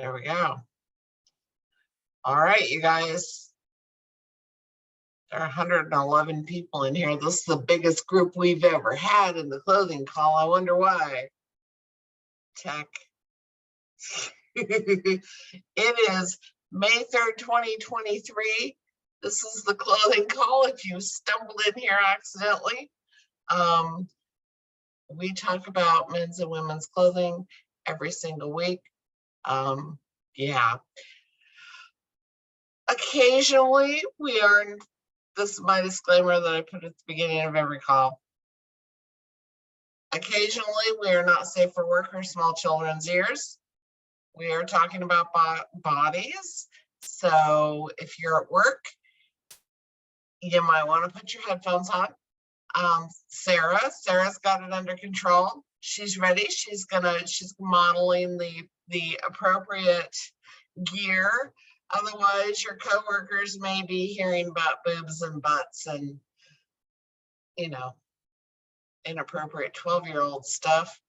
There we go. All right, you guys. There are 111 people in here. This is the biggest group we've ever had in the clothing call. I wonder why. Tech. It is May 3rd, 2023. This is the clothing call. If you stumbled in here accidentally, we talk about men's and women's clothing every single week. Yeah. Occasionally, we are, this is my disclaimer that I put at the beginning of every call. Occasionally, we are not safe for work or small children's ears. We are talking about bodies. So if you're at work, you might want to put your headphones on. Sarah's got it under control. She's ready. She's modeling the appropriate gear. Otherwise, your coworkers may be hearing about boobs and butts and, you know, inappropriate 12-year-old stuff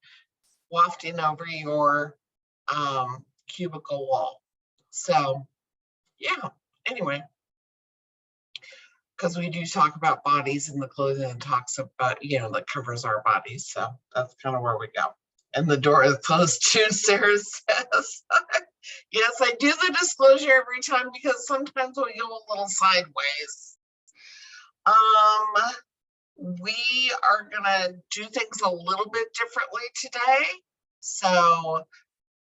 wafting over your cubicle wall. So, yeah, anyway, because we do talk about bodies in the clothing and talks about, you know, that covers our bodies. So that's kind of where we go. And the door is closed too, Sarah says. Yes, I do the disclosure every time because sometimes we go a little sideways. We are gonna do things a little bit differently today. So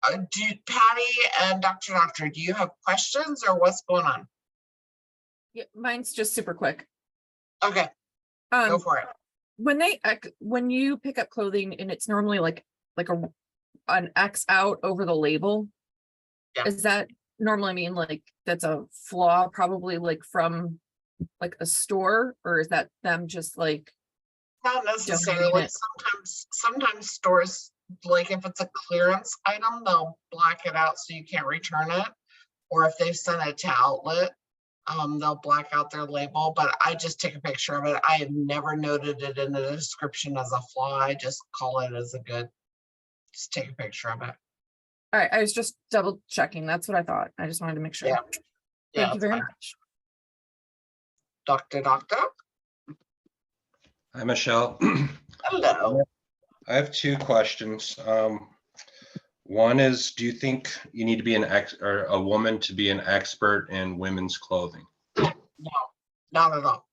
Patty and Doctor, do you have questions or what's going on? Yeah, mine's just super quick. Okay, go for it. When you pick up clothing and it's normally like an X out over the label, yeah. Does that normally mean like that's a flaw probably like from like a store, or is that them just like not necessarily? Sometimes stores, like if it's a clearance item, they'll black it out so you can't return it, or if they've sent it to outlet, they'll black out their label. But I just take a picture of it. I have never noted it in the description as a flaw. I just call it as a good, just take a picture of it. All right, I was just double checking. That's what I thought. I just wanted to make sure. Yeah. Thank you very much. Doctor. Hi, Michelle. Hello. I have two questions. One is, do you think you need to be a woman to be an expert in women's clothing? No, not at all.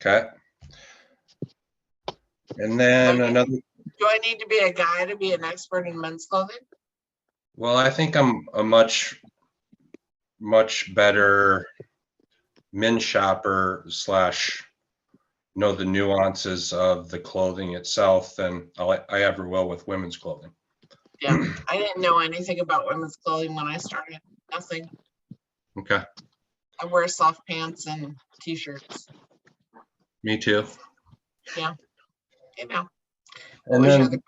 Okay. And then another. Do I need to be a guy to be an expert in men's clothing? Well, I think I'm a much better men's shopper / know the nuances of the clothing itself than I ever will with women's clothing. Yeah, I didn't know anything about women's clothing when I started. Nothing. Okay. I wear soft pants and t-shirts. Me too. Yeah. You know. And then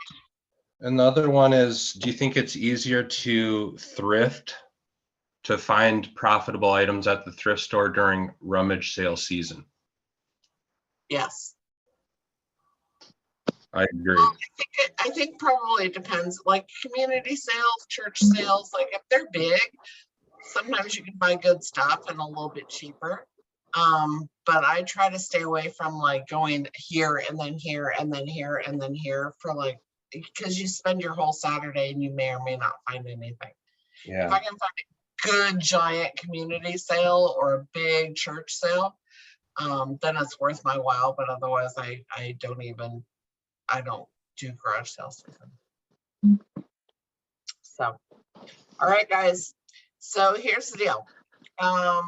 another one is, do you think it's easier to thrift, to find profitable items at the thrift store during rummage sale season? Yes. I agree. I think probably it depends. Like community sales, church sales, like if they're big, sometimes you can buy good stuff and a little bit cheaper. But I try to stay away from like going here and then here and then here and then here for like, because you spend your whole Saturday and you may or may not find anything. Yeah. If I can find a good giant community sale or a big church sale, then it's worth my while. But otherwise, I don't do garage sales with them. So, all right, guys. So here's the deal.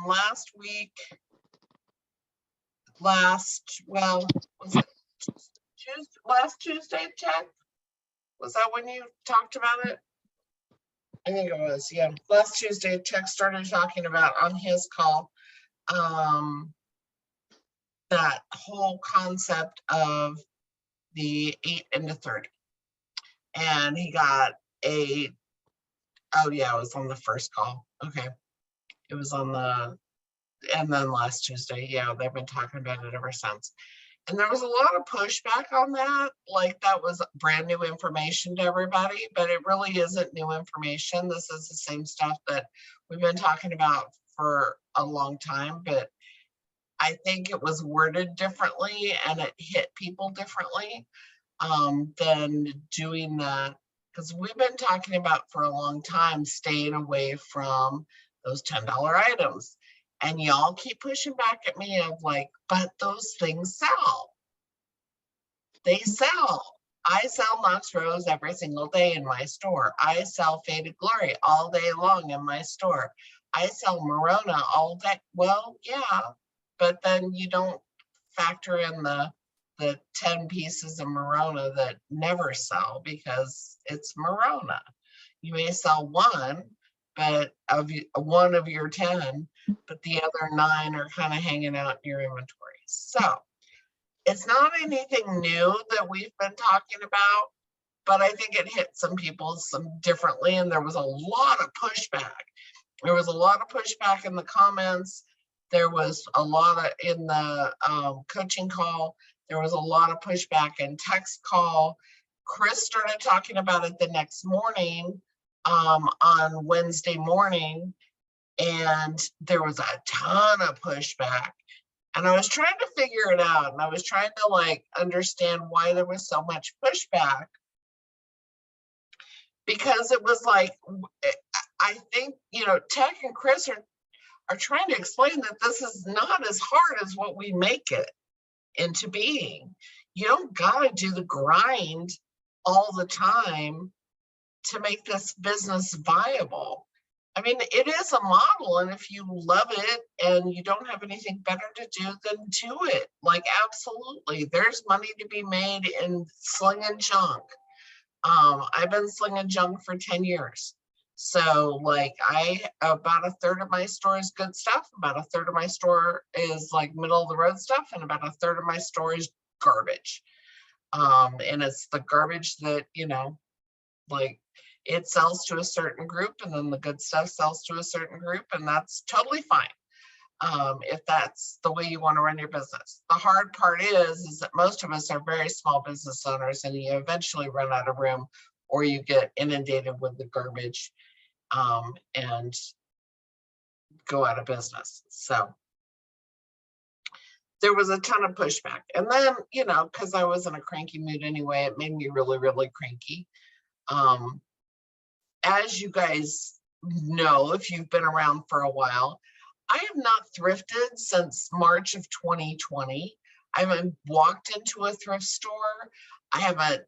Last Tuesday, Ted? Was that when you talked about it? I think it was, yeah. Last Tuesday, Chuck started talking about on his call that whole concept of the 8 and the 30. And he got it was on the first call. Okay. It was on and then last Tuesday, yeah, they've been talking about it ever since. And there was a lot of pushback on that, like that was brand new information to everybody, but it really isn't new information. This is the same stuff that we've been talking about for a long time, but I think it was worded differently and it hit people differently than doing that. Because we've been talking about for a long time, staying away from those $10 items. And y'all keep pushing back at me of like, but those things sell. They sell. I sell Knox Rose every single day in my store. I sell Faded Glory all day long in my store. I sell Morona all day. Well, yeah, but then you don't factor in the 10 pieces of Morona that never sell because it's Morona. You may sell one, but one of your 10, but the other 9 are kind of hanging out in your inventory. So it's not anything new that we've been talking about, but I think it hit some people some differently, and there was a lot of pushback. There was a lot of pushback in the comments. There was a lot of in the coaching call. There was a lot of pushback in text call. Chris started talking about it the next morning on Wednesday morning, and there was a ton of pushback. And I was trying to figure it out, and I was trying to like understand why there was so much pushback. Because it was like, I think, you know, Tech and Chris are trying to explain that this is not as hard as what we make it into being. You don't gotta do the grind all the time to make this business viable. I mean, it is a model, and if you love it and you don't have anything better to do, then do it. Like, absolutely. There's money to be made in slinging junk. I've been slinging junk for 10 years. So like about a third of my store is good stuff. About a third of my store is like middle of the road stuff. And about a third of my store is garbage. And it's the garbage that, you know, like it sells to a certain group, and then the good stuff sells to a certain group, and that's totally fine. If that's the way you want to run your business. The hard part is that most of us are very small business owners, and you eventually run out of room, or you get inundated with the garbage and go out of business. So there was a ton of pushback. And then, you know, because I was in a cranky mood anyway, it made me really, really cranky. As you guys know, if you've been around for a while, I have not thrifted since March of 2020. I haven't walked into a thrift store. I haven't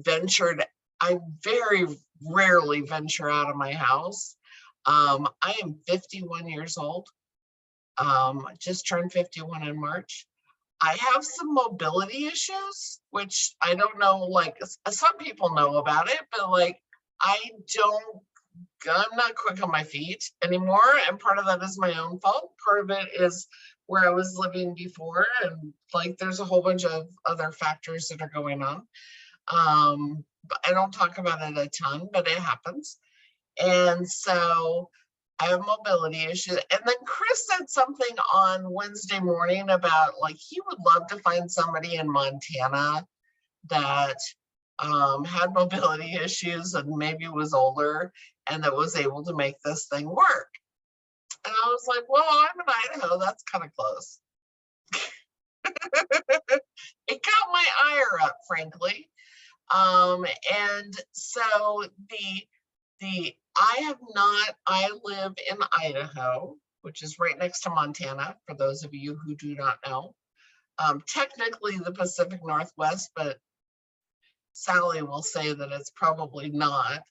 ventured. I very rarely venture out of my house. I am 51 years old. Just turned 51 in March. I have some mobility issues, which I don't know, like some people know about it, but like I'm not quick on my feet anymore. And part of that is my own fault. Part of it is where I was living before. And like, there's a whole bunch of other factors that are going on. But I don't talk about it a ton, but it happens. And so I have mobility issues. And then Chris said something on Wednesday morning about like, he would love to find somebody in Montana that had mobility issues and maybe was older and that was able to make this thing work. And I was like, well, I'm in Idaho, that's kind of close. It got my ire up, frankly. And so I live in Idaho, which is right next to Montana, for those of you who do not know. Technically the Pacific Northwest, but Sally will say that it's probably not.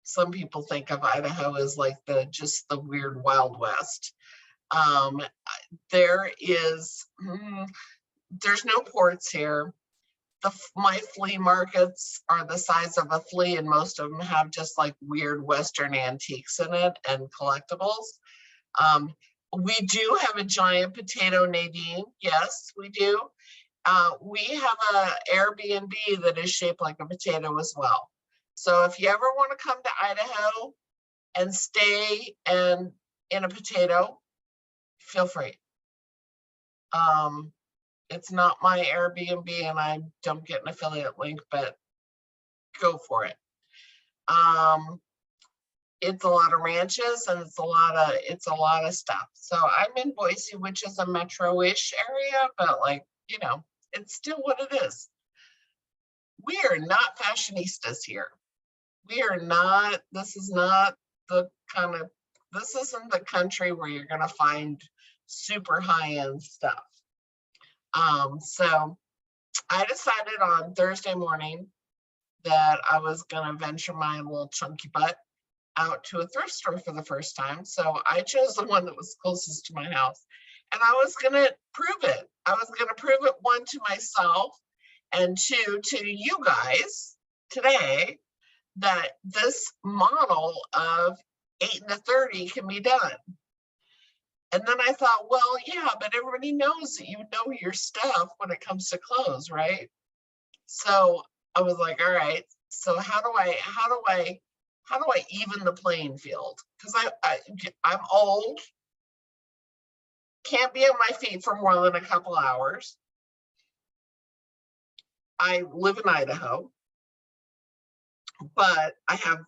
Some people think of Idaho as like just the weird Wild West. There's no ports here. My flea markets are the size of a flea, and most of them have just like weird Western antiques in it and collectibles. We do have a giant potato, Nadine. Yes, we do. We have an Airbnb that is shaped like a potato as well. So if you ever want to come to Idaho and stay in a potato, feel free. It's not my Airbnb and I don't get an affiliate link, but go for it. It's a lot of ranches and it's a lot of stuff. So I'm in Boise, which is a metro-ish area, but like, you know, it's still what it is. We are not fashionistas here. We are not, this isn't the country where you're gonna find super high-end stuff. So I decided on Thursday morning that I was gonna venture my little chunky butt out to a thrift store for the first time. So I chose the one that was closest to my house. And I was gonna prove it. I was gonna prove it, one, to myself, and two, to you guys today, that this model of 8 and a 30 can be done. And then I thought, well, yeah, but everybody knows that you know your stuff when it comes to clothes, right? So I was like, all right, so how do I even the playing field? Because I'm old, can't be on my feet for more than a couple hours. I live in Idaho, but I have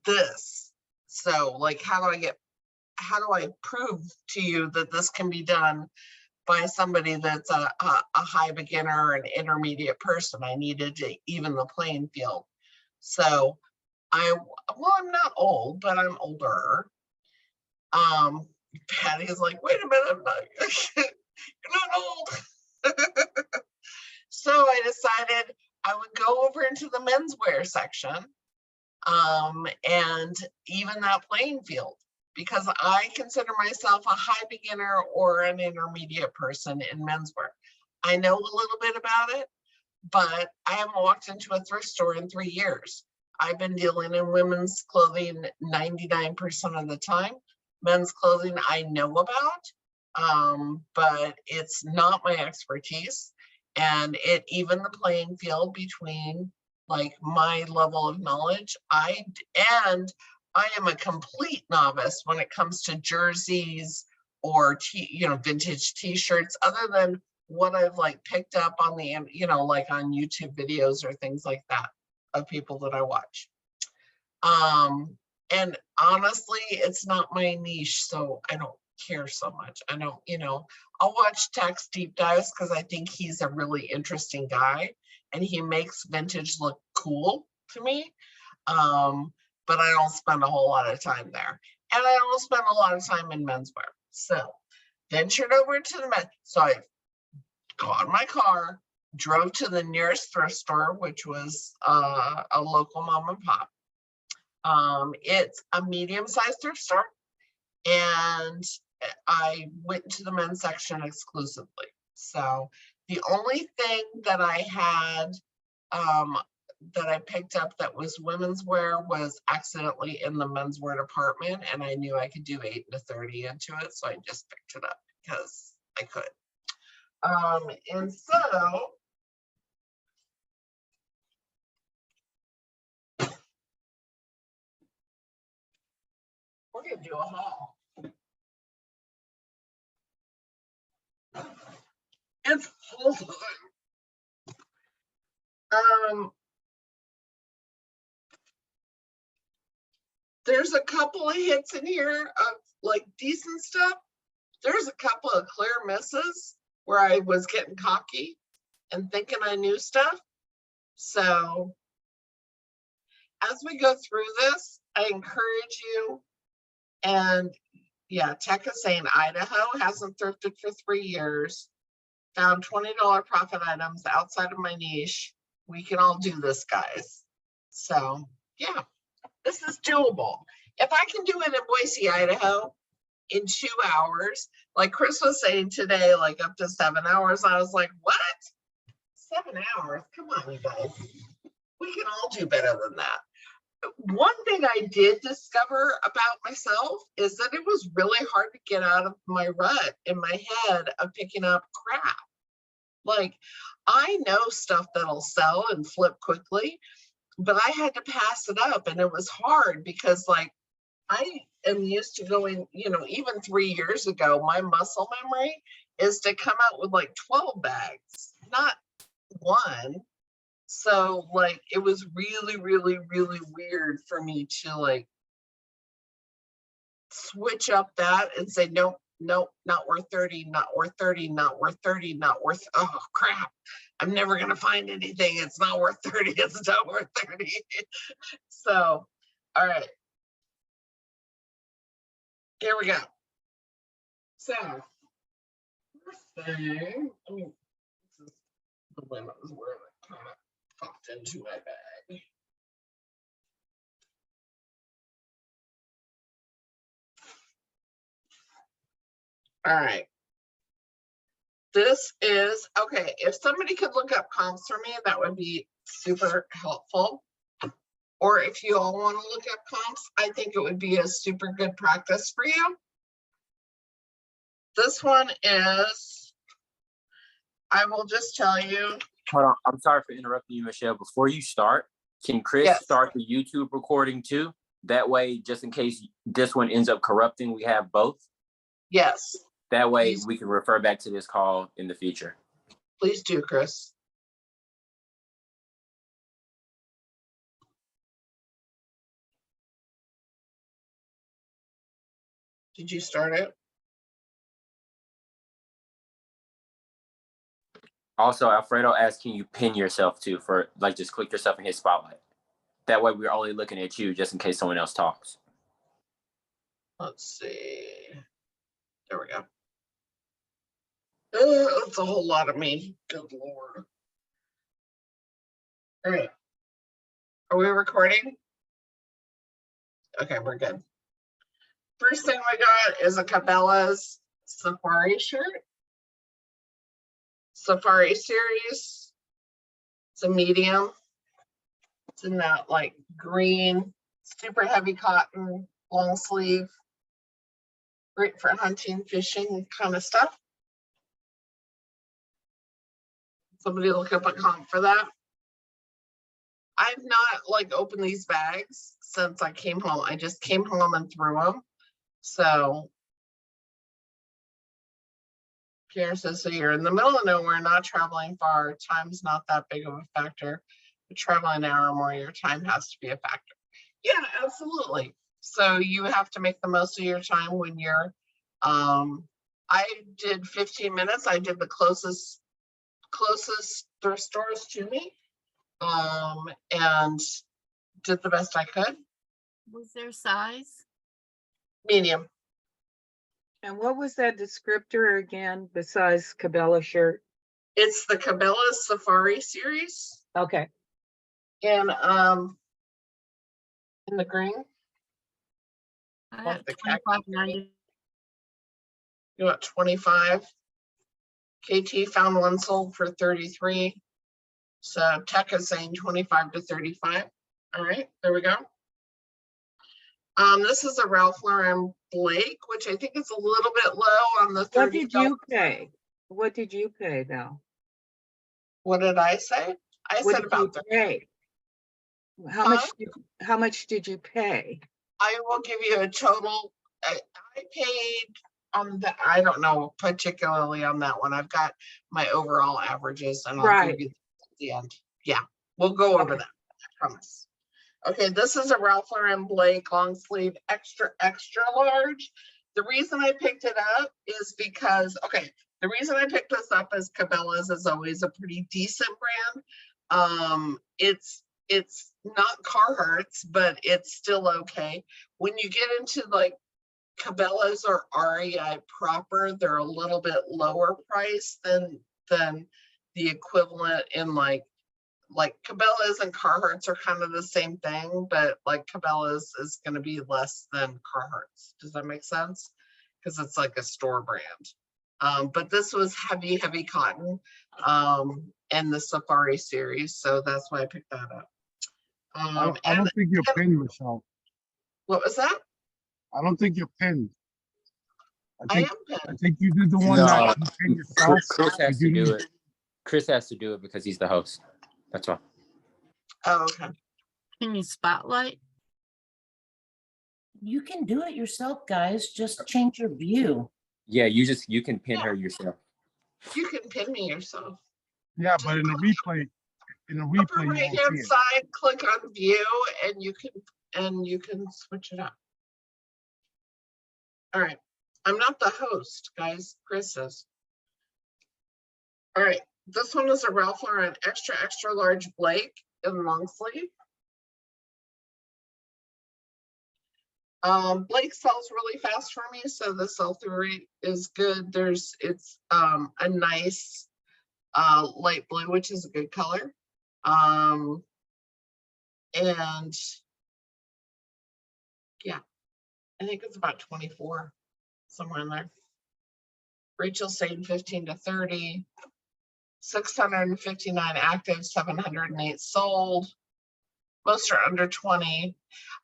this. So like, how do I prove to you that this can be done by somebody that's a high beginner or an intermediate person? I needed to even the playing field. So I'm not old, but I'm older. Patty is like, wait a minute, I'm not, you're not old. So I decided I would go over into the menswear section and even that playing field, because I consider myself a high beginner or an intermediate person in menswear. I know a little bit about it, but I haven't walked into a thrift store in 3 years. I've been dealing in women's clothing 99% of the time. Men's clothing I know about, but it's not my expertise. And it even the playing field between like my level of knowledge. I am a complete novice when it comes to jerseys or vintage t-shirts, other than what I've like picked up on the, like on YouTube videos or things like that of people that I watch. And honestly, it's not my niche, so I don't care so much. I don't, I'll watch Tex deep dives because I think he's a really interesting guy and he makes vintage look cool to me. But I don't spend a whole lot of time there. And I don't spend a lot of time in menswear. So ventured over to the men. So I got in my car, drove to the nearest thrift store, which was a local mom and pop. It's a medium-sized thrift store, and I went to the men's section exclusively. So the only thing that I had that I picked up that was women's wear was accidentally in the menswear department, and I knew I could do 8 and a 30 into it, so I just picked it up because I could. And so we're gonna do a haul. It's full time. There's a couple of hits in here of like decent stuff. There's a couple of clear misses where I was getting cocky and thinking I knew stuff. So as we go through this, I encourage you, and yeah, Tech is saying Idaho hasn't thrifted for 3 years, found $20 profit items outside of my niche. We can all do this, guys. So yeah, this is doable. If I can do it in Boise, Idaho in 2 hours, like Chris was saying today, like up to 7 hours, I was like, what? 7 hours? Come on, you guys. We can all do better than that. One thing I did discover about myself is that it was really hard to get out of my rut in my head of picking up crap. Like, I know stuff that'll sell and flip quickly, but I had to pass it up, and it was hard because like I am used to going, even 3 years ago, my muscle memory is to come out with like 12 bags, not one. So like, it was really, really, really weird for me to like switch up that and say, nope, nope, not worth 30, not worth 30, not worth 30, not worth, oh crap. I'm never going to find anything. It's not worth 30. It's not worth 30. So, all right. Here we go. So, first thing, I mean, this is the one that was where it kind of popped into my bag. All right. This is, okay, if somebody could look up comps for me, that would be super helpful. Or if you all want to look up comps, I think it would be a super good practice for you. This one is, I will just tell you. Hold on. I'm sorry for interrupting you, Michelle. Before you start, can Chris Yes. start the YouTube recording too? That way, just in case this one ends up corrupting, we have both. Yes. That way Please. we can refer back to this call in the future. Please do, Chris. Did you start it? Also, Alfredo asked, can you pin yourself too for like just click yourself and hit spotlight? That way we're only looking at you just in case someone else talks. Let's see. There we go. That's a whole lot of me. Good Lord. All right. Are we recording? Okay, we're good. First thing we got is a Cabela's Safari shirt. Safari series. It's a medium. It's in that like green, super heavy cotton, long sleeve. Great for hunting, fishing kind of stuff. Somebody look up a comp for that. I've not like opened these bags since I came home. I just came home and threw them. So Karen says, so you're in the middle of nowhere, not traveling far. Time's not that big of a factor. But traveling an hour or more, your time has to be a factor. Yeah, absolutely. So you have to make the most of your time when you're, I did 15 minutes. I did the closest thrift stores to me, and did the best I could. Was their size? Medium. And what was that descriptor again besides Cabela shirt? It's the Cabela's Safari series. Okay. And in the green. I Off have the 25.90. You got 25. KT found one sold for 33. So Tech is saying 25 to 35. All right, there we go. This is a Ralph Lauren Blake, which I think is a little bit low on the 30. What did you pay? What did you pay though? What did I say? I What said did about you 30. pay? How much did you pay? I will give you a total. I paid on the, I don't know particularly on that one. I've got my overall averages and I'll Right. give you at the end. Yeah, we'll go over Okay. that. I promise. Okay, this is a Ralph Lauren Blake long sleeve extra large. The reason I picked it up is because, okay, the reason I picked this up is Cabela's is always a pretty decent brand. It's not Carhartt's, but it's still okay. When you get into like Cabela's or REI proper, they're a little bit lower price than the equivalent in like Cabela's and Carhartt's are kind of the same thing, but like Cabela's is going to be less than Carhartt's. Does that make sense? Because it's like a store brand. But this was heavy cotton and the Safari series, so that's why I picked that up. I don't think you're pinned, Michelle. What was that? I don't think you're pinned. I I am pinned. think you did the one No, that you pinned yourself. Chris has You to do didn't- it. Chris has to do it because he's the host. That's why. Oh, okay. Can you spotlight? You can do it yourself, guys. Just change your view. Yeah, you can pin her yourself. You can pin me yourself. Yeah, but in the replay, Upper you right won't see hand it. side, click on view and you can switch it up. All right. I'm not the host, guys. Chris is. All right. This one is a Ralph Lauren extra large Blake in long sleeve. Blake sells really fast for me, so the sell-through rate is good. It's a nice light blue, which is a good color. And yeah, I think it's about 24, somewhere in there. Rachel's saying 15 to 30, 659 active, 708 sold. Most are under 20.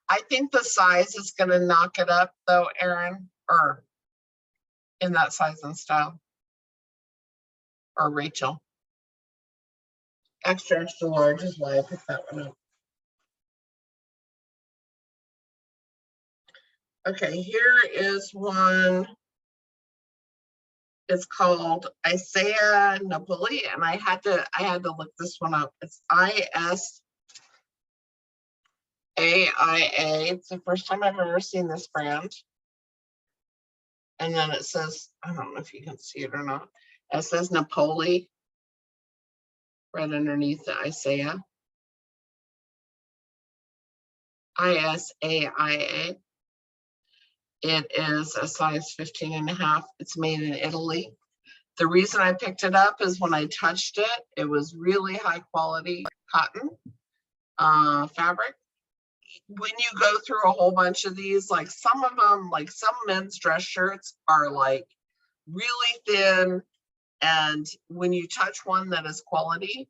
I think the size is going to knock it up though, Aaron, or in that size and style, or Rachel. Extra large is why I picked that one up. Okay, here is one. It's called Isaiah Napoli, and I had to look this one up. It's ISAIA. It's the first time I've ever seen this brand. And then it says, I don't know if you can see it or not. It says Napoli right underneath the Isaiah. ISAIA. It is a size 15.5. It's made in Italy. The reason I picked it up is when I touched it, it was really high quality cotton fabric. When you go through a whole bunch of these, like some of them, like some men's dress shirts are like really thin. And when you touch one that is quality,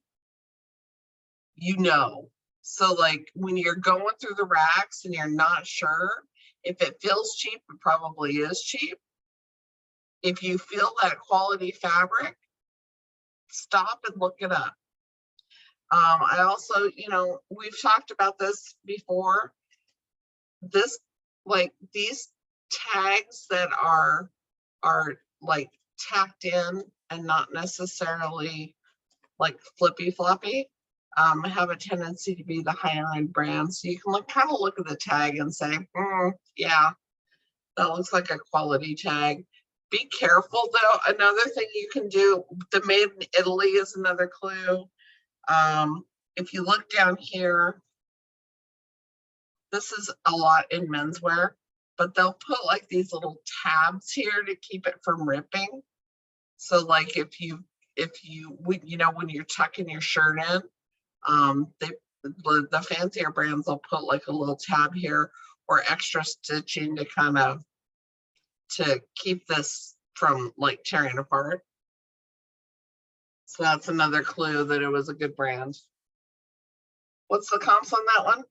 you know. So like when you're going through the racks and you're not sure, if it feels cheap, it probably is cheap. If you feel that quality fabric, stop and look it up. I also, we've talked about this before. This, like these tags that are like tacked in and not necessarily like flippy floppy, have a tendency to be the higher end brands. So you can kind of look at the tag and say, yeah, that looks like a quality tag. Be careful though. Another thing you can do, the made in Italy is another clue. If you look down here, this is a lot in menswear, but they'll put like these little tabs here to keep it from ripping. So like when you're tucking your shirt in, the fancier brands will put like a little tab here or extra stitching to keep this from like tearing apart. So that's another clue that it was a good brand. What's the comps on that one?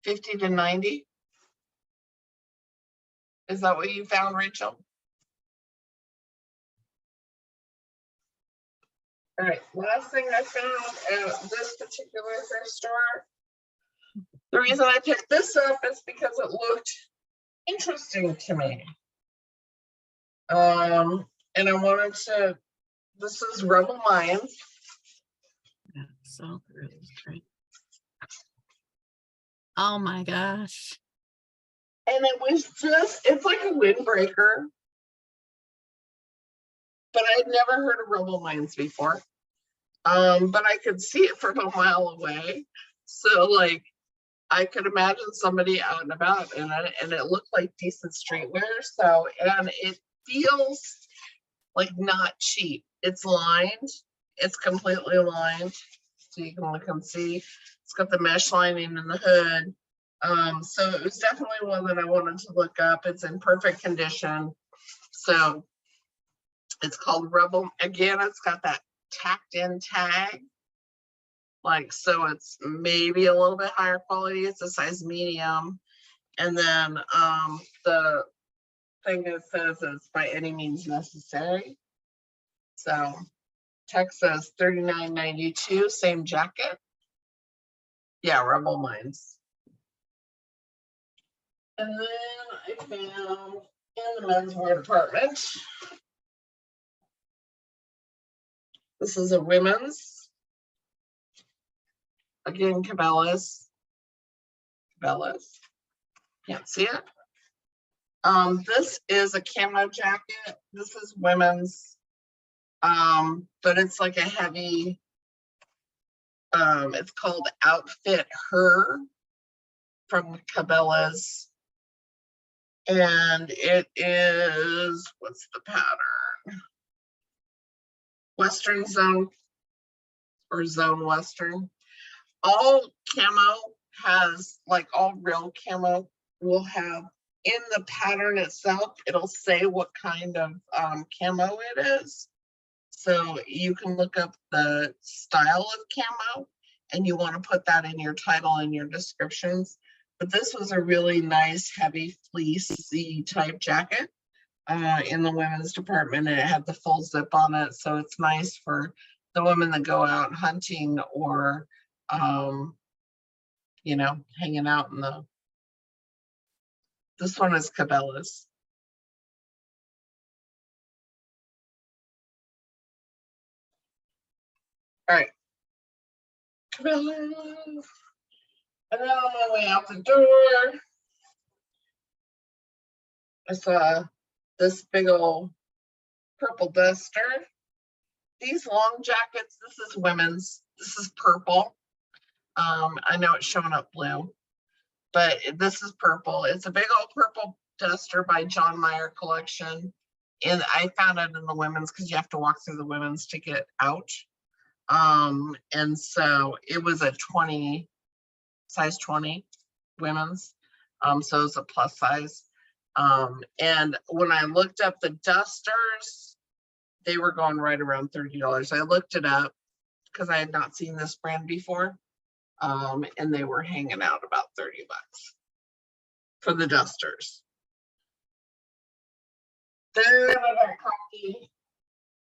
50 to 90? Is that what you found, Rachel? All right, last thing I found at this particular thrift store. The reason I picked this up is because it looked interesting to me. And I wanted to, this is Rebel Minds. Yeah, so great. Oh my gosh. And it was just, it's like a windbreaker. But I'd never heard of Rebel Minds before. But I could see it from a mile away. So like, I could imagine somebody out and about and it looked like decent streetwear. So, and it feels like not cheap. It's lined. It's completely lined. So you can look and see. It's got the mesh lining in the hood. So it was definitely one that I wanted to look up. It's in perfect condition. So it's called Rebel. Again, it's got that tacked in tag. Like, so it's maybe a little bit higher quality. It's a size medium. And then the thing that says it's by any means necessary. So text says $39.92, same jacket. Yeah, Rebel Minds. And then I found In the menswear department. This is a women's. Again, Cabela's. Can't see it. This is a camo jacket. This is women's. But it's like a heavy, it's called Outfit Her from Cabela's. And it is, what's the pattern? Western Zone or Zone Western. All camo has, like all real camo will have in the pattern itself, it'll say what kind of camo it is. So you can look up the style of camo and you want to put that in your title and your descriptions. But this was a really nice heavy fleecy type jacket in the women's department, and it had the full zip on it. So it's nice for the women that go out hunting or, you know, hanging out in the, this one is Cabela's. All right. Cabela's. And then on my way out the door, I saw this big old purple duster. These long jackets, this is women's. This is purple. I know it's showing up blue, but this is purple. It's a big old purple duster by John Mayer collection. And I found it in the women's because you have to walk through the women's to get out. And so it was a 20, size 20 women's. So it's a plus size. And when I looked up the dusters, they were going right around $30. I looked it up because I had not seen this brand before. And they were hanging out about $30 for the dusters. Then I got coffee.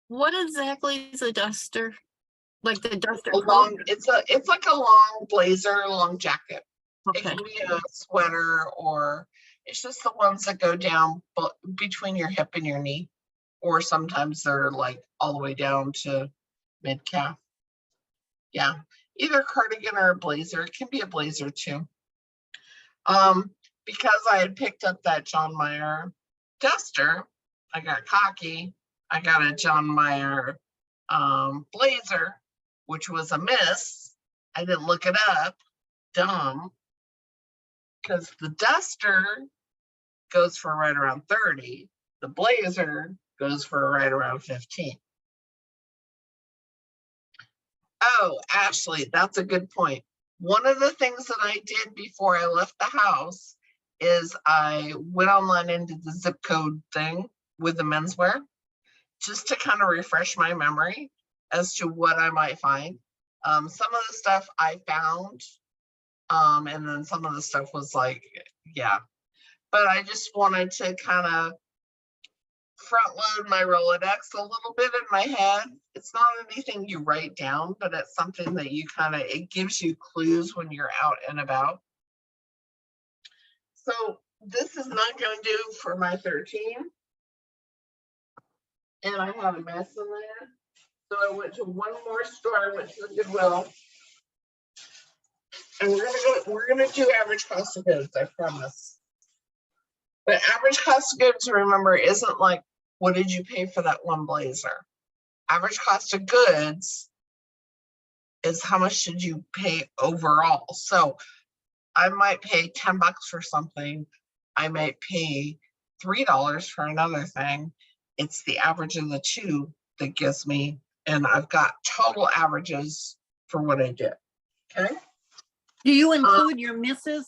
What exactly is a duster? Like the duster? A long, it's like a long blazer, long jacket. It Okay. can be a sweater, or it's just the ones that go down between your hip and your knee, or sometimes they're like all the way down to mid calf. Yeah, either cardigan or a blazer. It can be a blazer too. Because I had picked up that John Mayer duster, I got cocky. I got a John Mayer blazer, which was a miss. I didn't look it up. Dumb. Because the duster goes for right around 30. The blazer goes for right around 15. Oh, Ashley, that's a good point. One of the things that I did before I left the house is I went online and did the zip code thing with the menswear, just to kind of refresh my memory as to what I might find. Some of the stuff I found, and then some of the stuff was like, yeah. But I just wanted to kind of front load my Rolodex a little bit in my head. It's not anything you write down, but it's something that you kind of, it gives you clues when you're out and about. So this is not going to do for my 13. And I had a mess in there. So I went to one more store. I went to the Goodwill. And we're gonna do average cost of goods, I promise. But average cost of goods, remember, isn't like, what did you pay for that one blazer? Average cost of goods is how much did you pay overall? So I might pay $10 for something. I might pay $3 for another thing. It's the average of the two that gives me, and I've got total averages for what I did. Okay. Do you include your misses?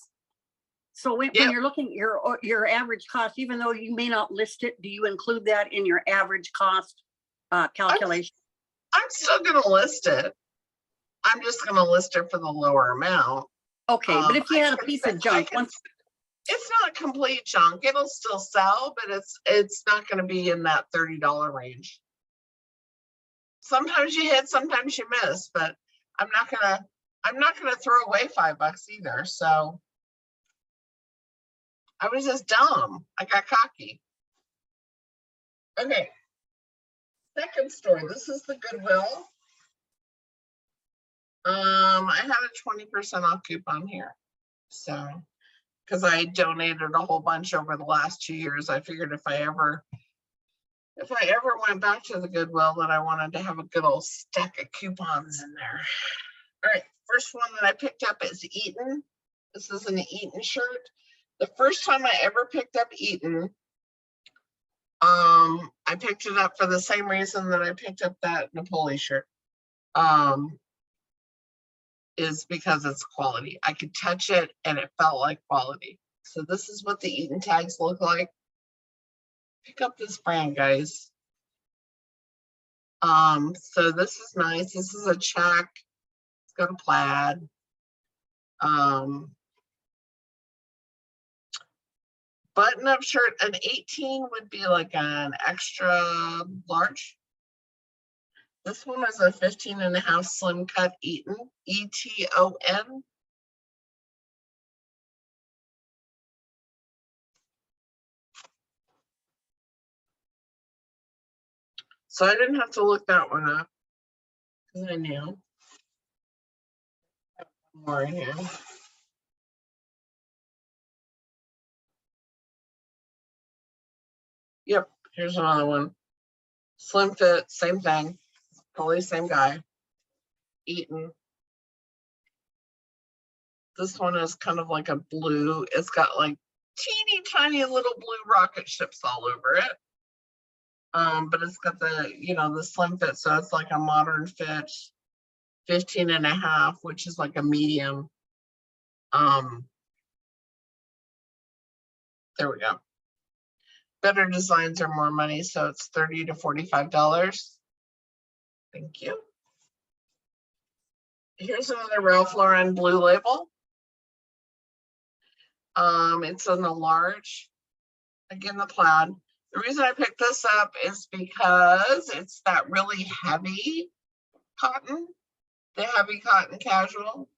So when Yep. you're looking at your average cost, even though you may not list it, do you include that in your average cost calculation? I'm still gonna list it. I'm just gonna list it for the lower amount. Okay, but if you had a piece of junk, It's not complete junk. It'll still sell, but it's not gonna be in that $30 range. Sometimes you hit, sometimes you miss, but I'm not gonna throw away $5 either. So I was just dumb. I got cocky. Okay. Second store, this is the Goodwill. I had a 20% off coupon here. So, because I donated a whole bunch over the last 2 years, I figured if I ever went back to the Goodwill, that I wanted to have a good old stack of coupons in there. All right, first one that I picked up is Eaton. This is an Eaton shirt. The first time I ever picked up Eaton, I picked it up for the same reason that I picked up that Napoli shirt. Is because it's quality. I could touch it and it felt like quality. So this is what the Eaton tags look like. Pick up this brand, guys. So this is nice. This is a check. It's got a plaid. Button-up shirt, an 18 would be like an extra large. This one is a 15.5 slim cut Eaton, E-T-O-N. So I didn't have to look that one up because I knew. More in here. Yep, here's another one. Slim fit, same thing. Probably same guy. Eaton. This one is kind of like a blue. It's got like teeny tiny little blue rocket ships all over it. But it's got the, the slim fit, so it's like a modern fit, 15.5, which is like a medium. There we go. Better designs are more money, so it's $30 to $45. Thank you. Here's another Ralph Lauren Blue Label. It's in the large. Again, the plaid. The reason I picked this up is because it's that really heavy cotton, the heavy cotton casual,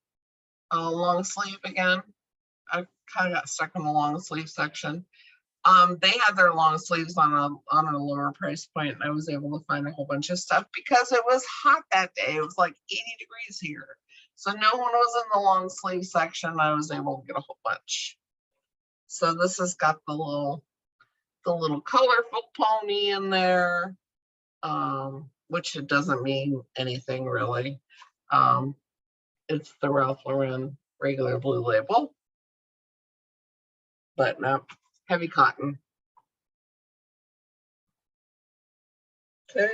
long sleeve again. I kind of got stuck in the long sleeve section. They had their long sleeves on a lower price point, and I was able to find a whole bunch of stuff because it was hot that day. It was like 80 degrees here. So no one was in the long sleeve section. I was able to get a whole bunch. So this has got the little colorful pony in there, which it doesn't mean anything really. It's the Ralph Lauren regular Blue Label, but no, heavy cotton. Okay.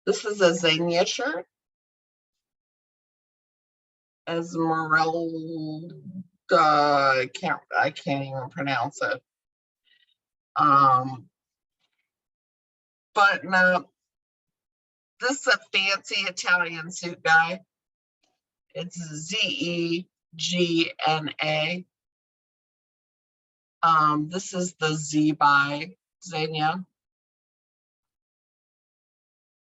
This is a Xenia shirt. Esmeralda, I can't even pronounce it. But no, this is a fancy Italian suit guy. It's Z-E-G-N-A. This is the Z by Xenia.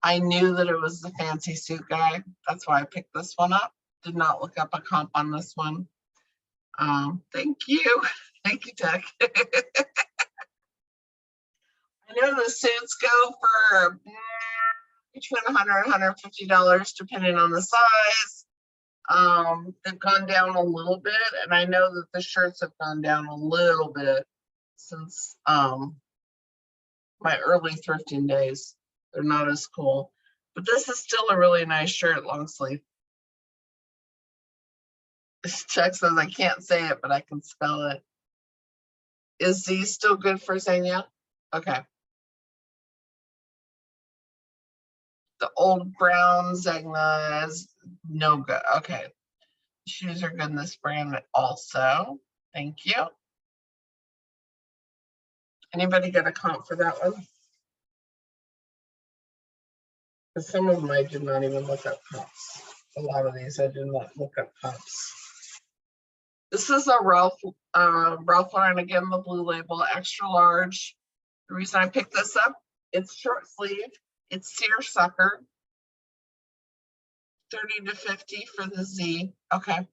I knew that it was the fancy suit guy. That's why I picked this one up. Did not look up a comp on this one. Thank you. Thank you, Tech. I know the suits go for between $100 and $150 depending on the size. They've gone down a little bit, and I know that the shirts have gone down a little bit since my early thrifting days. They're not as cool, but this is still a really nice shirt, long sleeve. Chuck says I can't say it, but I can spell it. Is Z still good for Xenia? Okay. The old brown Zegna is no good. Okay. Shoes are good in this brand also. Thank you. Anybody get a comp for that one? Because some of them I did not even look up comps. A lot of these I did not look up comps. This is a Ralph Lauren, again, the Blue Label, extra large. The reason I picked this up, it's short sleeve. It's seersucker. 30 to 50 for the Z. Okay.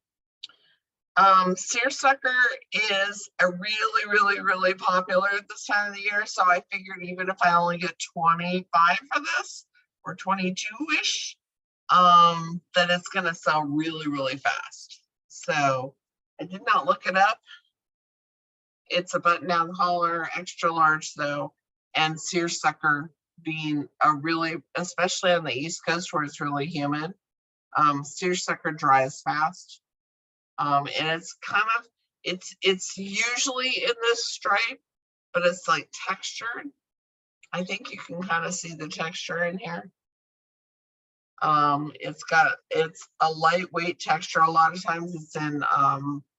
Seersucker is a really popular at this time of the year. So I figured even if I only get 25 for this or 22-ish, that it's gonna sell really fast. So I did not look it up. It's a button down collar, extra large though, and seersucker being a really, especially on the East Coast where it's really humid, seersucker dries fast. And it's kind of, it's usually in this stripe, but it's like textured. I think you can kind of see the texture in here. It's a lightweight texture. A lot of times it's in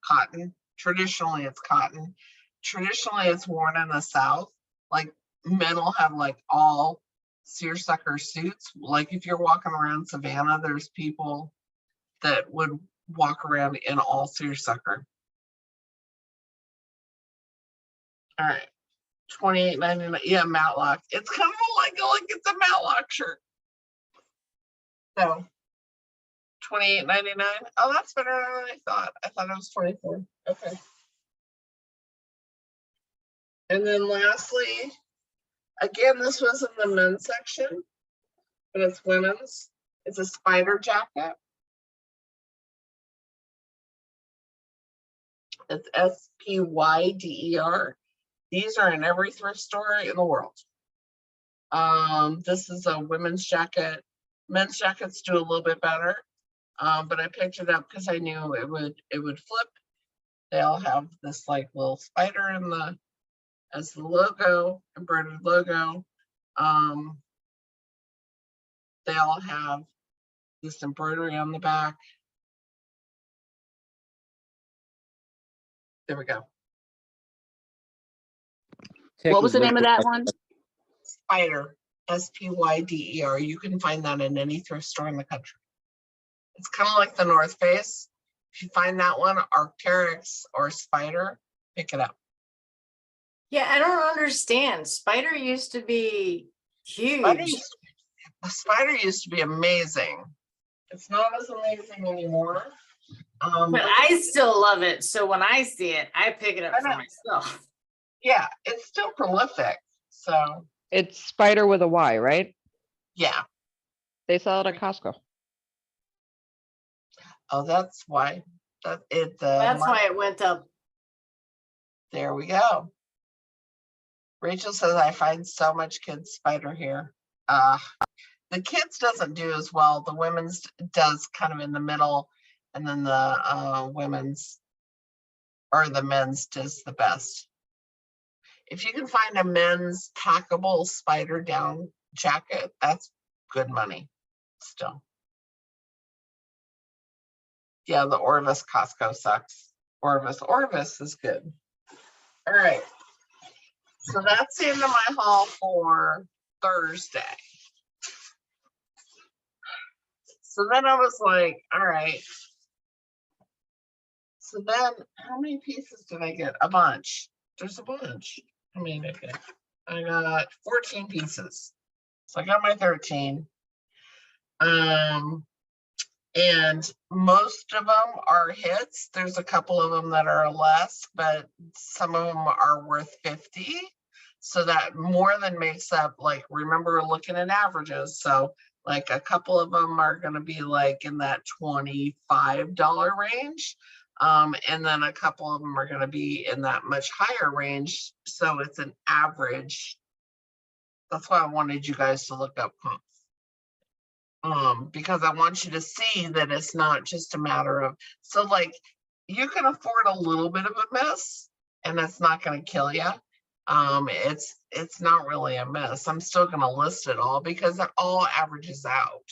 cotton. Traditionally it's cotton. Traditionally it's worn in the South. Like men will have like all seersucker suits. Like if you're walking around Savannah, there's people that would walk around in all seersucker. All right, $28.99. Yeah, Matlock. It's kind of like it's a Matlock shirt. So $28.99. Oh, that's better than I thought. I thought it was 24. Okay. And then lastly, again, this was in the men's section, but it's women's. It's a spider jacket. It's SPYDER. These are in every thrift store in the world. This is a women's jacket. Men's jackets do a little bit better, but I picked it up because I knew it would flip. They all have this like little spider in the as the logo, embroidered logo. They all have this embroidery on the back. There we go. What was the name of that one? Spider, SPYDER. You can find that in any thrift store in the country. It's kind of like the North Face. If you find that one, Arc'teryx or Spider, pick it up. Yeah, I don't understand. Spider used to be huge. Spider used to be amazing. It's not as amazing anymore. But I still love it. So when I see it, I pick it up for myself. Yeah, it's still prolific. So It's Spider with a Y, right? yeah. They sell it at Costco. Oh, that's why. That's why it went up. There we go. Rachel says I find so much kids Spider here. The kids doesn't do as well. The women's does kind of in the middle, and then the women's or the men's does the best. If you can find a men's packable spider down jacket, that's good money still. Yeah, the Orvis Costco sucks. Orvis is good. All right. So that's the end of my haul for Thursday. So then I was like, all right. So then how many pieces did I get? A bunch. There's a bunch. How many did I get? I got 14 pieces. So I got my 13. And most of them are hits. There's a couple of them that are less, but some of them are worth 50. So that more than makes up, like, remember looking at averages. So like a couple of them are going to be like in that $25 range. And then a couple of them are going to be in that much higher range. So it's an average. That's why I wanted you guys to look up comps. Because I want you to see that it's not just a matter of, so like you can afford a little bit of a miss and it's not going to kill you. It's not really a miss. I'm still going to list it all because it all averages out.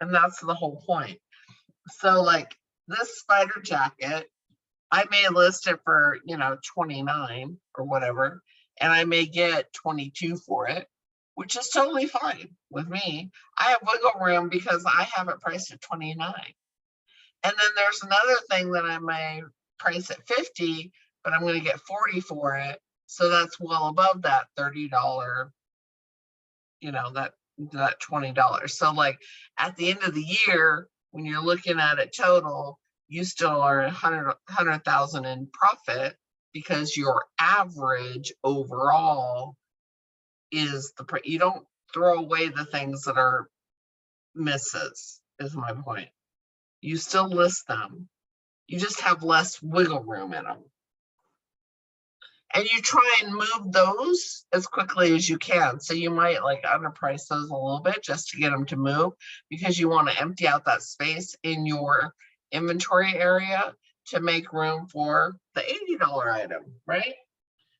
And that's the whole point. So like this spider jacket, I may list it for, 29 or whatever, and I may get 22 for it, which is totally fine with me. I have wiggle room because I have it priced at 29. And then there's another thing that I may price at 50, but I'm going to get 40 for it. So that's well above that $30, that $20. So like at the end of the year, when you're looking at it total, you still are 100,000 in profit because your average overall is you don't throw away the things that are misses, is my point. You still list them. You just have less wiggle room in them. And you try and move those as quickly as you can. So you might like underprice those a little bit just to get them to move, because you want to empty out that space in your inventory area to make room for the $80 item, right?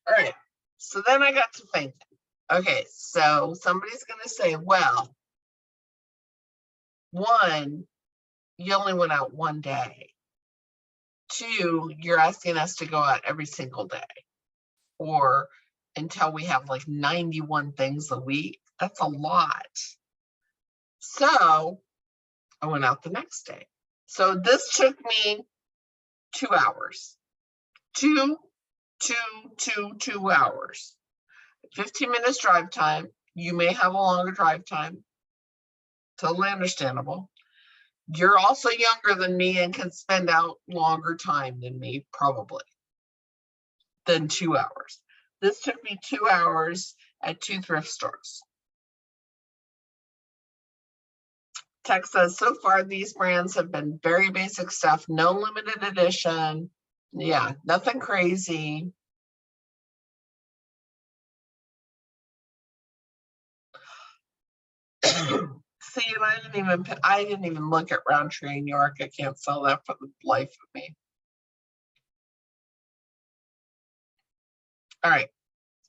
All right, so then I got to thinking. Okay, so somebody's gonna say, well, one, you only went out one day. Two, you're asking us to go out every single day, or until we have like 91 things a week. That's a lot. So I went out the next day. So this took me 2 hours. 2 hours. 15 minutes drive time. You may have a longer drive time. Totally understandable. You're also younger than me and can spend out longer time than me, probably, than 2 hours. This took me 2 hours at 2 thrift stores. Tech says, so far these brands have been very basic stuff, no limited edition. Yeah, nothing crazy. See, and I didn't even look at Roundtree in New York. I can't sell that for the life of me. All right,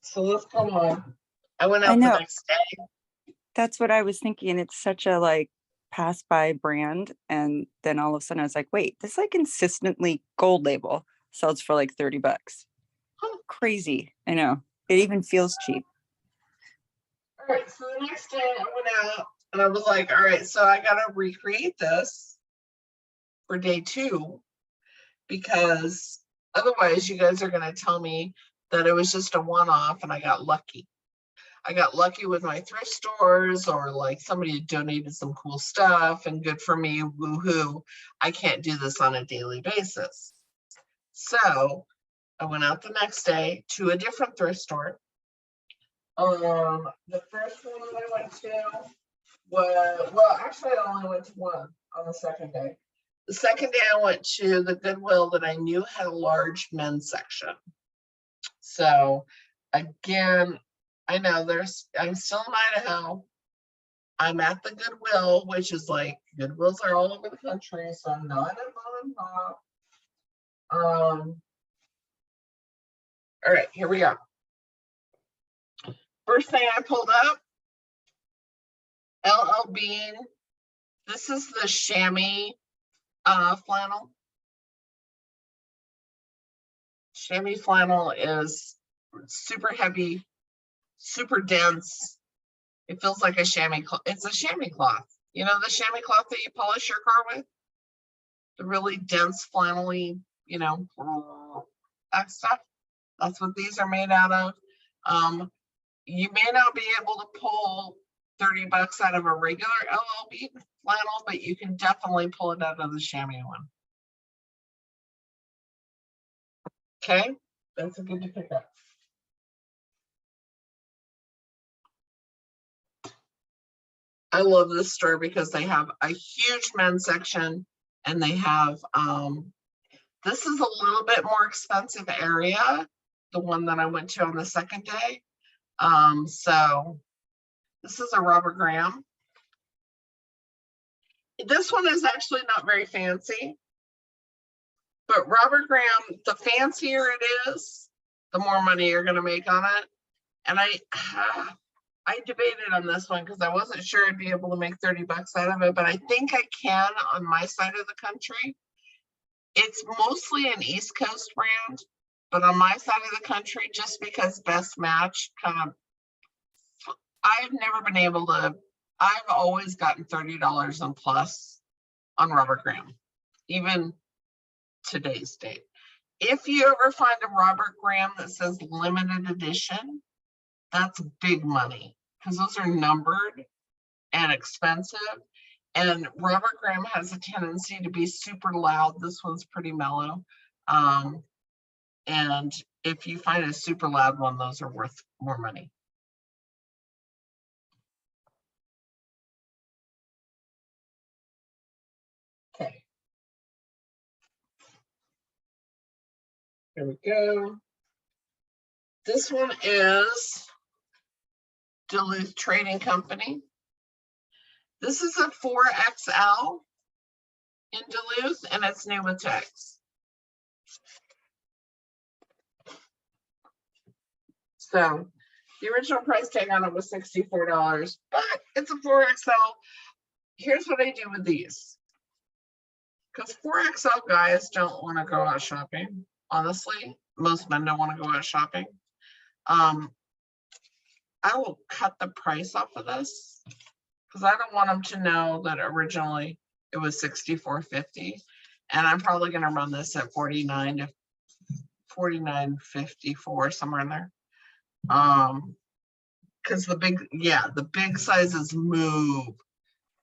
so let's go on. I went out the next day. That's what I was thinking. It's such a like pass by brand. And then all of a sudden I was like, wait, this like consistently gold label sells for like $30. Huh. Crazy. I know. It even feels cheap. All right, so the next day I went out and I was like, all right, so I gotta recreate this for day 2, because otherwise you guys are gonna tell me that it was just a one-off and I got lucky. I got lucky with my thrift stores, or like somebody donated some cool stuff and good for me, woohoo. I can't do this on a daily basis. So I went out the next day to a different thrift store. The first one that I went to was, well, actually I only went to one on the second day. The second day I went to the Goodwill that I knew had a large men's section. So again, I know I'm still in Idaho. I'm at the Goodwill, which is like, Goodwills are all over the country, so I'm not at mom and pop. All right, here we go. First thing I pulled up, LL Bean. This is the chamois flannel. Chamois flannel is super heavy, super dense. It feels like a chamois cloth. It's a chamois cloth. You know, the chamois cloth that you polish your car with? The really dense flannelly, you know, that stuff. That's what these are made out of. You may not be able to pull $30 out of a regular LL Bean flannel, but you can definitely pull it out of the chamois one. Okay, that's a good to pick up. I love this store because they have a huge men's section, and they have, this is a little bit more expensive area, the one that I went to on the second day. So this is a Robert Graham. This one is actually not very fancy, but Robert Graham, the fancier it is, the more money you're going to make on it. And I debated on this one because I wasn't sure I'd be able to make $30 out of it, but I think I can on my side of the country. It's mostly an East Coast brand, but on my side of the country, just because Best Match kind of, I've never been able to, I've always gotten $30 and plus on Robert Graham, even today's date. If you ever find a Robert Graham that says limited edition, that's big money because those are numbered and expensive. And Robert Graham has a tendency to be super loud. This one's pretty mellow. And if you find a super loud one, those are worth more money. Okay. Here we go. This one is Duluth Trading Company. This is a 4XL in Duluth, and it's new with tags. So the original price tag on it was $64, but it's a 4XL. Here's what I do with these. Because 4XL guys don't want to go out shopping. Honestly, most men don't want to go out shopping. I will cut the price off of this because I don't want them to know that originally it was $64.50, and I'm probably going to run this at $49 to $49.54, somewhere in there. Because the big sizes move.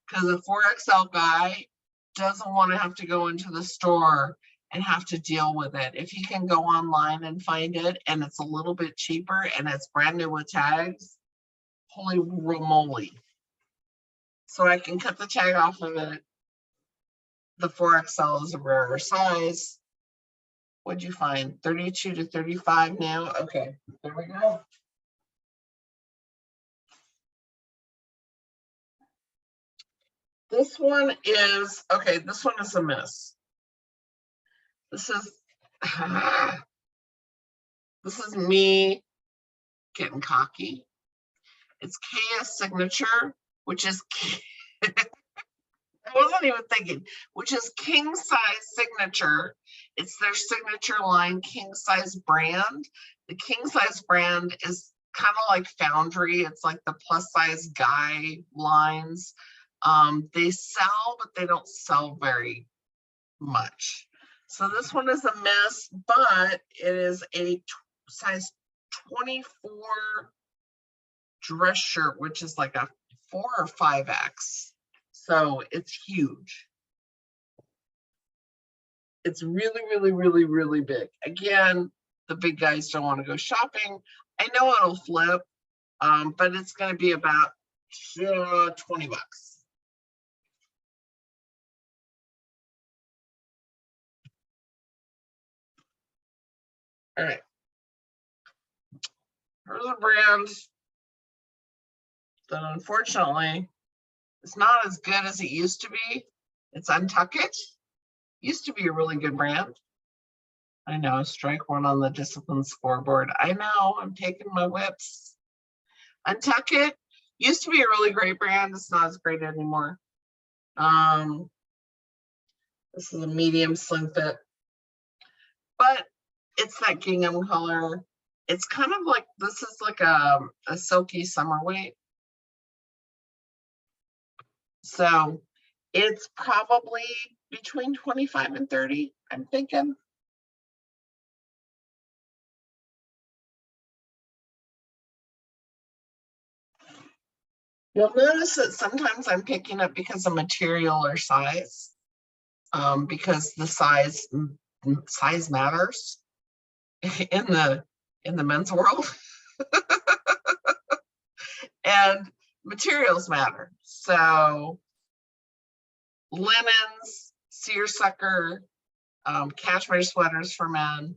Because a 4XL guy doesn't want to have to go into the store and have to deal with it. If he can go online and find it and it's a little bit cheaper and it's brand new with tags, holy moly. So I can cut the tag off of it. The 4XL is a rarer size. What'd you find? 32 to 35 now? Okay, there we go. This one is, okay, this one is a miss. This is, this is me getting cocky. It's KS Signature, which is, I wasn't even thinking, which is king size signature. It's their signature line king size brand. The king size brand is kind of like Foundry. It's like the plus size guy lines. They sell, but they don't sell very much. So this one is a miss, but it is a size 24 dress shirt, which is like a 4 or 5X. So it's huge. It's really, really, really, really big. Again, the big guys don't want to go shopping. I know it'll flip, but it's going to be about 20 bucks. All right. Here's a brand that unfortunately is not as good as it used to be. It's Untuckit. Used to be a really good brand. I know, strike one on the discipline scoreboard. I know, I'm taking my whips. Untuckit used to be a really great brand. It's not as great anymore. This is a medium slim fit, but it's that gingham color. It's kind of like, this is like a silky summer weight. So it's probably between 25 and 30, I'm thinking. You'll notice that sometimes I'm picking up because of material or size, because the size matters in the men's world. And materials matter. So linens, seersucker, cashmere sweaters for men.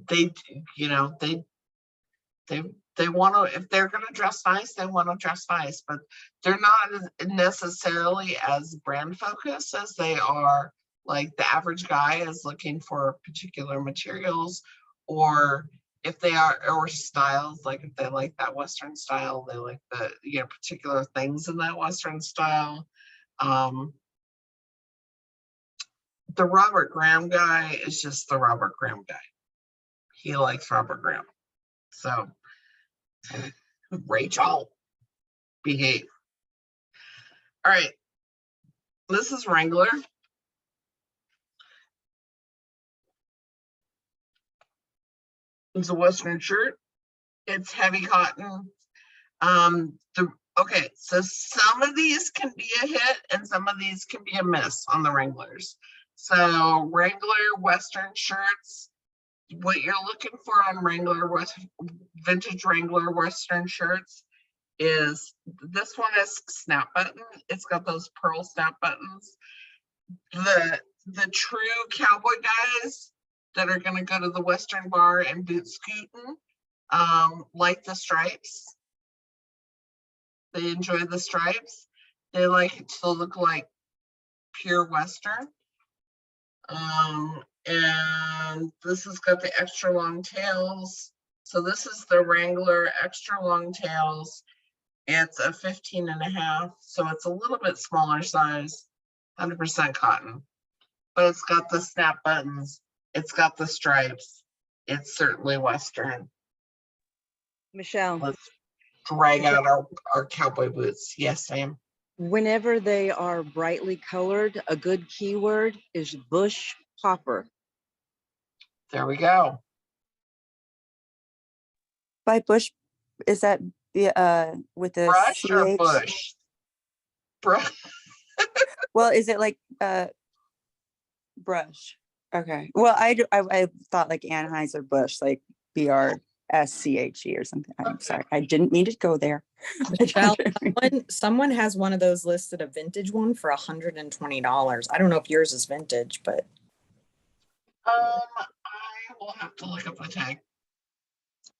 They want to, if they're going to dress nice, they want to dress nice, but they're not necessarily as brand focused as they are. Like the average guy is looking for particular materials, or if they are, or styles, like if they like that Western style, they like the particular things in that Western style. The Robert Graham guy is just the Robert Graham guy. He likes Robert Graham. So Rachel, behave. All right, this is Wrangler. It's a Western shirt. It's heavy cotton. Okay, so some of these can be a hit and some of these can be a miss on the Wranglers. So Wrangler Western shirts, what you're looking for on vintage Wrangler Western shirts is this one is snap button. It's got those pearl snap buttons. The true cowboy guys that are gonna go to the Western bar and boot scooting, like the stripes. They enjoy the stripes. They like it to look like pure Western. And this has got the extra long tails. So this is the Wrangler extra long tails. It's a 15.5, so it's a little bit smaller size, 100% cotton, but it's got the snap buttons. It's got the stripes. It's certainly Western. Michelle, Let's drag out our cowboy boots. Yes, Sam. whenever they are brightly colored, a good keyword is bush popper. There we go. By bush, is that the with a Brush or CH? bush? Brush. Well, is it like brush? Okay. Well, I thought like Anheuser-Busch, like BRSCHE or something. I'm sorry. I didn't mean to go there. Well, someone has one of those listed, a vintage one for $120. I don't know if yours is vintage, but I will have to look up the tag.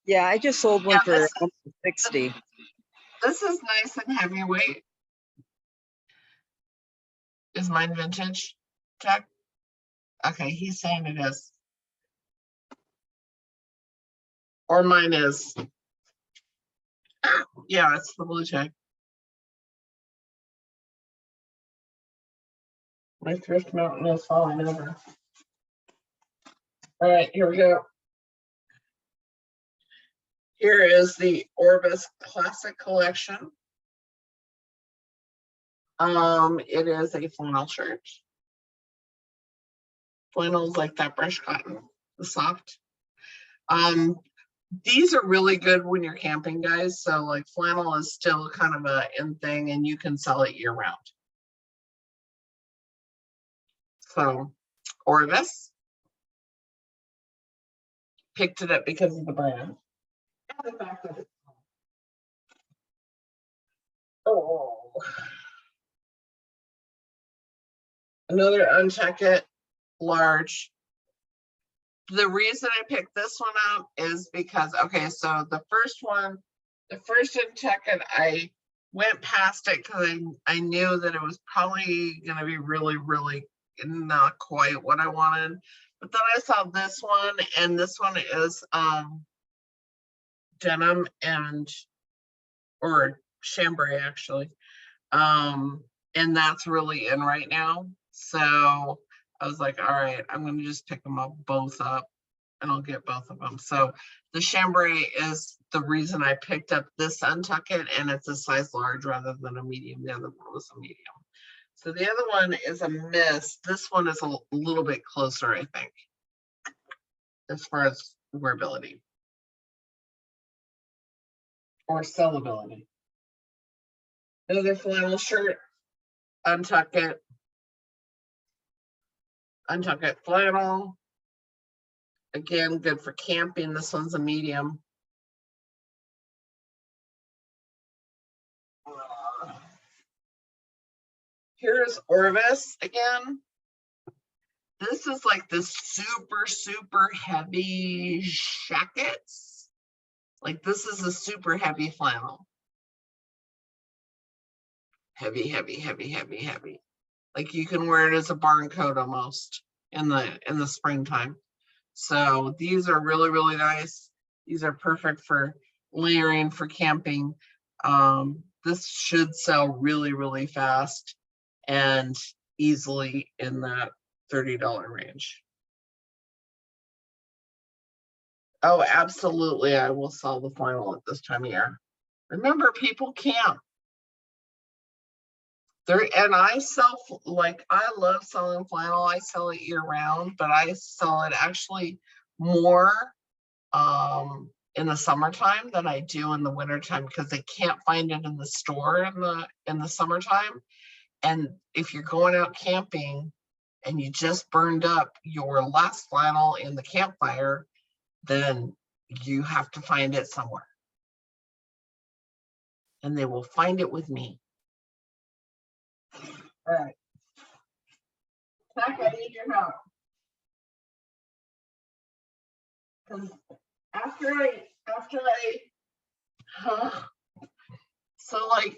Yeah, I just sold one for 60. This is nice and heavyweight. Is mine vintage, tag? Okay, he's saying it is. Or mine is. Yeah, it's the blue tag. My thrift mountain is falling over. All right, here we go. Here is the Orbis Classic Collection. It is a flannel shirt. Flannel is like that brush cotton, the soft. These are really good when you're camping, guys. So like flannel is still kind of a in thing and you can sell it year round. So Orvis. Picked it up because of the brand. And the fact that it's another Uncheck It large. The reason I picked this one up is because, okay, so the first Uncheck It, I went past it because I knew that it was probably going to be really, really not quite what I wanted. But then I saw this one, and this one is denim or chambray actually. And that's really in right now. So I was like, all right, I'm gonna just pick them up both up and I'll get both of them. So the chambray is the reason I picked up this Untuck It, and it's a size large rather than a medium. The other one was a medium. So the other one is a miss. This one is a little bit closer, I think, as far as wearability or sellability. Another flannel shirt, Untuck It flannel. Again, good for camping. This one's a medium. Here's Orvis again. This is like this super, super heavy jackets. Like this is a super heavy flannel. Heavy, heavy, heavy, heavy, heavy. Like you can wear it as a barn coat almost in the springtime. So these are really, really nice. These are perfect for layering for camping. This should sell really, really fast and easily in that $30 range. Oh, absolutely. I will sell the flannel at this time of year. Remember, people camp. And I sell, like, I love selling flannel. I sell it year round, but I sell it actually more in the summertime than I do in the wintertime because they can't find it in the store in the summertime. And if you're going out camping and you just burned up your last flannel in the campfire, then you have to find it somewhere. And they will find it with me. All right. Zach, I need your help. Because after I, so like,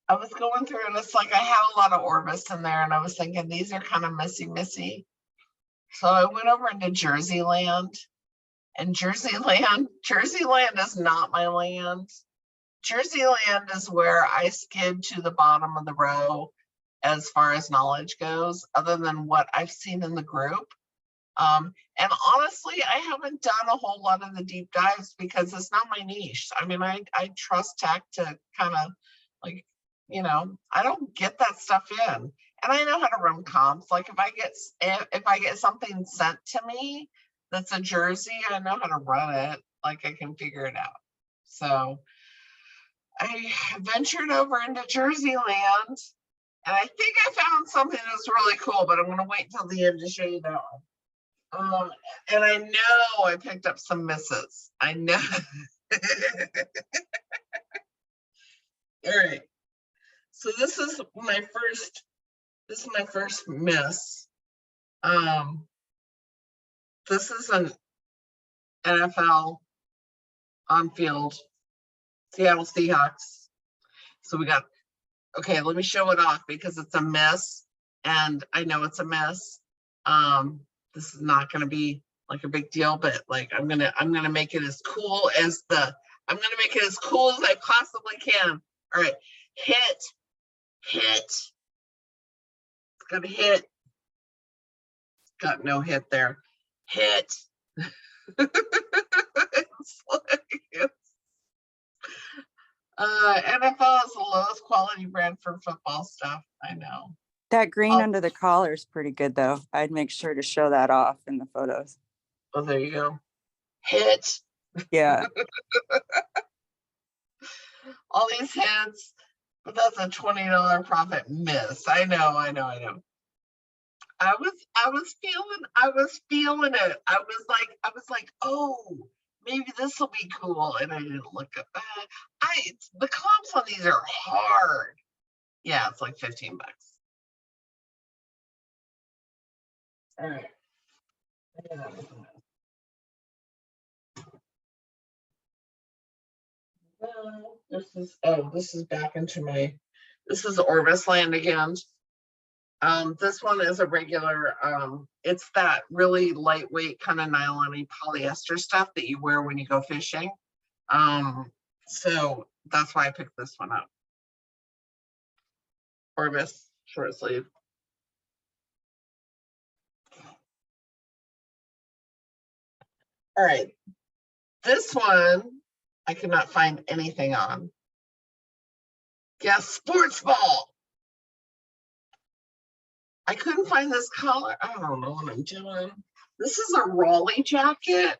I was going through and it's like I had a lot of Orvis in there and I was thinking these are kind of missy. So I went over into Jersey Land, and Jersey Land is not my land. Jersey Land is where I skid to the bottom of the row as far as knowledge goes, other than what I've seen in the group. And honestly, I haven't done a whole lot of the deep dives because it's not my niche. I mean, I trust tech to kind of like, you know, I don't get that stuff in. And I know how to run comps. Like if I get something sent to me that's a Jersey, I know how to run it. Like I can figure it out. So I ventured over into Jersey Land, and I think I found something that's really cool, but I'm going to wait until the end to show you that one. And I know I picked up some misses. I know. All right. So this is my first miss. This is an NFL on field, Seattle Seahawks. So we got, okay, let me show it off because it's a miss and I know it's a miss. This is not going to be like a big deal, but like I'm gonna make it as cool as I possibly can. All right, hit. It's got a hit. Got no hit there. Hit. It's like NFL is the lowest quality brand for football stuff. I know. That green under the collar is pretty good, though. I'd make sure to show that off in the photos. Oh, there you go. Hit. Yeah. All these hits, but that's a $20 profit miss. I know. I was feeling it. I was like, oh, maybe this will be cool. And I didn't look up. The comps on these are hard. Yeah, it's like $15. All right. This is back into this is Orvis Land again. This one is a regular, it's that really lightweight kind of nylon-y polyester stuff that you wear when you go fishing. So that's why I picked this one up. Orvis short sleeve. All right, this one I could not find anything on. Yes, sports ball. I couldn't find this color. I don't know what I'm doing. This is a Raleigh jacket.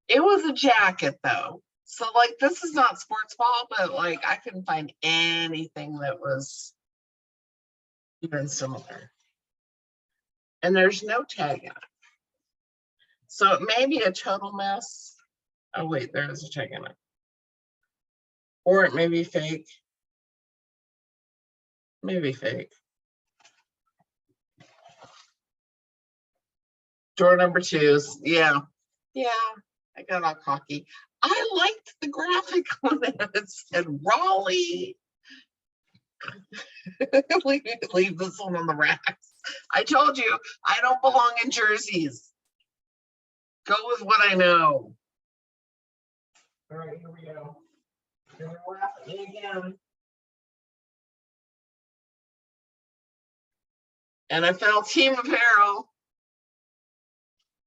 It was a jacket though. So like this is not sports ball, but like I couldn't find anything that was even similar. And there's no tag on it. So it may be a total mess. Oh wait, there is a tag on it. Or it may be fake. Maybe fake. Door number 2's, yeah. I got all cocky. I liked the graphic on it. It said Raleigh. Leave this one on the racks. I told you I don't belong in jerseys. Go with what I know. All right, here we go. Here we're laughing again. NFL team apparel.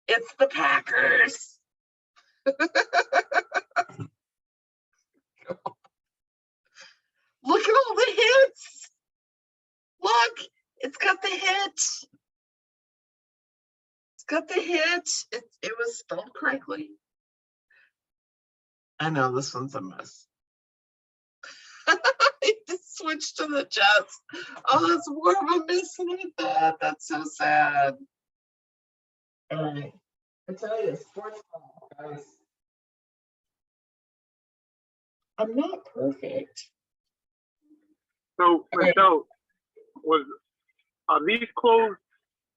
It's the Packers. Look at all the hits. Look, it's got the hit. It's got the hit. It was spelled correctly. I know this one's a mess. I just switched to the Jets. Oh, that's more of a mess than I thought. That's so sad. All right. I tell you, sports ball, guys. I'm not perfect. So, Michelle, are these clothes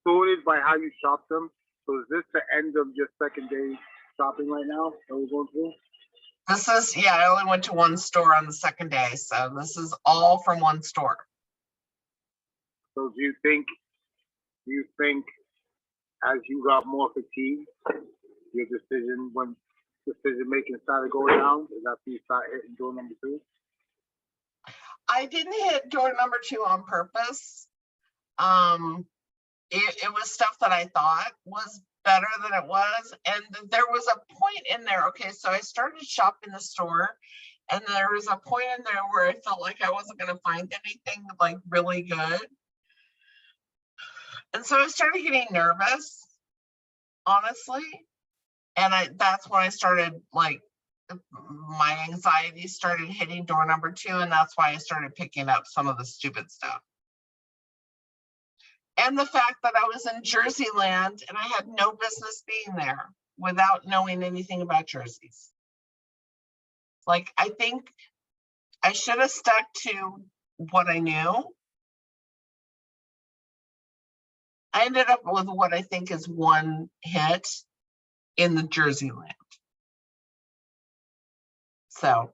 sorted by how you shop them? So is this the end of your second day shopping right now that we're going through? This is, yeah, I only went to one store on the second day, so this is all from one store. So do you think as you got more fatigued, your decision making started going down? Is that you start hitting door number 2? I didn't hit door number 2 on purpose. It was stuff that I thought was better than it was. And there was a point in there. Okay, so I started shopping the store, and there was a point in there where I felt like I wasn't going to find anything like really good. And so I started getting nervous, honestly. And that's when I started, like, my anxiety started hitting door number 2. And that's why I started picking up some of the stupid stuff. And the fact that I was in Jersey land and I had no business being there without knowing anything about jerseys. Like, I think I should have stuck to what I knew. I ended up with what I think is one hit in the Jersey land. So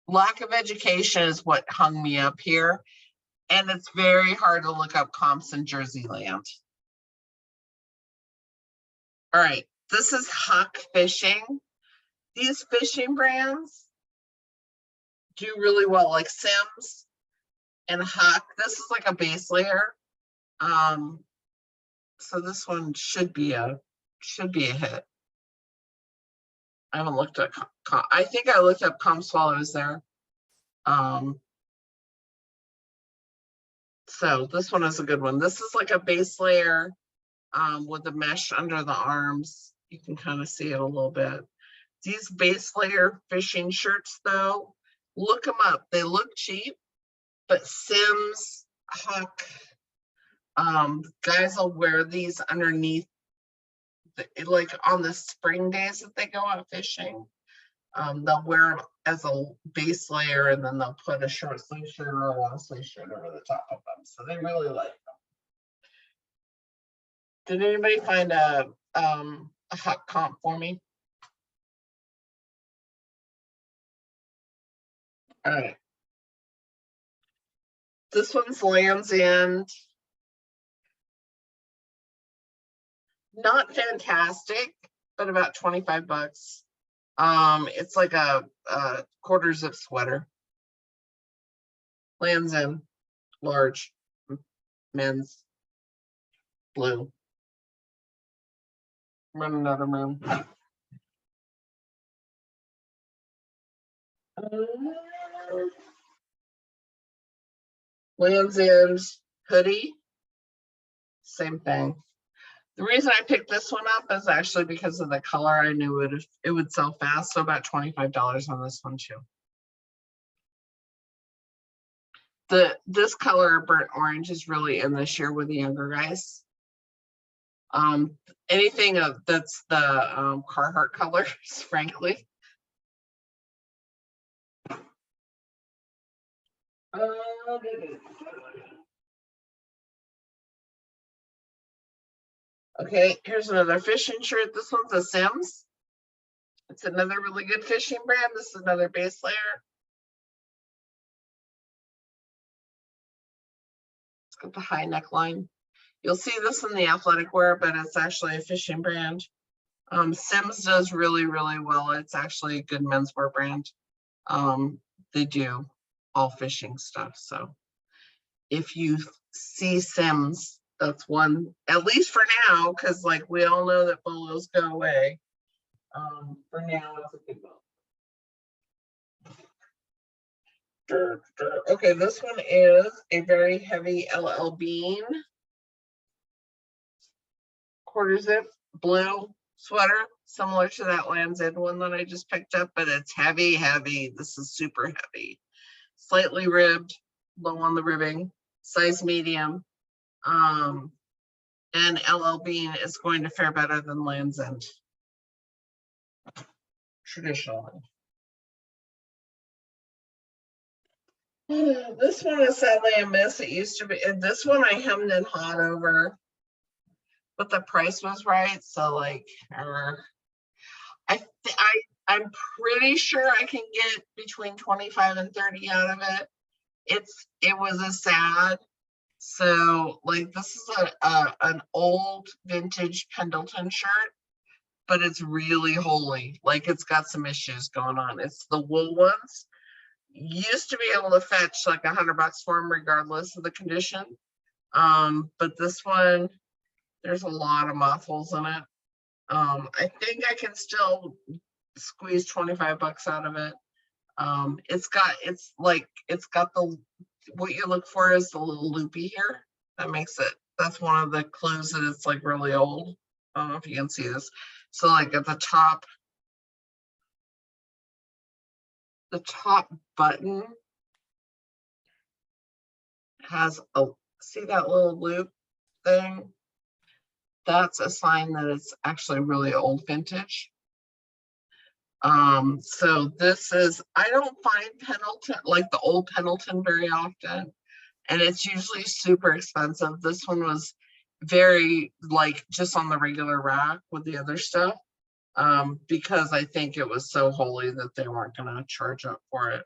lack of education is what hung me up here. And it's very hard to look up comps in Jersey land. All right, this is Huck Fishing. These fishing brands do really well, like Sims and Huck. This is like a base layer. So this one should be a hit. I haven't looked at I think I looked up comps while I was there. So this one is a good one. This is like a base layer with the mesh under the arms. You can kind of see it a little bit. These base layer fishing shirts, though, look them up. They look cheap, but Sims, Huck, guys will wear these underneath, like on the spring days that they go out fishing. They'll wear them as a base layer, and then they'll put a short sleeve shirt or a long sleeve shirt over the top of them. So they really like them. Did anybody find a Huck comp for me? All right. This one's Land's End. Not fantastic, but about 25 bucks. It's like a quarter zip sweater. Land's End, large, men's, blue. Run another room. Land's End hoodie, same thing. The reason I picked this one up is actually because of the color. I knew it would sell fast, so about $25 on this one too. This color, burnt orange, is really in this year with the younger guys. Anything that's the Carhartt colors, frankly. Okay, here's another fishing shirt. This one's a Sims. It's another really good fishing brand. This is another base layer. It's got the high neckline. You'll see this in the athletic wear, but it's actually a fishing brand. Sims does really, really well. It's actually a good menswear brand. They do all fishing stuff. So if you see Sims, that's one, at least for now, because like we all know that bolos go away. For now, it's a good one. Okay, this one is a very heavy LL Bean. quarter zip blue sweater, similar to that Land's End one that I just picked up, but it's heavy, heavy. This is super heavy. Slightly ribbed, low on the ribbing, size medium. And LL Bean is going to fare better than Land's End. Traditionally. This one is sadly a miss. It used to be, and this one I hemmed and hawed over, but the price was right. So like, I'm pretty sure I can get between 25 and 30 out of it. It was a sad. So like this is an old vintage Pendleton shirt, but it's really holy. Like it's got some issues going on. It's the wool ones. Used to be able to fetch like $100 for them regardless of the condition. But this one, there's a lot of moth holes in it. I think I can still squeeze $25 out of it. It's got the, what you look for is the little loopy here. That makes it, that's one of the clues that it's like really old. I don't know if you can see this. So like at the top button has a, see that little loop thing? That's a sign that it's actually really old vintage. So this is, I don't find Pendleton, like the old Pendleton very often, and it's usually super expensive. This one was very like just on the regular rack with the other stuff. Because I think it was so holy that they weren't going to charge up for it.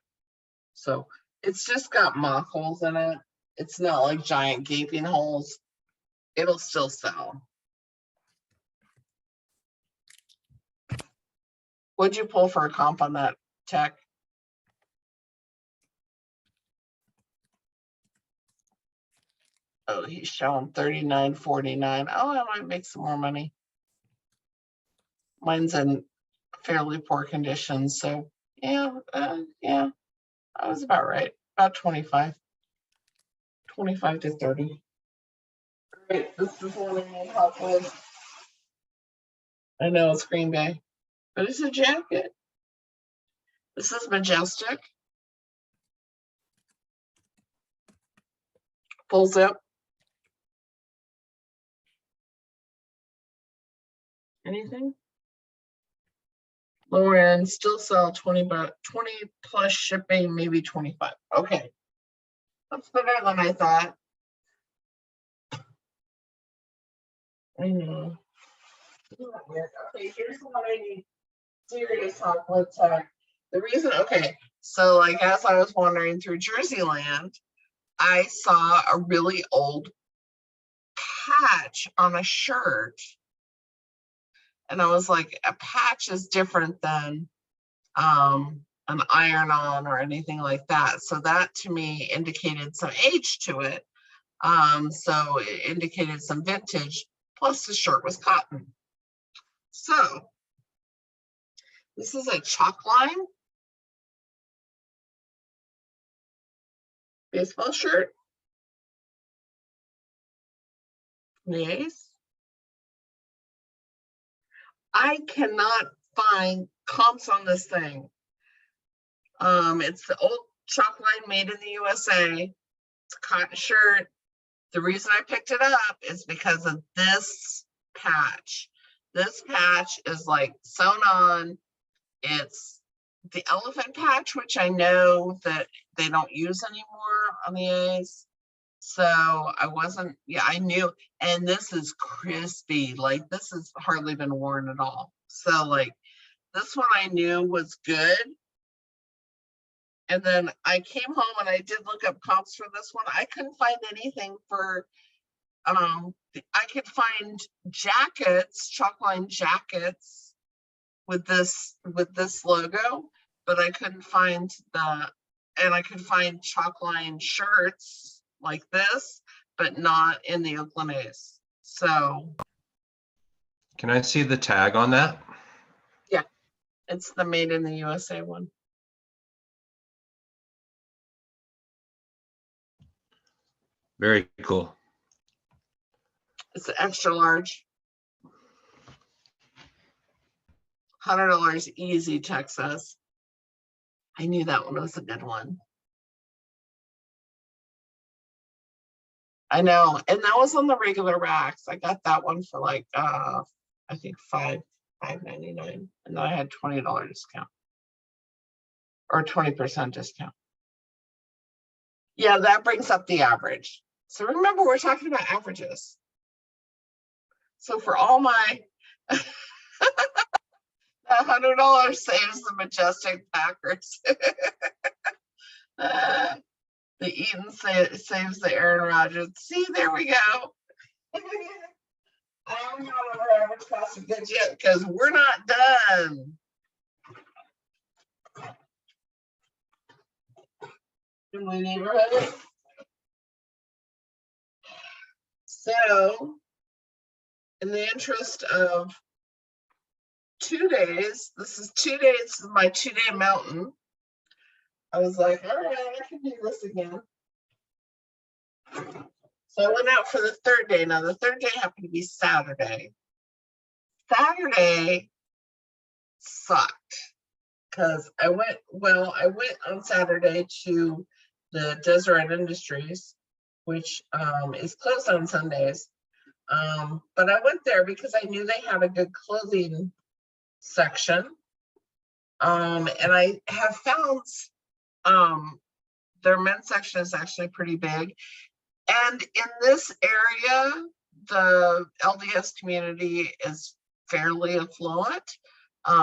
So it's just got moth holes in it. It's not like giant gaping holes. It'll still sell. What'd you pull for a comp on that, Tech? Oh, he's showing 39.49. Oh, I might make some more money. Mine's in fairly poor condition, so yeah, yeah, I was about right. About 25 to 30. All right, this is one I need help with. I know it's Green Bay, but it's a jacket. This is Majestic. Full zip. Anything? Lower end, still sell 20 plus shipping, maybe 25. Okay. That's better than I thought. I know. Okay, here's what I need serious help with Tech. The reason, okay, so like as I was wandering through Jersey Land, I saw a really old patch on a shirt. And I was like, a patch is different than an iron-on or anything like that. So that to me indicated some age to it. So it indicated some vintage, plus the shirt was cotton. So this is a chalk line baseball shirt. Yes. I cannot find comps on this thing. It's the old chalk line made in the USA. It's a cotton shirt. The reason I picked it up is because of this patch. This patch is like sewn on. It's the elephant patch, which I know that they don't use anymore on the A's. So I wasn't, yeah, I knew, and this is crispy, like this has hardly been worn at all. So like this one I knew was good. And then I came home and I did look up comps for this one. I couldn't find anything for, I could find jackets, chalkline jackets with this logo, but I couldn't find and I could find chalkline shirts like this, but not in the Oakland A's. So. Can I see the tag on that? Yeah, it's the made in the USA one. Very cool. It's extra large. $100 easy, Texas. I knew that one was a good one. I know, and that was on the regular racks. I got that one for like I think $5.99, and then I had $20 discount or 20% discount. Yeah, that brings up the average. So remember, we're talking about averages. So for all my $100 saves the Majestic Packers. The Eaton saves the Aaron Rodgers. See, there we go. I haven't got our average cost of goods yet because we're not done. In my neighborhood. So, in the interest of 2 days, this is 2 days, my 2-day mountain. I was like, all right, I can do this again. So I went out for the 3rd day. Now the 3rd day happened to be Saturday. Saturday sucked because I went on Saturday to the Deseret Industries, which is closed on Sundays. But I went there because I knew they had a good clothing section. And I have found their men's section is actually pretty big. And in this area, the LDS community is fairly affluent.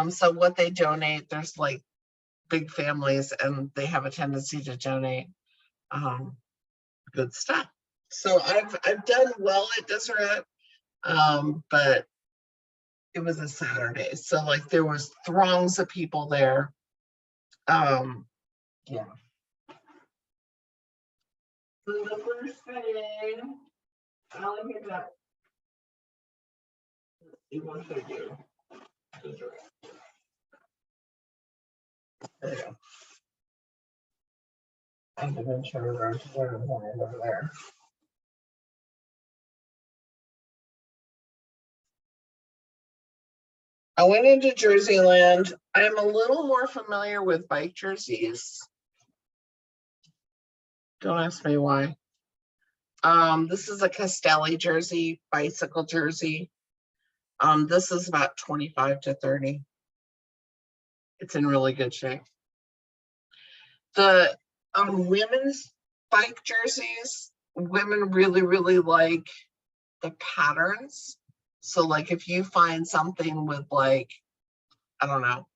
So what they donate, there's like big families and they have a tendency to donate good stuff. So I've done well at Deseret, but it was a Saturday. So like there was throngs of people there. Yeah. So the first thing, I'll look at that. Let's see what I do. There you go. I have been sure around over there. I went into Jerseyland. I'm a little more familiar with bike jerseys. Don't ask me why. This is a Castelli jersey, bicycle jersey. This is about 25 to 30. It's in really good shape. The women's bike jerseys, women really, really like the patterns. So like if you find something with like, I don't know,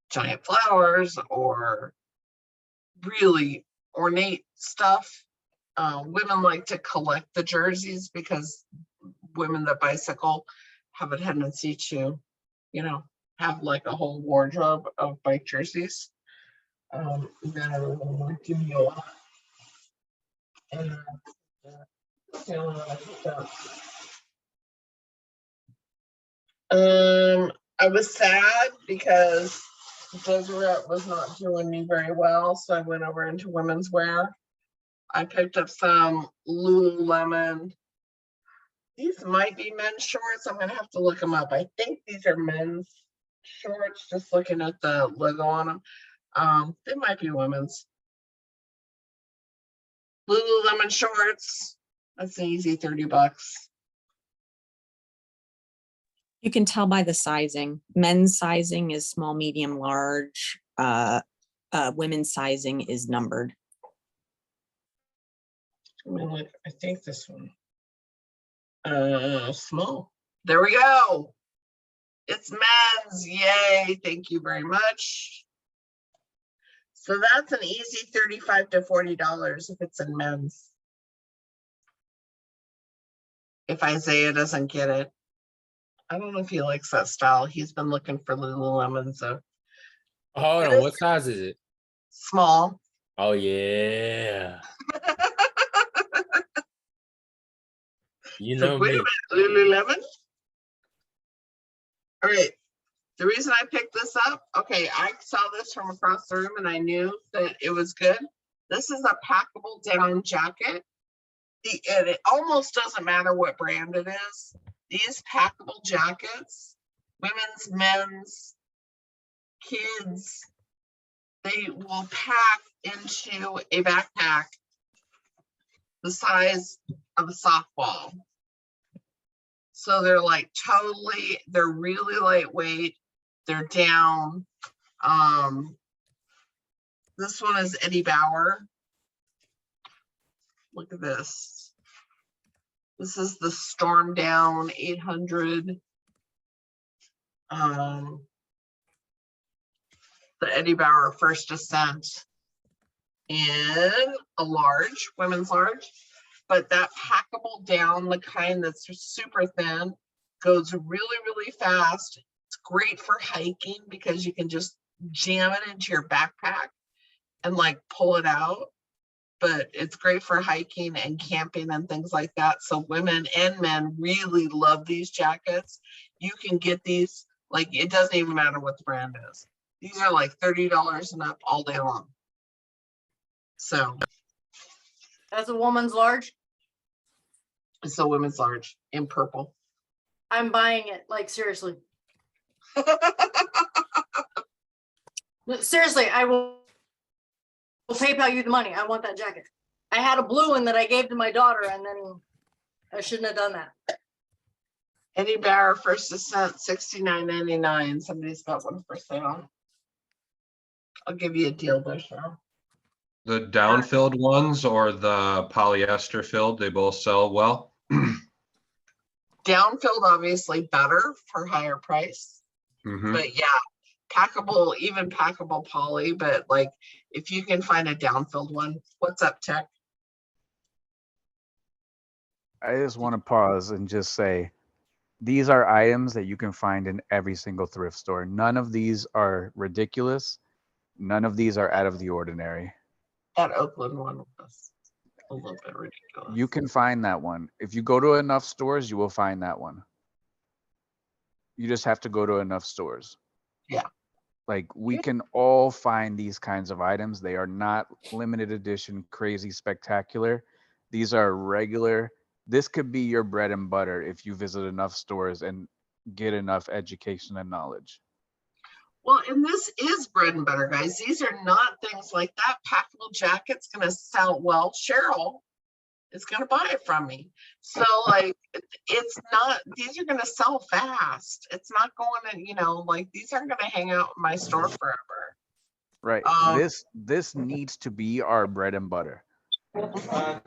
giant flowers or really ornate stuff, women like to collect the jerseys because women that bicycle have a tendency to, you know, have like a whole wardrobe of bike jerseys. Then I will give you and the only one I picked up. I was sad because Deseret was not doing me very well, so I went over into women's wear. I picked up some Lululemon. These might be men's shorts. I'm gonna have to look them up. I think these are men's shorts, just looking at the logo on them. They might be women's. Lululemon shorts. That's an easy $30. You can tell by the sizing. Men's sizing is small, medium, large. Women's sizing is numbered. I think this one. Small. There we go. It's men's. Yay. Thank you very much. So that's an easy $35 to $40 if it's in men's. If Isaiah doesn't get it. I don't know if he likes that style. He's been looking for Lululemon, so. Hold on, what size is it? Small. Oh yeah. You know wait me. a minute, Lululemon? All right. The reason I picked this up, okay, I saw this from across the room and I knew that it was good. This is a packable down jacket. It almost doesn't matter what brand it is. These packable jackets women's, men's, kids. They will pack into a backpack the size of a softball. So they're like they're really lightweight. They're down. This one is Eddie Bauer. Look at this. This is the Storm Down 800. The Eddie Bauer First Ascent in a large, women's large, but that packable down, the kind that's super thin, goes really, really fast. It's great for hiking because you can just jam it into your backpack and like pull it out. But it's great for hiking and camping and things like that. So women and men really love these jackets. You can get these, like, it doesn't even matter what the brand is. These are like $30 and up all day long. So That's a woman's large. it's a women's large in purple. I'm buying it, like, seriously. Seriously, I will PayPal you the money. I want that jacket. I had a blue one that I gave to my daughter, and then I shouldn't have done that. Eddie Bauer First Ascent, $69.99. Somebody's got one for sale. I'll give you a deal there, Cheryl. The down-filled ones or the polyester filled, they both sell well. Down-filled, obviously better for higher price. But yeah, packable, even packable poly, but like if you can find a down-filled one. What's up, Tech? I just want to pause and just say, these are items that you can find in every single thrift store. None of these are ridiculous. None of these are out of the ordinary. That Oakland one was a little bit ridiculous. You can find that one. If you go to enough stores, you will find that one. You just have to go to enough stores. Yeah. Like, we can all find these kinds of items. They are not limited edition, crazy spectacular. These are regular. This could be your bread and butter if you visit enough stores and get enough education and knowledge. Well, and this is bread and butter, guys. These are not things like that. Packable jacket's going to sell well. Cheryl is going to buy it from me. So, like, it's not, these are going to sell fast. It's not going to, you know, like, these aren't going to hang out in my store forever. Right. This needs to be our bread and butter. And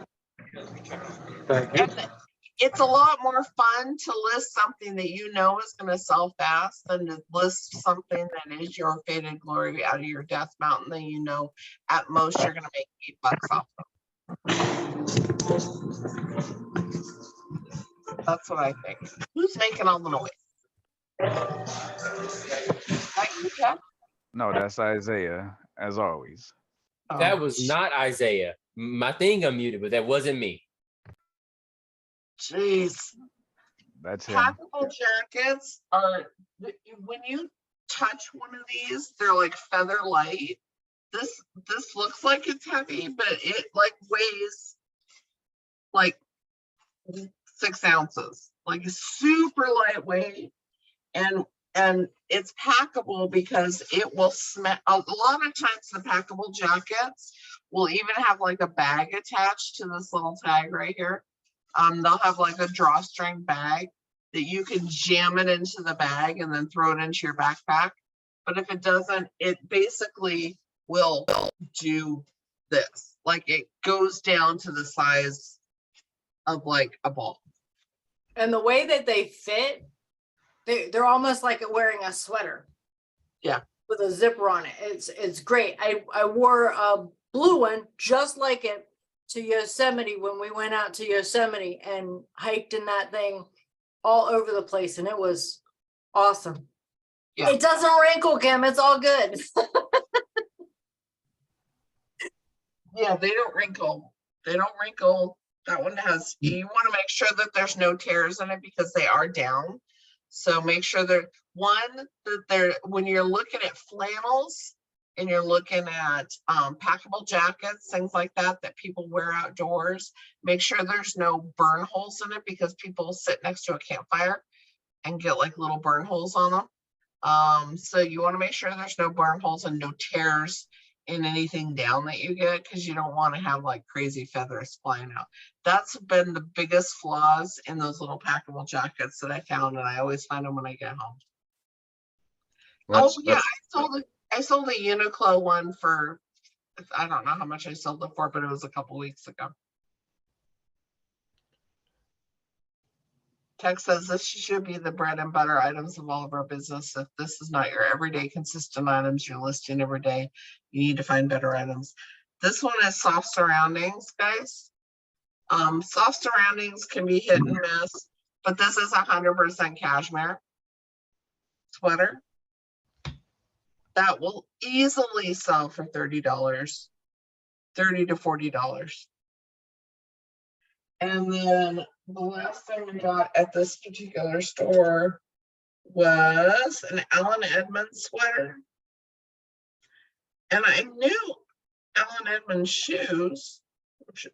it's a lot more fun to list something that you know is going to sell fast than to list something that is your faded glory out of your death mountain that you know at most you're going to make $8 off of. That's what I think. Who's making all the noise? Like you, Jeff? No, that's Isaiah, as always. That was not Isaiah. My thing unmuted, but that wasn't me. Jeez. That's him. Packable jackets are, when you touch one of these, they're like feather light. This looks like it's heavy, but it like weighs like 6 ounces. Like it's super lightweight, and it's packable because it will smell. A lot of times the packable jackets will even have like a bag attached to this little tag right here. They'll have like a drawstring bag that you can jam it into the bag and then throw it into your backpack. But if it doesn't, it basically will do this. Like it goes down to the size of like a ball. And the way that they fit, they're almost like wearing a sweater. Yeah. With a zipper on it. It's great. I wore a blue one just like it to Yosemite when we went out to Yosemite and hiked in that thing all over the place, and it was awesome. Yeah. It doesn't wrinkle, Kim. It's all good. Yeah, they don't wrinkle. They don't wrinkle. That one has, you want to make sure that there's no tears in it because they are down. So make sure that when you're looking at flannels and you're looking at packable jackets, things like that people wear outdoors, make sure there's no burn holes in it because people sit next to a campfire and get like little burn holes on them. So you want to make sure there's no burn holes and no tears in anything down that you get, because you don't want to have like crazy feathers flying out. That's been the biggest flaws in those little packable jackets that I found, and I always find them when I get home. I sold a Uniqlo one for, I don't know how much I sold it for, but it was a couple weeks ago. Tech says this should be the bread and butter items of all of our business. If this is not your everyday consistent items you're listing every day, you need to find better items. This one is soft surroundings, guys. Soft surroundings can be hit and miss, but this is 100% cashmere sweater that will easily sell for $30, $30 to $40. And then the last thing we got at this particular store was an Alan Edmonds sweater. And I knew Alan Edmonds shoes, which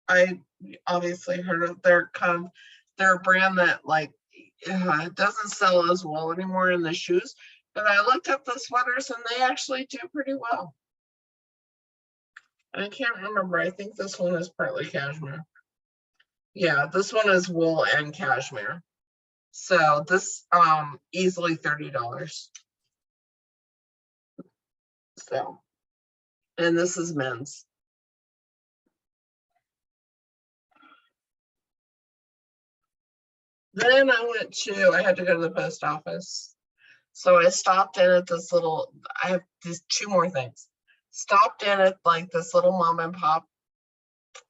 I obviously heard of. They're a brand that like doesn't sell as well anymore in the shoes, but I looked up the sweaters and they actually do pretty well. And I can't remember, I think this one is partly cashmere. Yeah, this one is wool and cashmere. So this easily $30. So, and this is men's. Then I had to go to the post office. So I stopped in at this little, I have these two more things. Stopped in at like this little mom and pop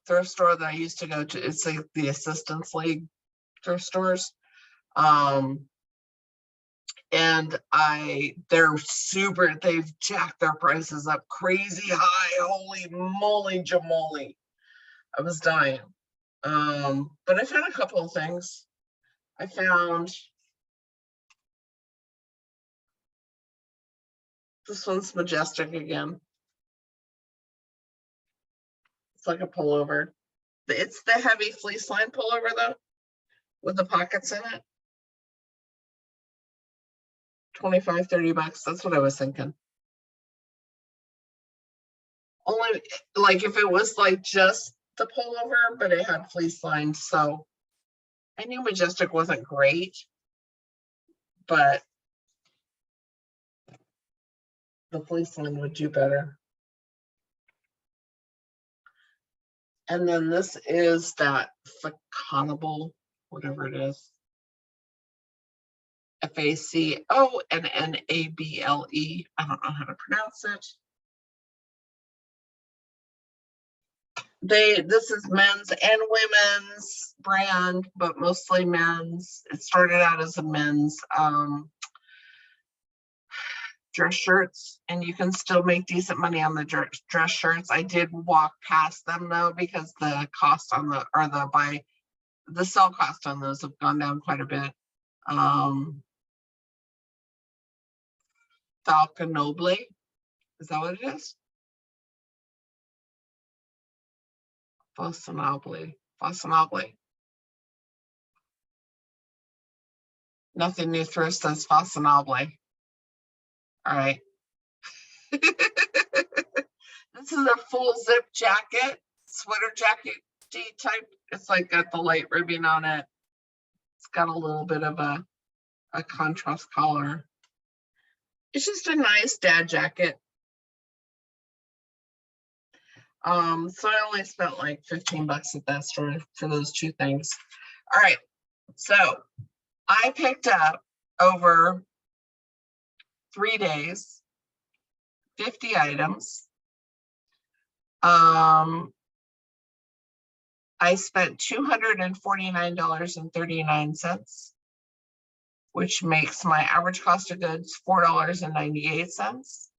thrift store that I used to go to. It's like the Assistance League thrift stores. And they've jacked their prices up crazy high. Holy moly jamoly. I was dying. But I found a couple of things. I found this one's majestic again. It's like a pullover. It's the heavy fleece line pullover though, with the pockets in it. 25, 30 bucks. That's what I was thinking. Only like if it was like just the pullover, but it had fleece lines. So I knew Majestic wasn't great, but the fleece line would do better. And then this is that Faconable, whatever it is. F-A-C-O-N-N-A-B-L-E. I don't know how to pronounce it. This is men's and women's brand, but mostly men's. It started out as a men's dress shirts, and you can still make decent money on the dress shirts. I did walk past them though, because the cost on the sell cost on those have gone down quite a bit. Falconobly, is that what it is? Faconable. Nothing new thrift says Faconable. All right. This is a full zip jacket, sweater jacket type. It's like got the light ribbing on it. It's got a little bit of a contrast collar. It's just a nice dad jacket. So I only spent like 15 bucks at that store for those two things. All right. So I picked up over 3 days, 50 items. I spent $249.39, which makes my average cost of goods $4.98.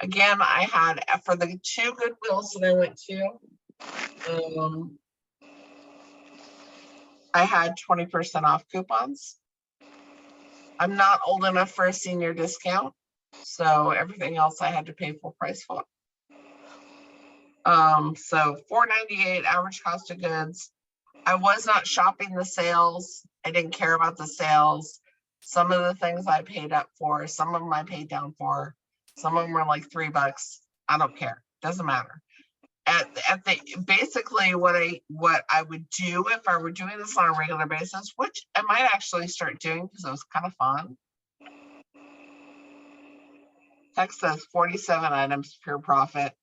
Again, I had, for the 2 Goodwills that I went to, I had 20% off coupons. I'm not old enough for a senior discount, so everything else I had to pay full price for. So $4.98 average cost of goods. I was not shopping the sales. I didn't care about the sales. Some of the things I paid up for, some of them I paid down for, some of them were like $3. I don't care, doesn't matter. Basically what I would do if I were doing this on a regular basis, which I might actually start doing because it was kind of fun. Text says 47 items, pure profit.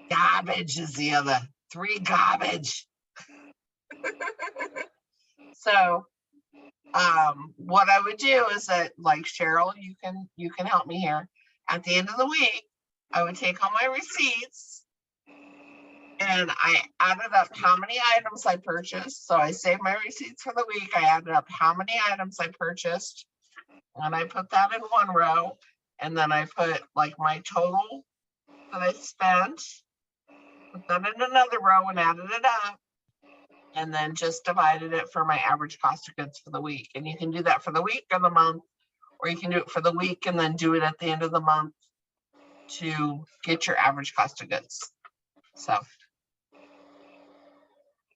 Garbage is the other 3 garbage. So what I would do is that, like, Cheryl, you can help me here. At the end of the week, I would take all my receipts and I added up how many items I purchased. So I saved my receipts for the week. I added up how many items I purchased, and I put that in one row. And then I put like my total that I spent, put that in another row and added it up. And then just divided it for my average cost of goods for the week. And you can do that for the week or the month, or you can do it for the week and then do it at the end of the month to get your average cost of goods. So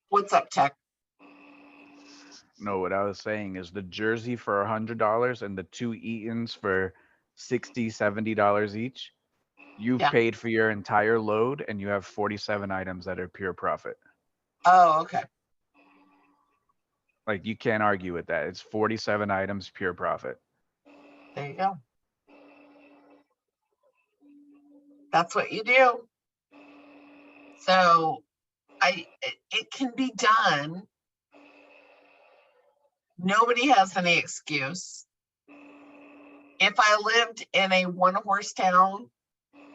what's up, Tech? No, what I was saying is the jersey for $100 and the 2 Eatons for $60, $70 each. You've paid for your entire load and you have 47 items that are pure profit. Oh, okay. Like, you can't argue with that. It's 47 items, pure profit. There you go. That's what you do. So it can be done. Nobody has any excuse. If I lived in a 1-horse town,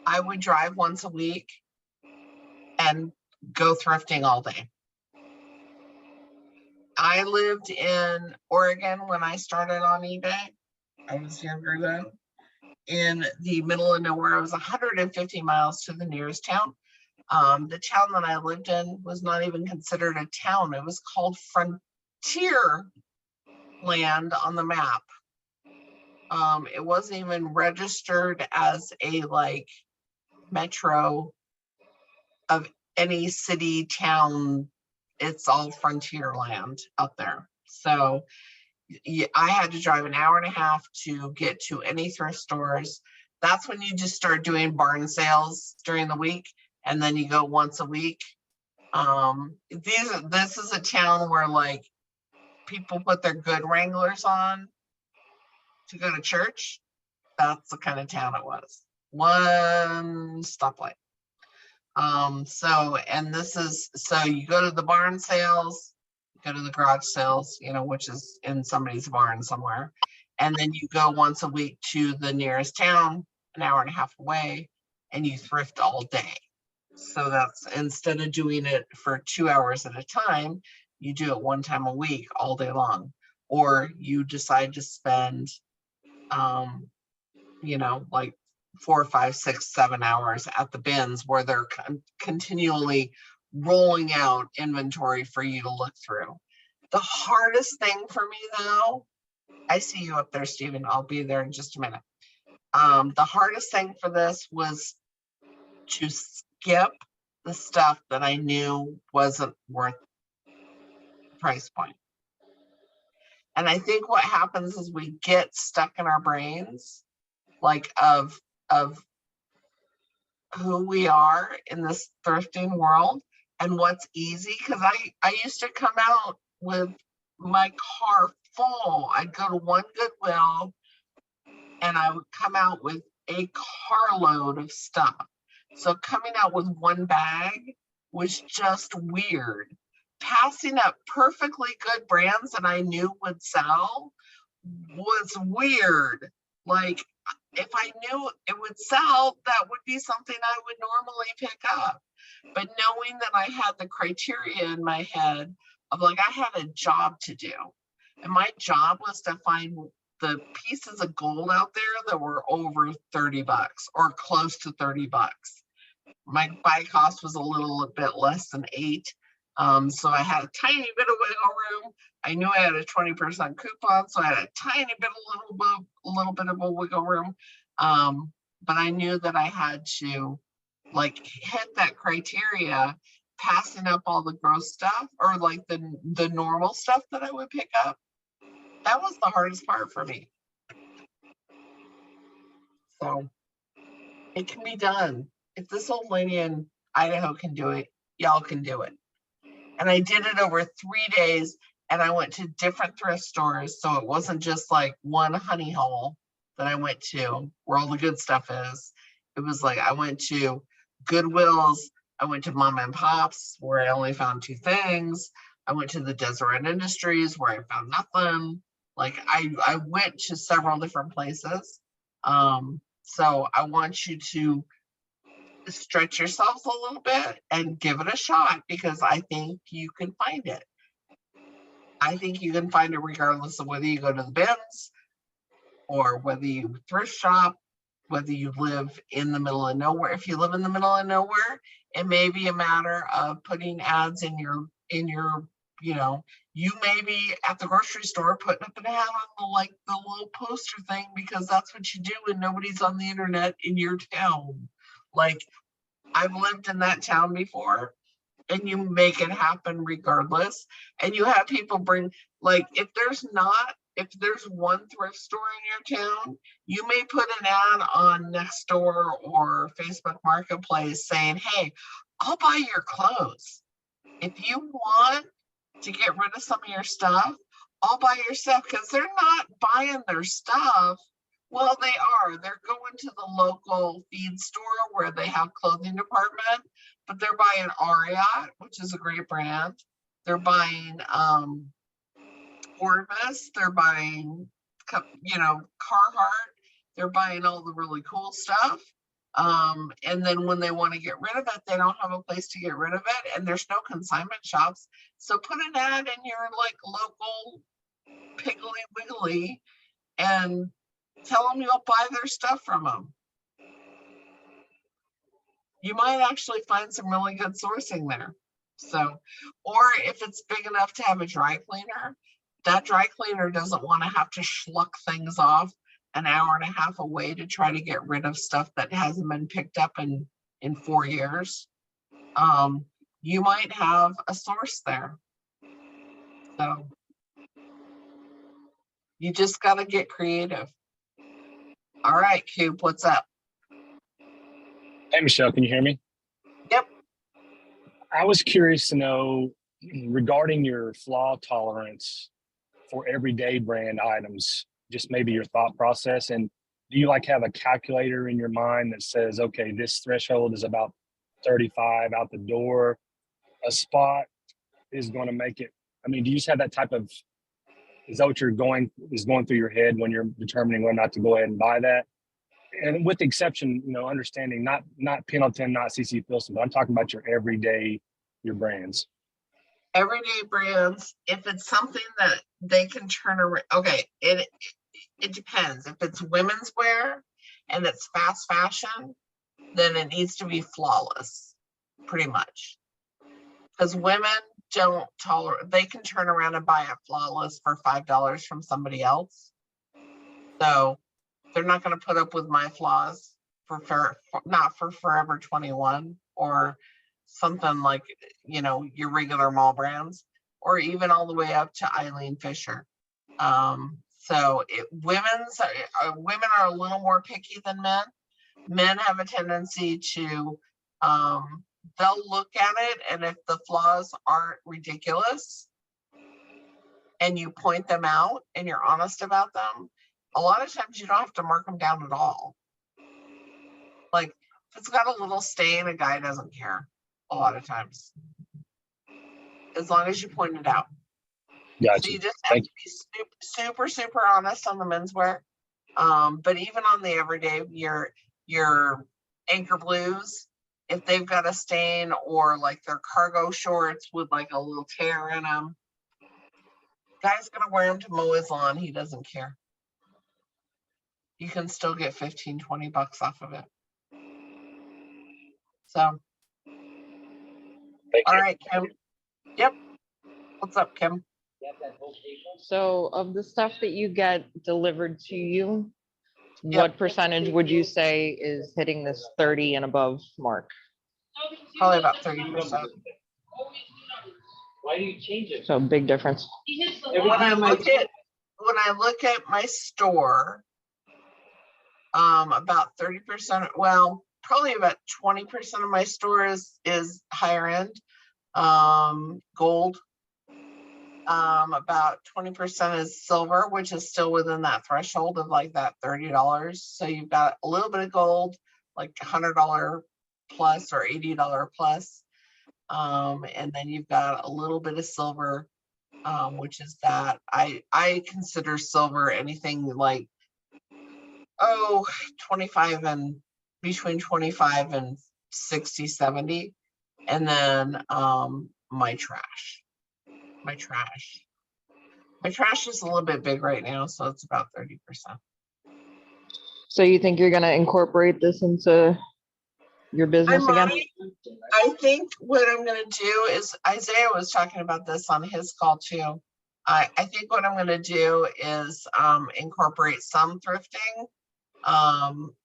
I would drive once a week and go thrifting all day. I lived in Oregon when I started on eBay. I was younger then. In the middle of nowhere, I was 150 miles to the nearest town. The town that I lived in was not even considered a town. It was called Frontier Land on the map. It wasn't even registered as a like metro of any city, town. It's all frontier land out there. So I had to drive an hour and a half to get to any thrift stores. That's when you just start doing barn sales during the week, and then you go once a week. This is a town where like people put their good Wranglers on to go to church. That's the kind of town it was. One stoplight. So you go to the barn sales, go to the garage sales, which is in somebody's barn somewhere. And then you go once a week to the nearest town, an hour and a half away, and you thrift all day. So that's, instead of doing it for 2 hours at a time, you do it one time a week all day long. Or you decide to spend, like 4, 5, 6, 7 hours at the bins where they're continually rolling out inventory for you to look through. The hardest thing for me though, I see you up there, Stephen. I'll be there in just a minute. The hardest thing for this was to skip the stuff that I knew wasn't worth the price point. And I think what happens is we get stuck in our brains, like of who we are in this thrifting world and what's easy. Because I used to come out with my car full. I'd go to one Goodwill and I would come out with a carload of stuff. So coming out with one bag was just weird. Passing up perfectly good brands that I knew would sell was weird. Like, if I knew it would sell, that would be something I would normally pick up. But knowing that I had the criteria in my head of like, I had a job to do. And my job was to find the pieces of gold out there that were over $30 or close to $30. My buy cost was a little bit less than $8. So I had a tiny bit of wiggle room. I knew I had a 20% coupon, so I had a tiny bit, a little bit of a wiggle room. But I knew that I had to like hit that criteria, passing up all the gross stuff or like the normal stuff that I would pick up. That was the hardest part for me. So it can be done. If this old lady in Idaho can do it, y'all can do it. And I did it over 3 days, and I went to different thrift stores. So it wasn't just like one honey hole that I went to where all the good stuff is. It was like I went to Goodwill's, I went to Mom and Pop's where I only found 2 things. I went to the Deseret Industries where I found nothing. Like I went to several different places. So I want you to stretch yourselves a little bit and give it a shot, because I think you can find it. I think you can find it regardless of whether you go to the bins or whether you thrift shop, whether you live in the middle of nowhere. If you live in the middle of nowhere, it may be a matter of putting ads in your, you know, you may be at the grocery store putting up an ad on the little poster thing, because that's what you do when nobody's on the internet in your town. Like, I've lived in that town before, and you make it happen regardless. And you have people bring, like, if there's one thrift store in your town, you may put an ad on Nextdoor or Facebook Marketplace saying, hey, I'll buy your clothes. If you want to get rid of some of your stuff, I'll buy your stuff, because they're not buying their stuff. Well, they are. They're going to the local feed store where they have clothing department, but they're buying Ariat, which is a great brand. They're buying Orvis. They're buying, you know, Carhartt. They're buying all the really cool stuff. And then when they want to get rid of it, they don't have a place to get rid of it, and there's no consignment shops. So put an ad in your like local Piggly Wiggly and tell them you'll buy their stuff from them. You might actually find some really good sourcing there. So, or if it's big enough to have a dry cleaner, that dry cleaner doesn't want to have to schluck things off an hour and a half away to try to get rid of stuff that hasn't been picked up in 4 years. You might have a source there. So you just got to get creative. All right, Cube, what's up? Hey, Michelle, can you hear me? Yep. I was curious to know regarding your flaw tolerance for everyday brand items, just maybe your thought process. And do you like have a calculator in your mind that says, okay, this threshold is about 35 out the door? A spot is going to make it. I mean, do you just have that type of, is that what going through your head when you're determining whether or not to go ahead and buy that? And with the exception, you know, understanding not Pendleton, not CC Pilsen, but I'm talking about your everyday, your brands. Everyday brands, if it's something that they can turn around, okay, it depends. If it's women's wear and it's fast fashion, then it needs to be flawless, pretty much. Because women don't tolerate, they can turn around and buy a flawless for $5 from somebody else. So they're not going to put up with my flaws not for Forever 21 or something like, you know, your regular mall brands, or even all the way up to Eileen Fisher. So women are a little more picky than men. Men have a tendency to, they'll look at it, and if the flaws aren't ridiculous and you point them out and you're honest about them, a lot of times you don't have to mark them down at all. Like, if it's got a little stain, a guy doesn't care a lot of times, as long as you point it out. Gotcha. So you just have to be super, super honest on the menswear. But even on the everyday, your anchor blues, if they've got a stain, or like their cargo shorts with like a little tear in them, guy's gonna wear them to mow his lawn. He doesn't care. You can still get 15, 20 bucks off of it. So, all right, Kim. Yep. What's up, Kim? So of the stuff that you get delivered to you, what percentage would you say is hitting this 30 and above mark? Probably about 30%. Why do you change it? So big difference. when I look at my store, about 30%, well, probably about 20% of my store is higher end, gold. About 20% is silver, which is still within that threshold of like that $30. So you've got a little bit of gold, like $100 plus or $80 plus. And then you've got a little bit of silver, which is that I consider silver anything like, 25 and between 25 and 60, 70. And then my trash is a little bit big right now, so it's about 30%. So you think you're gonna incorporate this into your business again? I think what I'm gonna do is, Isaiah was talking about this on his call too. I think what I'm gonna do is incorporate some thrifting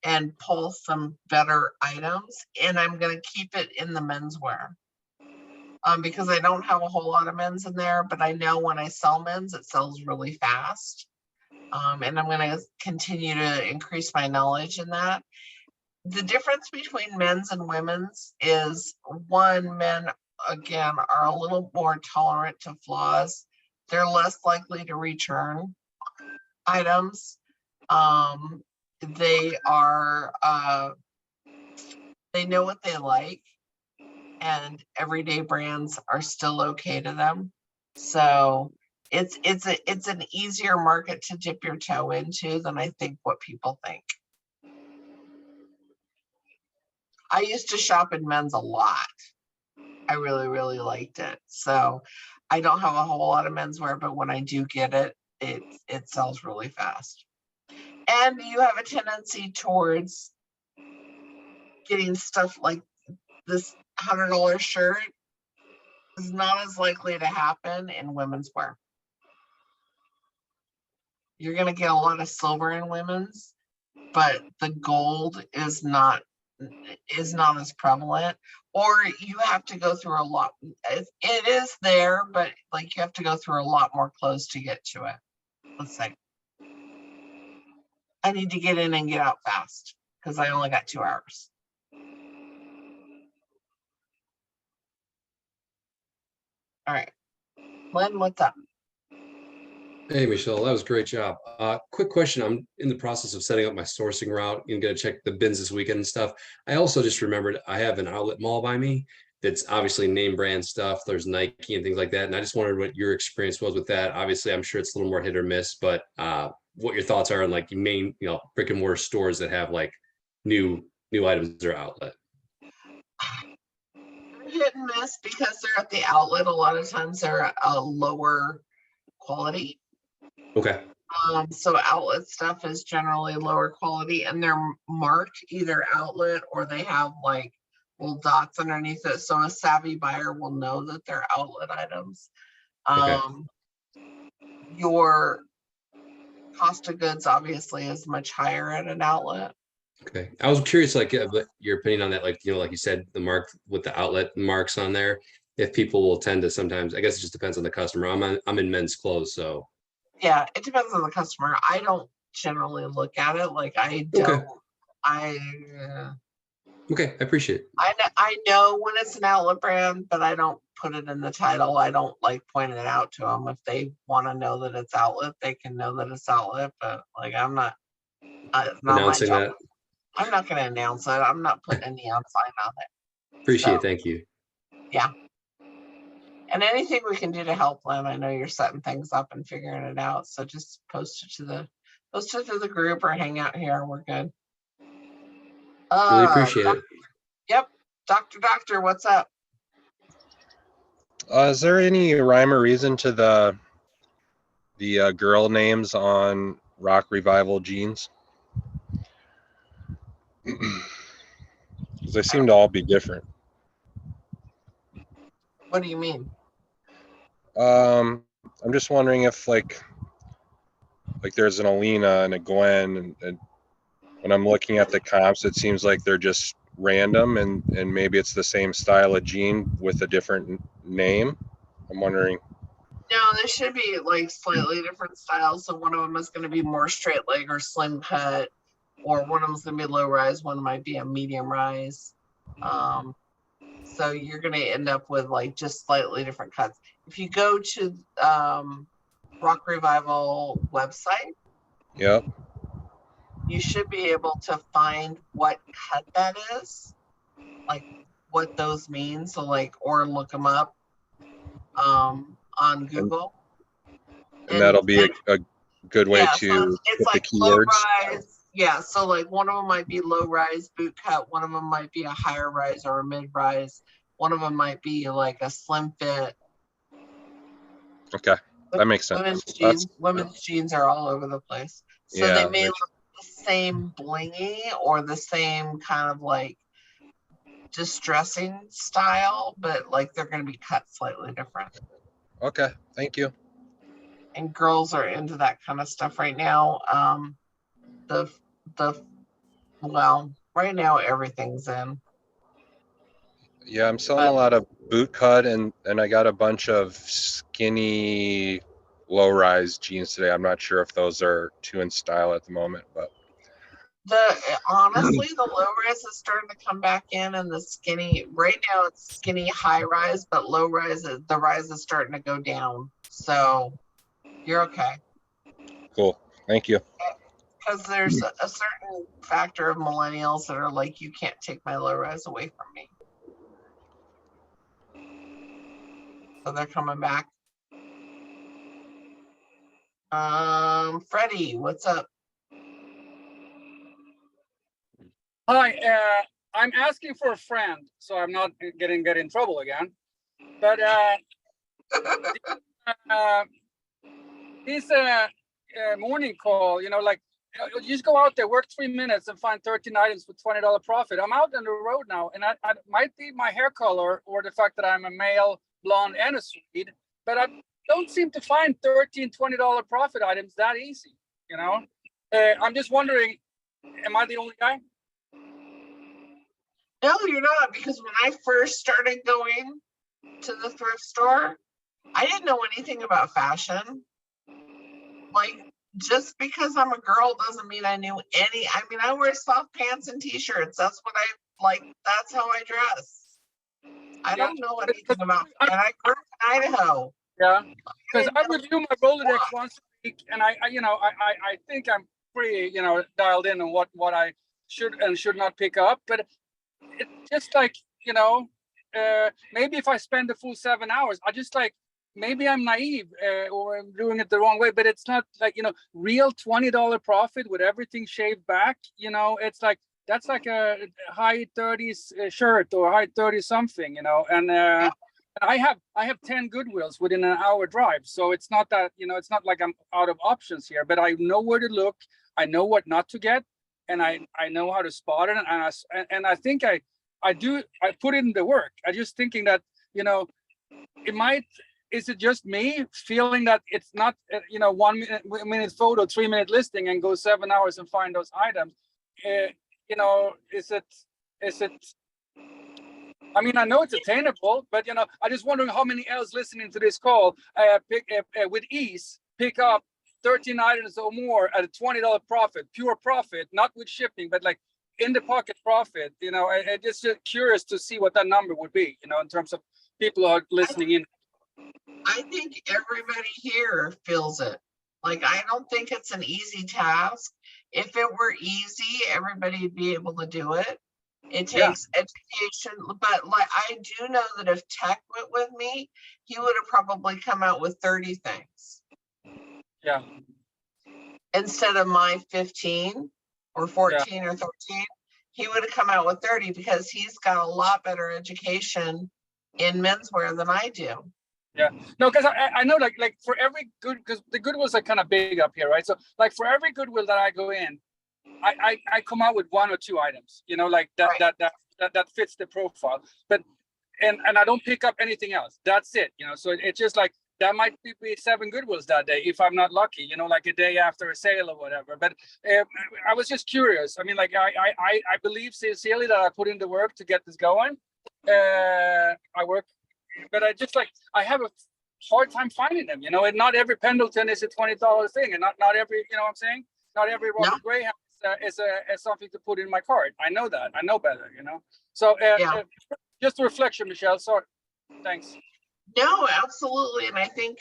and pull some better items, and I'm gonna keep it in the menswear. Because I don't have a whole lot of men's in there, but I know when I sell men's, it sells really fast. And I'm gonna continue to increase my knowledge in that. The difference between men's and women's is, one, men, again, are a little more tolerant to flaws. They're less likely to return items. They are, they know what they like, and everyday brands are still okay to them. So it's an easier market to dip your toe into than I think what people think. I used to shop in men's a lot. I really, really liked it. So I don't have a whole lot of menswear, but when I do get it, it sells really fast. And you have a tendency towards getting stuff like this $100 shirt is not as likely to happen in women's wear. You're going to get a lot of silver in women's, but the gold is not as prevalent, or you have to go through a lot. It is there, but like you have to go through a lot more clothes to get to it. Let's say I need to get in and get out fast because I only got 2 hours. All right, Len, what's up? Hey, Michelle, that was a great job. Quick question. I'm in the process of setting up my sourcing route and gonna check the bins this weekend and stuff. I also just remembered I have an outlet mall by me that's obviously name brand stuff. There's Nike and things like that. And I just wondered what your experience was with that. Obviously, I'm sure it's a little more hit or miss, but what your thoughts are on like main, brick and mortar stores that have like new items or outlet. Hit and miss because they're at the outlet. A lot of times they're a lower quality. Okay. So outlet stuff is generally lower quality, and they're marked either outlet or they have like little dots underneath it. So a savvy buyer will know that they're outlet items. Your cost of goods obviously is much higher at an outlet. Okay. I was curious, like your opinion on that, like, like you said, the mark with the outlet marks on there, if people will tend to sometimes, I guess it just depends on the customer. I'm in men's clothes, so. Yeah, it depends on the customer. I don't generally look at it like I don't. Okay, I appreciate it. I know when it's an outlet brand, but I don't put it in the title. I don't like point it out to them. If they want to know that it's outlet, they can know that it's outlet. But like, I'm not Announcing that. I'm not going to announce it. I'm not putting a neon sign on it. Appreciate it. Thank you. Yeah. And anything we can do to help Lynn, I know you're setting things up and figuring it out. So just post it to the group or hang out here. We're good. Really appreciate it. Yep. Doctor, what's up? Is there any rhyme or reason to the girl names on Rock Revival jeans? Because they seem to all be different. What do you mean? I'm just wondering if like there's an Alina and a Gwen, and when I'm looking at the comps, it seems like they're just random, and maybe it's the same style of jean with a different name. I'm wondering. No, there should be like slightly different styles. So one of them is going to be more straight leg or slim cut, or one of them is going to be low rise. One might be a medium rise. So you're going to end up with like just slightly different cuts. If you go to Rock Revival website, Yep. you should be able to find what cut that is, like what those mean. So like, or look them up on Google. And that'll be a good way Yeah, to so it's get the like low keywords. rise. Yeah, so like one of them might be low rise boot cut, one of them might be a higher rise or a mid rise, one of them might be like a slim fit. Okay, that makes sense. Women's jeans are all over the place. So Yeah, they may look the same blingy or the same kind of like distressing style, but like they're going to be cut slightly different. Okay, thank you. And girls are into that kind of stuff right now. Well, right now everything's in. Yeah, I'm selling a lot of boot cut and I got a bunch of skinny low rise jeans today. I'm not sure if those are too in style at the moment, but Honestly, the low rise is starting to come back in, and the skinny right now it's skinny high rise, but low rise the rise is starting to go down. So you're okay. cool. Thank you. Because there's a certain factor of millennials that are like, you can't take my low rise away from me. So they're coming back. Freddie, what's up? Hi, I'm asking for a friend, so I'm not get in trouble again. But this morning call, you know, like you just go out there, work 3 minutes, and find 13 items for $20 profit. I'm out on the road now, and I might be my hair color or the fact that I'm a male, blonde, and a Swede, but I don't seem to find $20 profit items that easy. You know, I'm just wondering, am I the only guy? No, you're not, because when I first started going to the thrift store, I didn't know anything about fashion. Like, just because I'm a girl doesn't mean I knew any. I mean, I wear soft pants and t-shirts. That's what I like. That's how I dress. I don't know anything about, and I grew up in Idaho. Yeah, because I review my Rolodex once a week, and I think I'm pretty, dialed in on what I should and should not pick up. But it's just like, maybe if I spend the full 7 hours, I just like, maybe I'm naive or I'm doing it the wrong way, but it's not like, real $20 profit with everything shaved back. It's like, that's like a high 30s shirt or high 30 something, and I have 10 Goodwills within an hour drive. So it's not that, it's not like I'm out of options here, but I know where to look. I know what not to get. And I know how to spot it. And I think I put in the work. I just thinking that, is it just me feeling that it's not, 1 minute photo, 3 minute listing and go 7 hours and find those items? Is it, I mean, I know it's attainable, but, I just wondering how many else listening to this call with ease pick up 13 items or more at a $20 profit, pure profit, not with shipping, but like in the pocket profit. I just curious to see what that number would be, in terms of people who are listening in. I think everybody here feels it. Like, I don't think it's an easy task. If it were easy, everybody would be able to do it. It takes education, but like, I do know that if Tech went with me, he would have probably come out with 30 things. Yeah. Instead of my 15 or 14 or 13, he would have come out with 30 because he's got a lot better education in menswear than I do. Yeah, no, because I know like for every because the Goodwills are kind of big up here, right? So like for every Goodwill that I go in, I come out with 1 or 2 items, like that fits the profile. But and I don't pick up anything else. That's it, So it's just like that might be 7 Goodwills that day if I'm not lucky, like a day after a sale or whatever. But I was just curious. I mean, like I believe sincerely that I put in the work to get this going. I work. But I just like, I have hard time finding them, and not every Pendleton is a $20 thing, and not every, you know what I'm saying? Not every Robert Greyhound is something to put in my cart. I know that. I know better, So just a reflection, Michelle. Sorry. Thanks. No, absolutely. And I think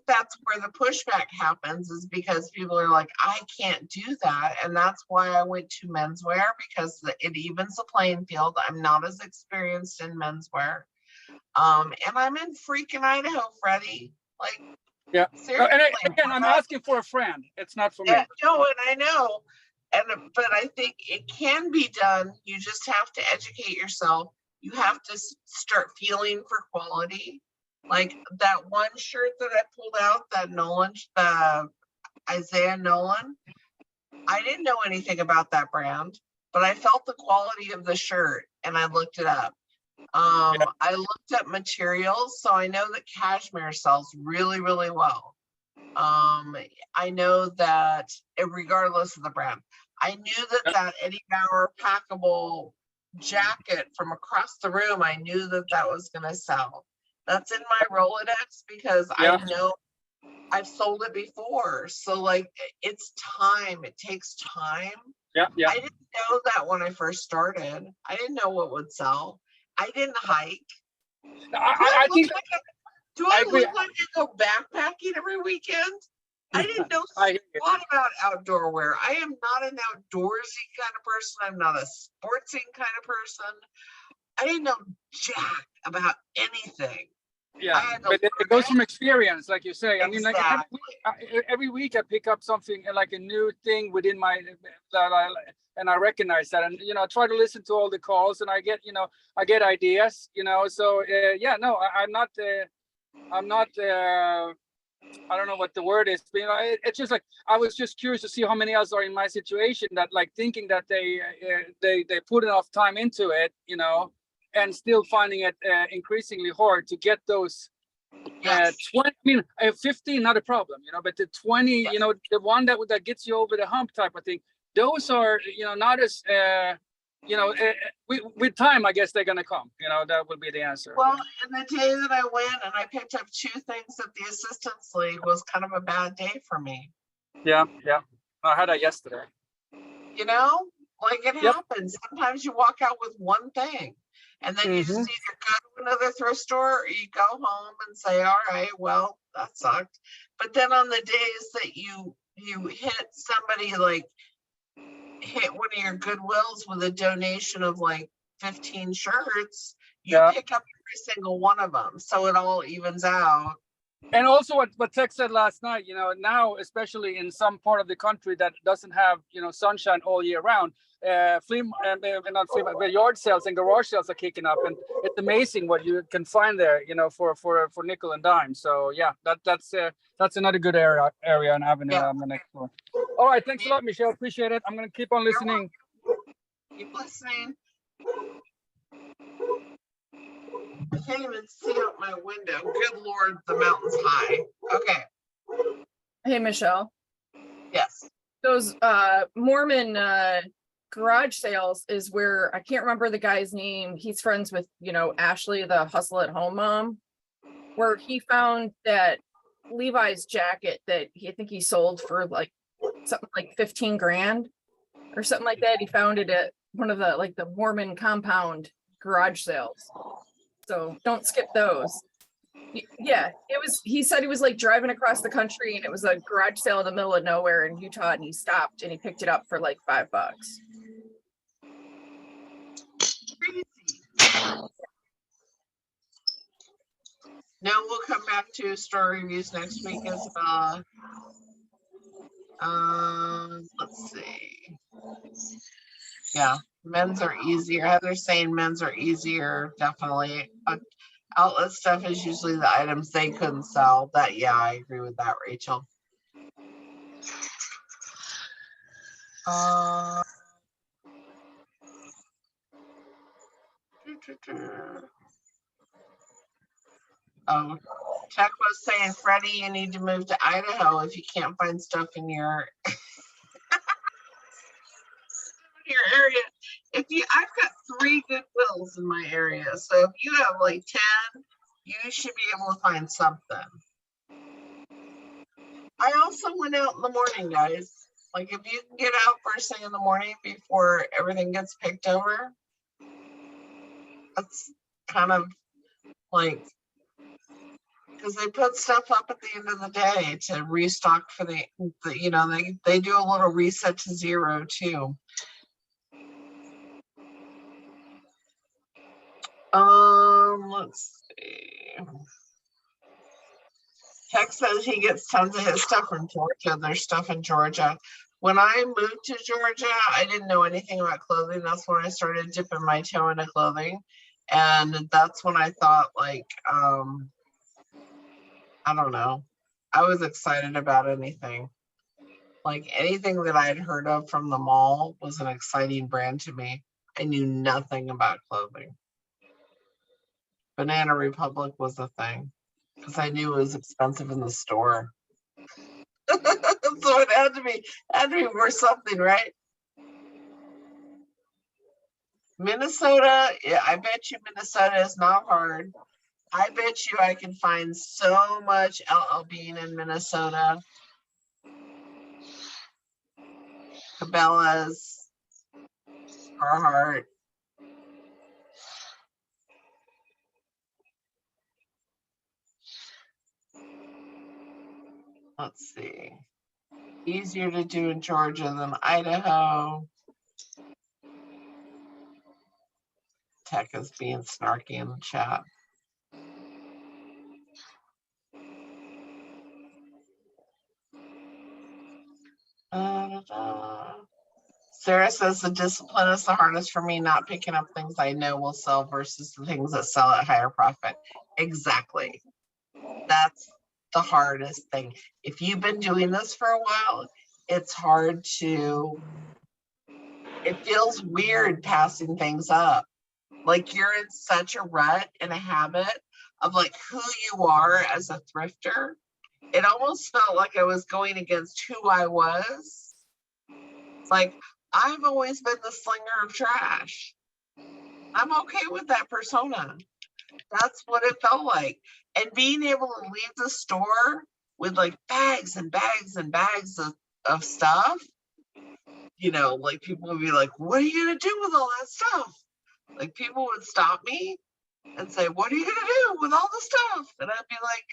that's where the pushback happens, is because people are like, I can't do that. And that's why I went to menswear, because it evens the playing field. I'm not as experienced in menswear. And I'm in freaking Idaho, Freddie. Like, yeah. Seriously, and again, I'm asking for a friend. It's not for me. No, and I know. But I think it can be done. You just have to educate yourself. You have to start feeling for quality. Like that one shirt that I pulled out, that the Isaiah Nolan. I didn't know anything about that brand, but I felt the quality of the shirt and I looked it up. I looked at materials, so I know that cashmere sells really, really well. I know that regardless of the brand, I knew that Eddie Bauer packable jacket from across the room, I knew that was going to sell. That's in my Rolodex because I know I've sold it before. So like, it's time. It takes time. Yeah. I didn't know that when I first started. I didn't know what would sell. I didn't hike. I think. Do I look like I go backpacking every weekend? I didn't know a lot about outdoor wear. I am not an outdoorsy kind of person. I'm not a sportsy kind of person. I didn't know jack about anything. Yeah, but it goes from experience, like you say. I mean, like every week I pick up something like a new thing within my and I recognize that, and I try to listen to all the calls, and I get ideas, So I'm not. I don't know what the word is, but it's just like I was just curious to see how many else are in my situation that like thinking that they put enough time into it, and still finding it increasingly hard to get those 20. 15 not a problem, but the 20, the one that gets you over the hump type of thing. Those are not as with time, I guess they're gonna come. That would be the answer. Well, and the day that I went and I picked up 2 things at the Assistance League was kind of a bad day for me. Yeah. I had that yesterday. Like it happens. Sometimes you walk out with one thing, and then you just either go to another thrift store or you go home and say, all right, well, that sucked. But then on the days that you hit somebody, like hit one of your Goodwills with a donation of like 15 shirts, you pick up every single one of them. So it all evens out. And also what Tex said last night, now, especially in some part of the country that doesn't have, sunshine all year round, not flea, but yard sales and garage sales are kicking up, and it's amazing what you can find there, for nickel and dime. So yeah, that's another good area and avenue I'm gonna explore. All right, thanks a lot, Michelle. Appreciate it. I'm gonna keep on listening. Keep listening. I can't even see out my window. Good Lord, the mountain's high. Okay. Hey, Michelle. Yes. Those Mormon garage sales is where I can't remember the guy's name. He's friends with, Ashley, the Hustle at Home mom, where he found that Levi's jacket that I think he sold for like something like 15 grand or something like that. He found it at one of the Mormon compound garage sales. So don't skip those. Yeah, he said he was like driving across the country and it was a garage sale in the middle of nowhere in Utah, and he stopped and he picked it up for like $5. No, we'll come back to store reviews next week as let's see. Yeah, men's are easier. Heather's saying men's are easier, definitely. Outlet stuff is usually the items they couldn't sell. I agree with that, Rachel. Oh, Chuck was saying, Freddie, you need to move to Idaho if you can't find stuff in your area. I've got 3 Goodwills in my area, so if you have like 10, you should be able to find something. I also went out in the morning, guys. Like if you can get out first thing in the morning before everything gets picked over, that's kind of like, because they put stuff up at the end of the day to restock for the you know, they do a little reset to zero too. Let's see. Tex says he gets tons of his stuff from Georgia. There's stuff in Georgia. When I moved to Georgia, I didn't know anything about clothing. That's when I started dipping my toe into clothing. And that's when I thought, like, I don't know. I was excited about anything. Like anything that I had heard of from the mall was an exciting brand to me. I knew nothing about clothing. Banana Republic was a thing because I knew it was expensive in the store. So it had to be worth something, right? Minnesota, yeah, I bet you Minnesota is not hard. I bet you I can find so much LL Bean in Minnesota. Cabela's, Carhartt. Let's see. Easier to do in Georgia than Idaho. Tech is being snarky in the chat. Sarah says the discipline is the hardest for me, not picking up things I know will sell versus the things that sell at higher profit. Exactly. That's the hardest thing. If you've been doing this for a while, it's hard to, it feels weird passing things up. Like you're in such a rut and a habit of like who you are as a thrifter. It almost felt like I was going against who I was. It's like, I've always been the slinger of trash. I'm okay with that persona. That's what it felt like. And being able to leave the store with like bags and bags and bags of stuff, you know, like people would be like, what are you gonna do with all that stuff? Like people would stop me and say, what are you gonna do with all the stuff? And I'd be like,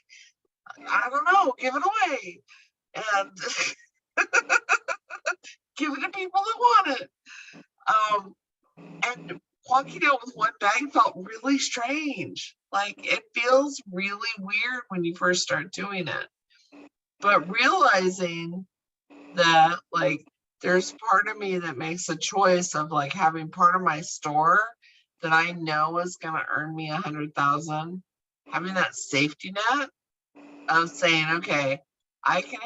I don't know, give it away. And give it to people that want it. And walking out with one bag felt really strange. Like it feels really weird when you first start doing it. But realizing that like there's part of me that makes a choice of like having part of my store that I know is gonna earn me 100,000, having that safety net of saying, okay, I can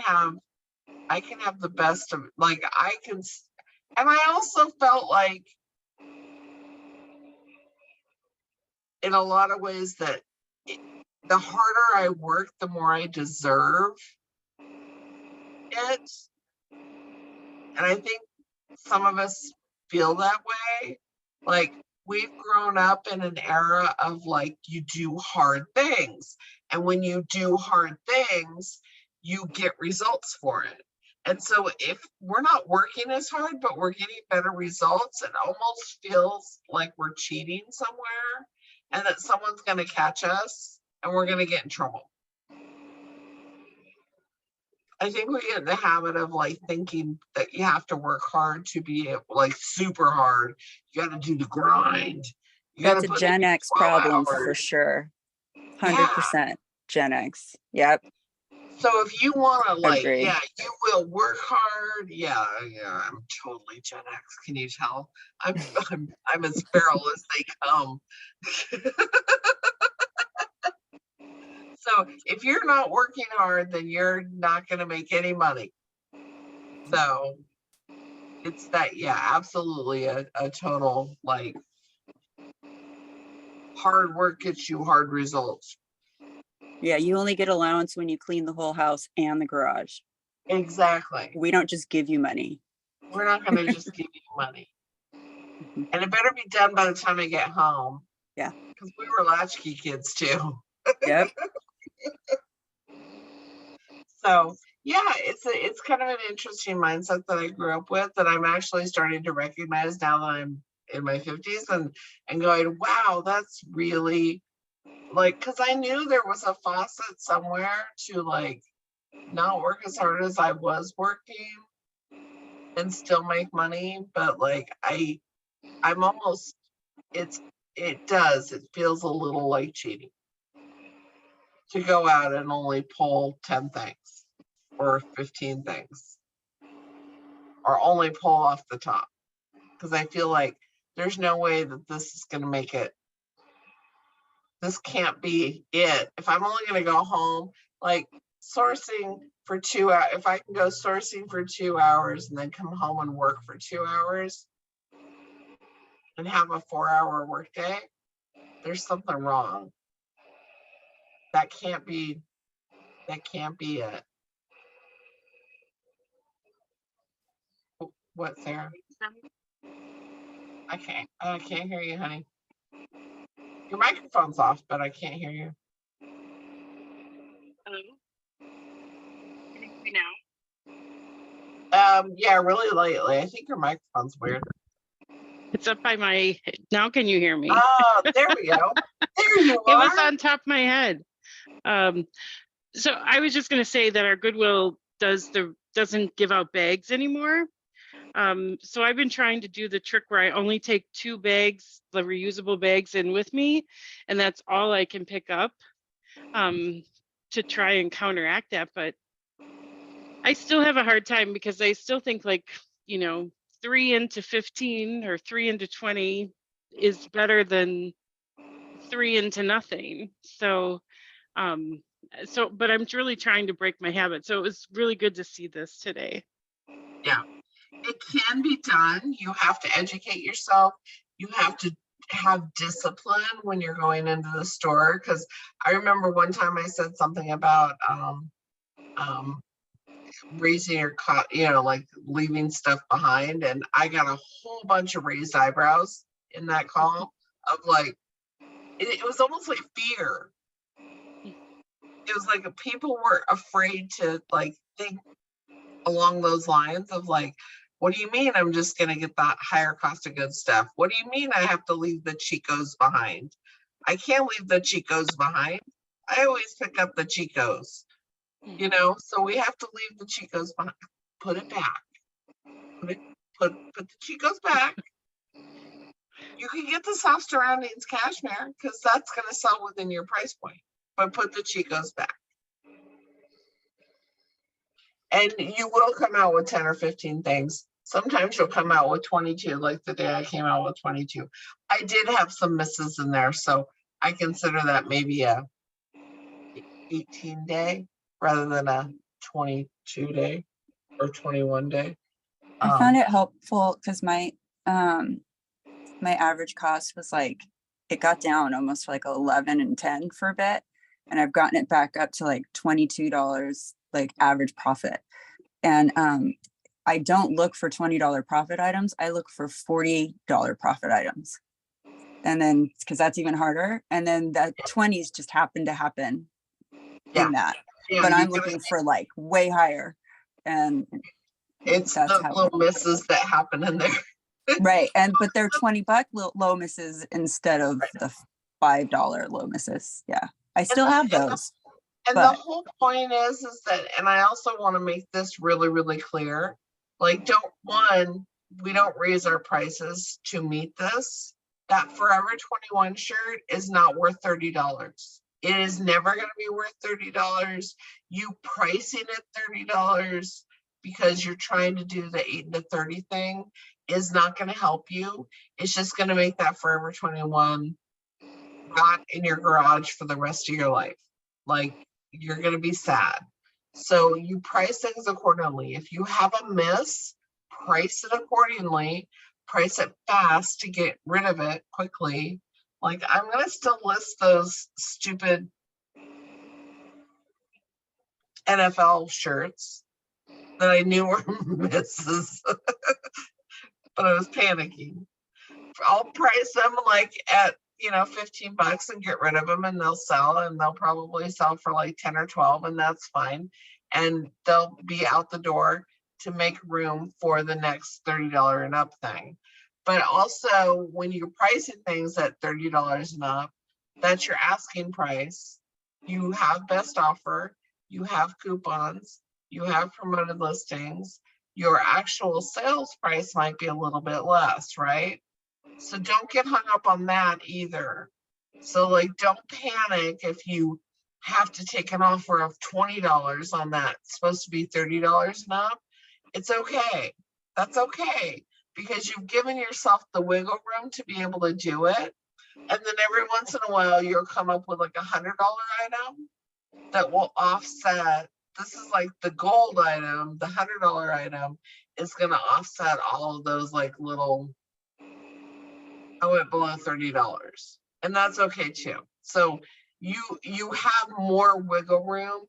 have the best of, like I can, and I also felt like in a lot of ways that the harder I work, the more I deserve it. And I think some of us feel that way. Like we've grown up in an era of like, you do hard things. And when you do hard things, you get results for it. And so if we're not working as hard, but we're getting better results, it almost feels like we're cheating somewhere and that someone's going to catch us and we're going to get in trouble. I think we get in the habit of like thinking that you have to work hard to be able, like super hard. You got to do the grind. That's a Gen X problem for sure. 100% Gen X. Yep. So if you want to like, Agreed. yeah, you will work hard. Yeah, I'm totally Gen X. Can you tell? I'm as feral as they come. So if you're not working hard, then you're not going to make any money. So it's that, yeah, absolutely a total like hard work gets you hard results. Yeah, you only get allowance when you clean the whole house and the garage. Exactly. We don't just give you money. We're not going to just give you money. And it better be done by the time I get home. Yeah. Because we were latchkey kids too. Yep. So yeah, it's kind of an interesting mindset that I grew up with that I'm actually starting to recognize now that I'm in my 50s and going, wow, that's really like, because I knew there was a faucet somewhere to like not work as hard as I was working and still make money, but like I'm almost it feels a little like cheating to go out and only pull 10 things or 15 things or only pull off the top, because I feel like there's no way that this is going to make it. This can't be it. If I'm only going to go home, like sourcing for 2 hours, if I can go sourcing for 2 hours and then come home and work for 2 hours and have a 4-hour workday, there's something wrong. That can't be it. What, Sarah? I can't hear you, honey. Your microphone's off, but I can't hear you. Hello? Can you hear me now? Yeah, really lately. I think your microphone's weird. It's up by my, now can you hear me? Oh, there we go. There you It are. was on top of my head. So I was just going to say that our Goodwill doesn't give out bags anymore. So I've been trying to do the trick where I only take 2 bags, the reusable bags, in with me, and that's all I can pick up to try and counteract that. But I still have a hard time because I still think, like, 3 into 15 or 3 into 20 is better than 3 into nothing. So but I'm really trying to break my habit. So it was really good to see this today. Yeah, it can be done. You have to educate yourself. You have to have discipline when you're going into the store. Because I remember one time I said something about raising your like leaving stuff behind, and I got a whole bunch of raised eyebrows in that call of like, it was almost like fear. It was like people were afraid to like think along those lines of like, what do you mean I'm just going to get that higher cost of goods stuff? What do you mean I have to leave the Chicos behind? I can't leave the Chicos behind. I always pick up the Chicos, so we have to leave the Chicos behind. Put it back. Put the Chicos back. You can get the soft surroundings cashmere because that's going to sell within your price point, but put the Chicos back. And you will come out with 10 or 15 things. Sometimes you'll come out with 22, like the day I came out with 22. I did have some misses in there, so I consider that maybe a 18 day rather than a 22 day or 21 day. I found it helpful because my average cost was like, it got down almost to like 11 and 10 for a bit, and I've gotten it back up to like $22 like average profit. And I don't look for $20 profit items. I look for $40 profit items. And then because that's even harder. And then that 20s just happen to happen in that. Yeah, but I'm looking for like way higher. And it's the little misses that happen in there. Right. But they're $20 low misses instead of the $5 low misses. Yeah. I still have those. And the whole point is that, and I also want to make this really, really clear, like, we don't raise our prices to meet this. That Forever 21 shirt is not worth $30. It is never going to be worth $30. You pricing it $30 because you're trying to do the 8 to 30 thing is not going to help you. It's just going to make that Forever 21 rot in your garage for the rest of your life. Like, you're going to be sad. So you price things accordingly. If you have a miss, price it accordingly, price it fast to get rid of it quickly. Like, I'm going to still list those stupid NFL shirts that I knew were misses, but I was panicking. I'll price them like at $15 and get rid of them, and they'll sell, and they'll probably sell for like 10 or 12, and that's fine. And they'll be out the door to make room for the next $30 and up thing. But also when you're pricing things at $30 and up, that's your asking price. You have best offer, you have coupons, you have promoted listings. Your actual sales price might be a little bit less, right? So don't get hung up on that either. So like, don't panic if you have to take an offer of $20 on that. It's supposed to be $30 and up. It's okay. That's okay, because you've given yourself the wiggle room to be able to do it. And then every once in a while, you'll come up with like $100 item that will offset. This is like the gold item, the $100 item is going to offset all of those like little, I went below $30, and that's okay too. So you have more wiggle room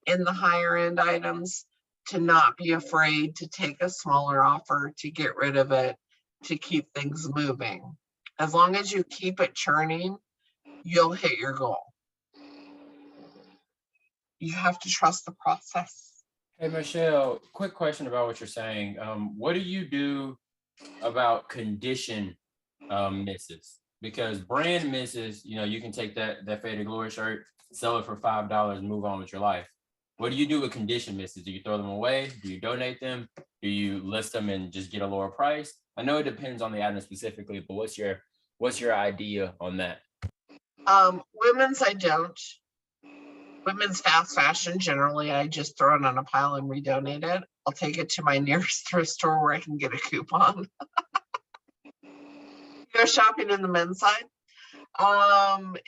in the higher end items to not be afraid to take a smaller offer, to get rid of it, to keep things moving. As long as you keep it churning, you'll hit your goal. You have to trust the process. Hey, Michelle, quick question about what you're saying. What do you do about condition misses? Because brand misses, you can take that Faded Glory shirt, sell it for $5 and move on with your life. What do you do with condition misses? Do you throw them away? Do you donate them? Do you list them and just get a lower price? I know it depends on the item specifically, but what's your idea on that? Women's, I don't. Women's fast fashion, generally, I just throw it on a pile and redonate it. I'll take it to my nearest thrift store where I can get a coupon. Go shopping in the men's side.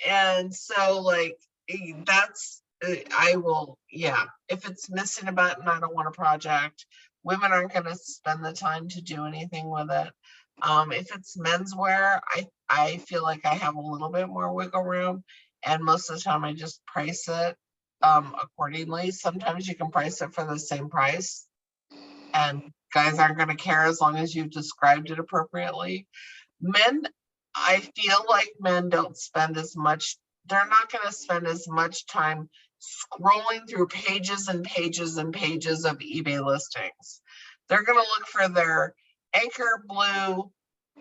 And so like, that's, I will, yeah, if it's missing a button, I don't want a project. Women aren't going to spend the time to do anything with it. If it's menswear, I feel like I have a little bit more wiggle room, and most of the time I just price it accordingly. Sometimes you can price it for the same price, and guys aren't going to care as long as you've described it appropriately. Men, I feel like men don't spend as much, they're not going to spend as much time scrolling through pages and pages and pages of eBay listings. They're going to look for their anchor blue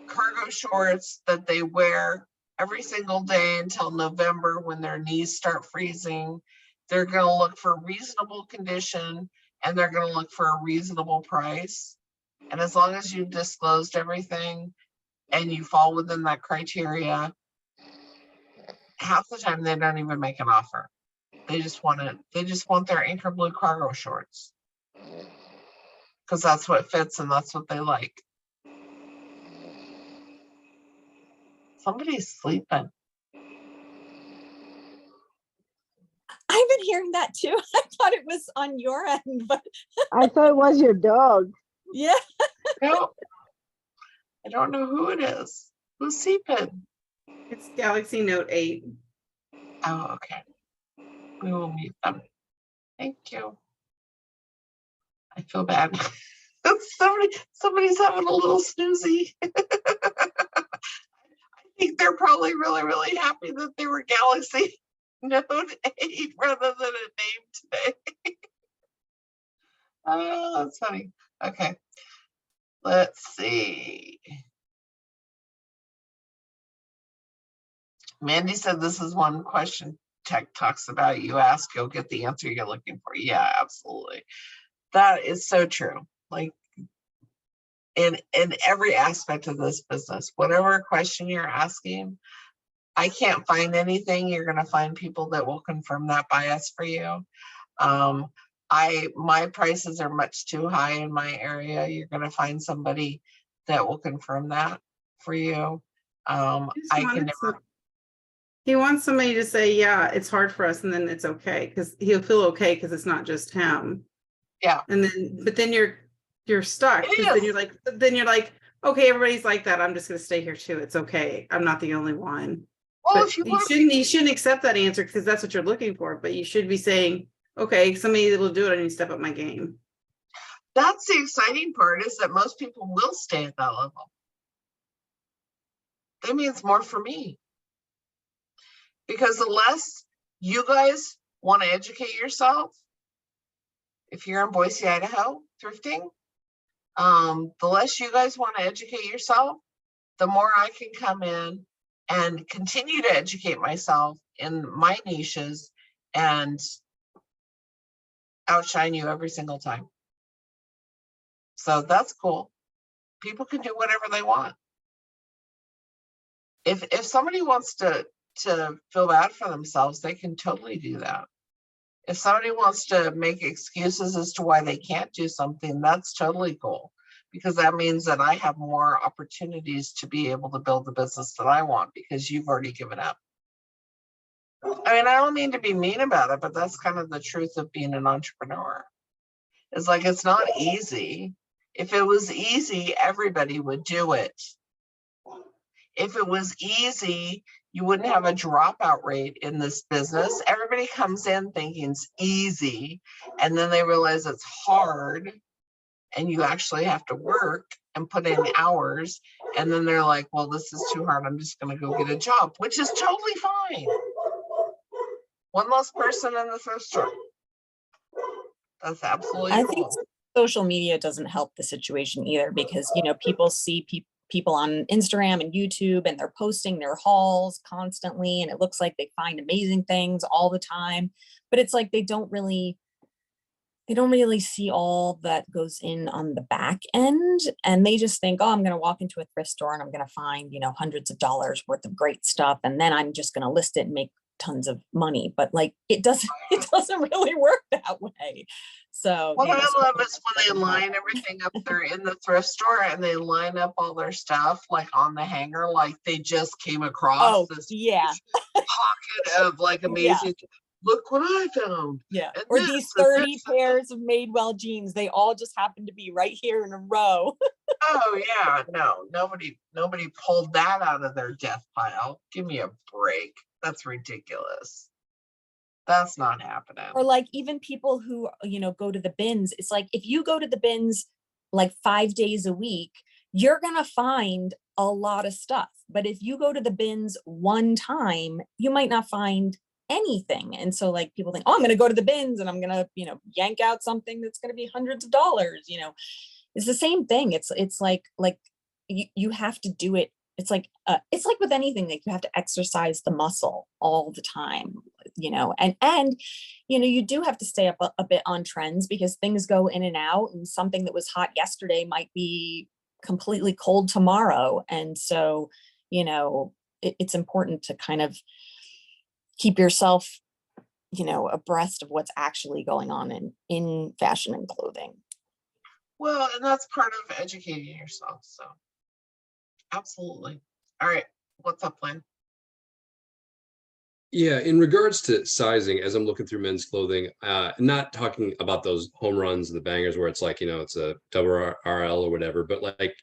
cargo shorts that they wear every single day until November when their knees start freezing. They're going to look for reasonable condition, and they're going to look for a reasonable price. And as long as you've disclosed everything and you fall within that criteria, half the time they don't even make an offer. They just want it. They just want their anchor blue cargo shorts because that's what fits and that's what they like. Somebody's sleeping. I've been hearing that too. I thought it was on your end, but I thought it was your dog. Yeah. No, I don't know who it is. Who's sleeping? It's Galaxy Note 8. Oh, okay. We will mute them. Thank you. I feel bad. Somebody's having a little snoozy. I think they're probably really, really happy that they were Galaxy Note 8 rather than a name today. Oh, that's funny. Okay. Let's see. Mandy said this is one question tech talks about. You ask, you'll get the answer you're looking for. Yeah, absolutely. That is so true. Like in every aspect of this business, whatever question you're asking, I can't find anything. You're going to find people that will confirm that bias for you. My prices are much too high in my area. You're going to find somebody that will confirm that for you. He wants somebody to say, yeah, it's hard for us, and then it's okay, because he'll feel okay because it's not just him. Yeah. And then, but then you're stuck. Then you're like, okay, everybody's like that. I'm just gonna stay here too. It's okay. I'm not the only one. Well, but you shouldn't accept that answer because that's what you're looking for. But you should be saying, okay, somebody that will do it, I need to step up my game. That's the exciting part, is that most people will stay at that level. That means more for me. Because the less you guys want to educate yourself, if you're in Boise, Idaho, thrifting, the less you guys want to educate yourself, the more I can come in and continue to educate myself in my niches and outshine you every single time. So that's cool. People can do whatever they want. If somebody wants to feel bad for themselves, they can totally do that. If somebody wants to make excuses as to why they can't do something, that's totally cool, because that means that I have more opportunities to be able to build the business that I want because you've already given up. I mean, I don't mean to be mean about it, but that's kind of the truth of being an entrepreneur. It's like, it's not easy. If it was easy, everybody would do it. If it was easy, you wouldn't have a dropout rate in this business. Everybody comes in thinking it's easy, and then they realize it's hard, and you actually have to work and put in hours. And then they're like, well, this is too hard. I'm just going to go get a job, which is totally fine. One less person in the thrift store. That's absolutely I cool. think social media doesn't help the situation either, because, you know, people see people on Instagram and YouTube, and they're posting their hauls constantly, and it looks like they find amazing things all the time, but it's like they don't really see all that goes in on the back end, and they just think, oh, I'm going to walk into a thrift store and I'm going to find, you know, hundreds of dollars worth of great stuff, and then I'm just going to list it and make tons of money. But like, it doesn't really work that way. So What you know, I love is when they line everything up there in the thrift store, and they line up all their stuff like on the hanger, like they just came across this pocket of like amazing. Look what I found. Yeah. And Or this, these and 30 this. pairs of Madewell jeans, they all just happen to be right here in a row. Oh yeah, no, nobody pulled that out of their death pile. Give me a break. That's ridiculous. That's not happening. Or like even people who, you know, go to the bins. It's like, if you go to the bins like 5 days a week, you're going to find a lot of stuff. But if you go to the bins one time, you might not find anything. And so like people think, oh, I'm going to go to the bins and I'm going to, you know, yank out something that's going to be hundreds of dollars, you know. It's the same thing. It's like you have to do it. It's like with anything, like you have to exercise the muscle all the time, you know, and you know, you do have to stay up a bit on trends, because things go in and out, and something that was hot yesterday might be completely cold tomorrow. And so, you know, it's important to kind of keep yourself, you know, abreast of what's actually going on in fashion and clothing. Well, and that's part of educating yourself. So absolutely. All right. What's up, Lynn? Yeah, in regards to sizing, as I'm looking through men's clothing, not talking about those home runs, the bangers where it's like, you know, it's a double RL or whatever, but like,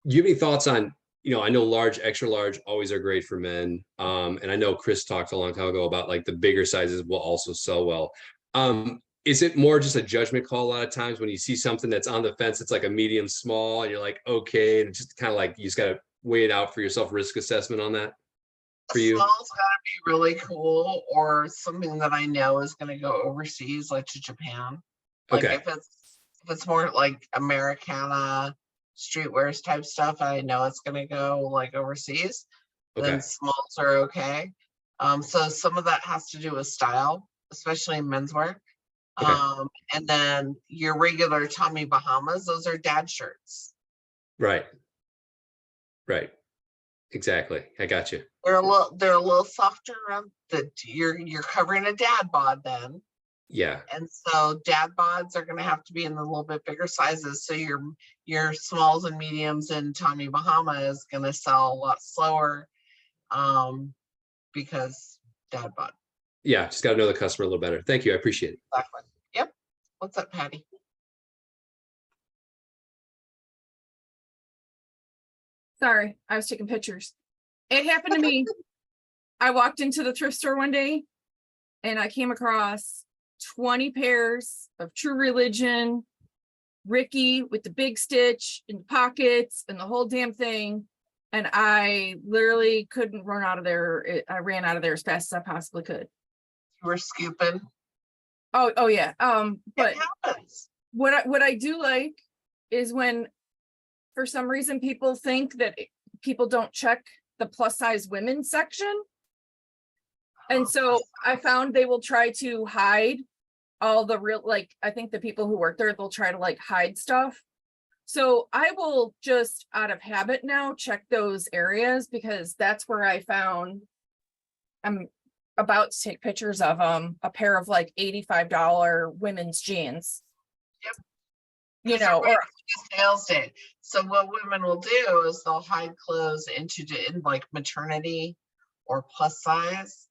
do you have any thoughts on, you know, I know large, extra large always are great for men. And I know Chris talked a long time ago about like the bigger sizes will also sell well. Is it more just a judgment call a lot of times when you see something that's on the fence, it's like a medium small, and you're like, okay, and just kind of like, you just got to weigh it out for yourself, risk assessment on that for you? Small's gotta be really cool, or something that I know is gonna go overseas, like to Japan. Like Okay. if it's more like Americana streetwears type stuff, I know it's gonna go like overseas, then Okay. smalls are okay. So some of that has to do with style, especially in menswear. Okay. And then your regular Tommy Bahamas, those are dad shirts. Right. Right. Exactly. I got you. They're a little softer around the, you're covering a dad bod then. Yeah. And so dad bods are going to have to be in the little bit bigger sizes. So your smalls and mediums in Tommy Bahama is going to sell a lot slower, because dad bod. Yeah. Just got to know the customer a little better. Thank you. I appreciate it. Exactly. Yep. What's up, Patty? Sorry, I was taking pictures. It happened to me. I walked into the thrift store one day and I came across 20 pairs of True Religion, Ricky with the big stitch in the pockets and the whole damn thing. And I literally couldn't run out of there. I ran out of there as fast as I possibly could. You were scooping. Oh yeah. But It happens. what I do like is when for some reason people think that people don't check the plus size women section. And so I found they will try to hide all the real, like, I think the people who work there, they'll try to like hide stuff. So I will just out of habit now check those areas because that's where I found, I'm about to take pictures of a pair of like $85 women's jeans. Yep. You know, or sales day. So what women will do is they'll hide clothes in like maternity or plus size,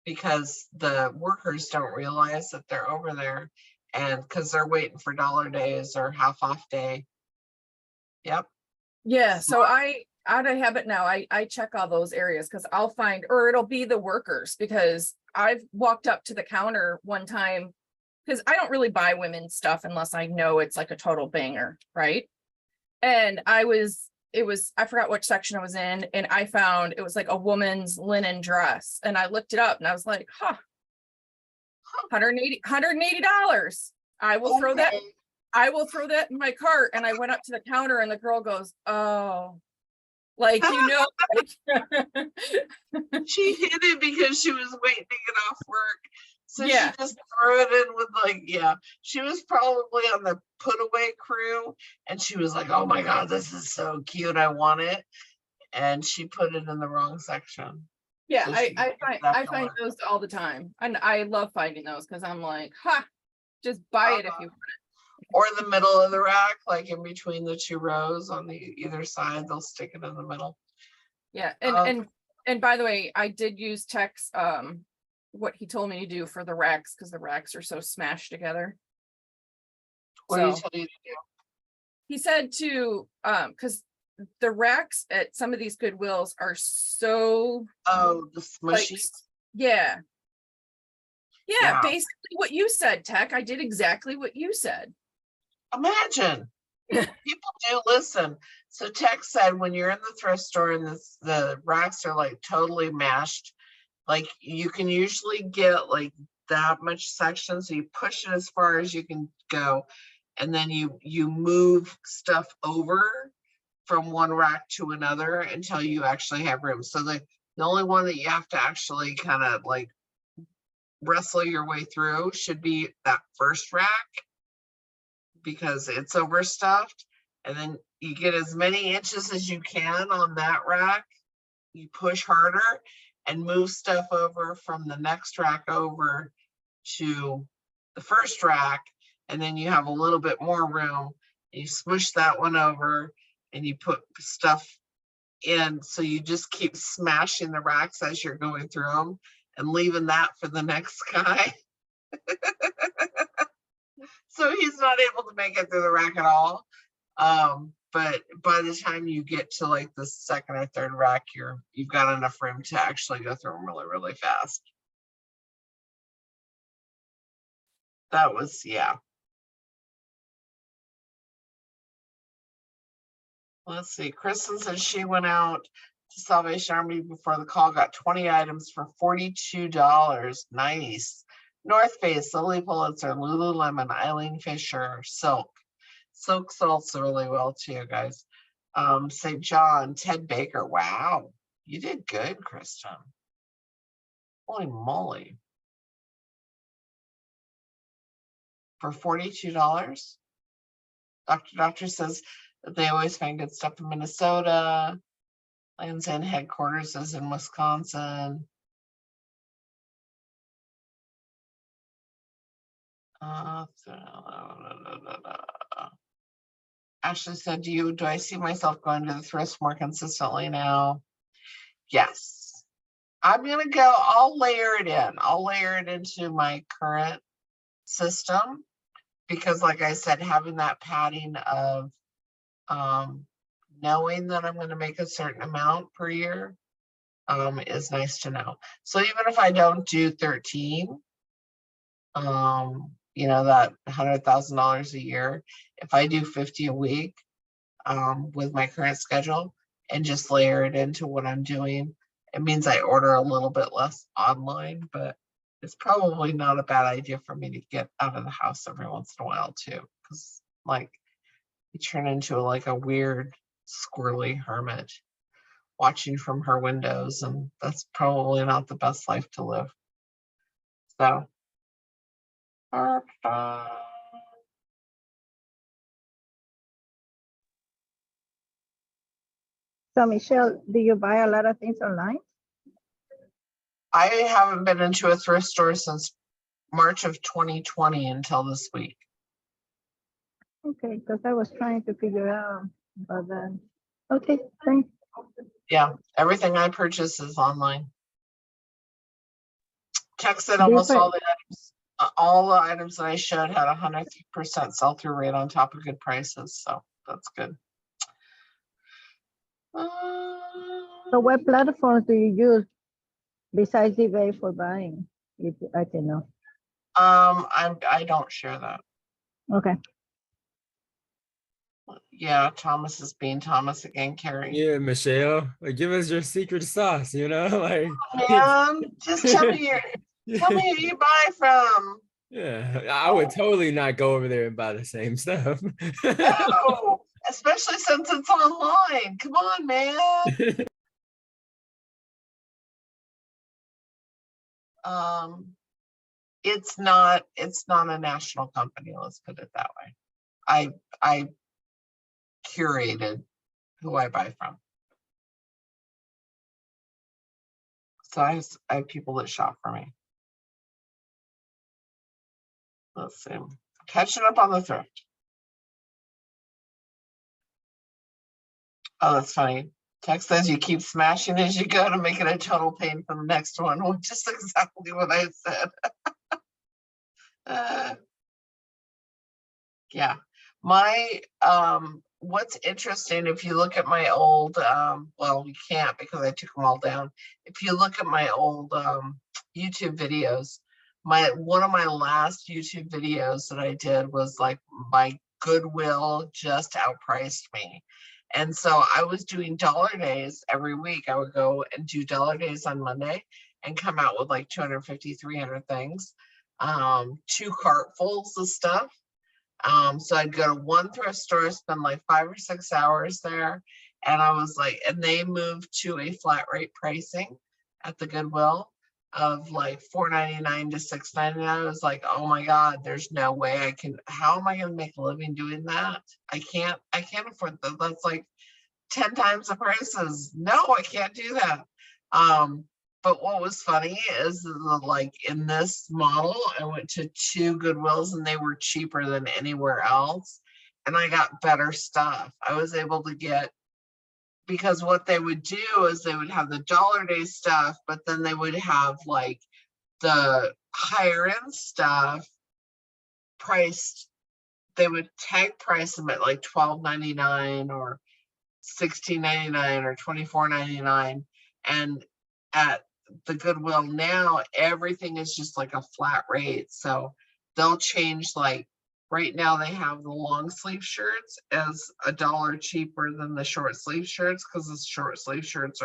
because the workers don't realize that they're over there, and because they're waiting for dollar days or half off day. Yep. Yeah, so I out of habit now, I check all those areas because I'll find, or it'll be the workers, because I've walked up to the counter one time because I don't really buy women's stuff unless I know it's like a total banger, right? And I forgot which section I was in, and I found it was like a woman's linen dress, and I looked it up and I was like, huh, $180. I will throw that. I will throw that in my cart. And I went up to the counter and the girl goes, oh, like, you know, she hid it because she was waiting to get off work. So yeah, she just threw it in with like, yeah, she was probably on the put away crew, and she was like, oh my God, this is so cute, I want it. And she put it in the wrong section. yeah, So I find those all the time. And I love finding those because I'm like, ha, just buy it if you want it. Or the middle of the rack, like in between the two rows on the either side, they'll stick it in the middle. Yeah, and by the way, I did use Tex what he told me to do for the racks because the racks are so smashed together. What did he tell you to do? He said to because the racks at some of these Goodwills are so the smushy. Like, yeah, basically what you said, Tech. I did exactly what you said. Imagine. People do listen. So Tech said when you're in the thrift store and the racks are like totally mashed, like you can usually get like that much section. So you push it as far as you can go, and then you move stuff over from one rack to another until you actually have room. So the only one that you have to actually kind of like wrestle your way through should be that first rack, because it's overstuffed, and then you get as many inches as you can on that rack. You push harder and move stuff over from the next rack over to the first rack, and then you have a little bit more room. You smush that one over and you put stuff in, so you just keep smashing the racks as you're going through them and leaving that for the next guy. So he's not able to make it through the rack at all. But by the time you get to like the second or third rack, you've got enough room to actually go through them really, really fast. That was, yeah. Let's see. Kristen says she went out to Salvation Army before the call, got 20 items for $42. Nice. North Face, Lily Pulitzer, Lululemon, Eileen Fisher, Silk. Silk sells really well too, guys. St. John, Ted Baker. Wow, you did good, Kristen. Holy moly. For $42. Doctor says that they always find good stuff in Minnesota. Lands End headquarters is in Wisconsin. Ashley said, do I see myself going to the thrift more consistently now? Yes. I'm gonna go, I'll layer it in. I'll layer it into my current system, because like I said, having that padding of knowing that I'm gonna make a certain amount per year is nice to know. So even if I don't do 13, you know, that $100,000 a year, if I do 50 a week, with my current schedule and just layer it into what I'm doing. It means I order a little bit less online, but it's probably not a bad idea for me to get out of the house every once in a while too, because like you turn into like a weird squirrely hermit watching from her windows, and that's probably not the best life to live. So So Michelle, do you buy a lot of things online? I haven't been into a thrift store since March of 2020 until this week. Okay, because I was trying to figure out, but then, okay, thanks. Yeah, everything I purchase is online. Tech said almost all the items, all the items that I showed had 100% sell-through rate on top of good prices, so that's good. So what platforms do you use besides eBay for buying? If I can know. I don't share that. Okay. Yeah, Thomas is being Thomas again, Carrie. Yeah, Michelle, like, give us your secret sauce, you know, like. Man, just tell me who you buy from. Yeah, I would totally not go over there and buy the same stuff. No, especially since it's online. Come on, man. It's not a national company, let's put it that way. I curated who I buy from. So I have people that shop for me. Let's see. Catching up on the thrift. Oh, that's funny. Text says you keep smashing as you go to make it a total pain for the next one, which is exactly what I said. Yeah, my what's interesting, if you look at my old well, we can't because I took them all down. If you look at my old YouTube videos, one of my last YouTube videos that I did was like my Goodwill just outpriced me. And so I was doing dollar days every week. I would go and do dollar days on Monday and come out with like 250, 300 things, 2 cartfuls of stuff. So I'd go to one thrift store, spend like 5 or 6 hours there. And I was like, and they moved to a flat rate pricing at the Goodwill of like $4.99 to $6.99. I was like, oh my God, there's no way how am I going to make a living doing that? I can't afford that. That's like 10 times the prices. No, I can't do that. But what was funny is like in this model, I went to 2 Goodwills and they were cheaper than anywhere else. And I got better stuff. I was able to get, because what they would do is they would have the dollar day stuff, but then they would have like the higher end stuff priced. They would tag price them at like $12.99 or $16.99 or $24.99. And at the Goodwill now, everything is just like a flat rate. So they'll change, like right now they have the long sleeve shirts as $1 cheaper than the short sleeve shirts, because the short sleeve shirts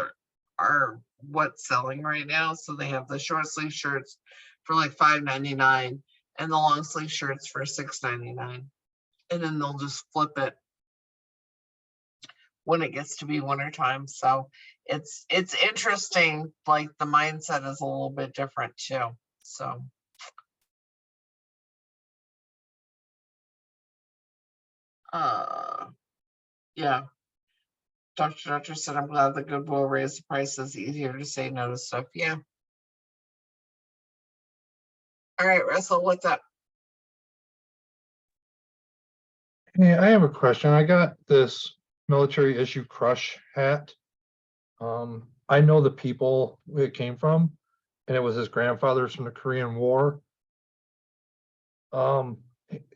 are what's selling right now. So they have the short sleeve shirts for like $5.99 and the long sleeve shirts for $6.99. And then they'll just flip it when it gets to be winter time. So it's interesting, like the mindset is a little bit different too. So yeah, Dr. said, I'm glad the Goodwill raised the prices, easier to say no to stuff. Yeah. All right, Russell, what's up? Hey, I have a question. I got this military issue crush hat. I know the people it came from, and it was his grandfather's from the Korean War.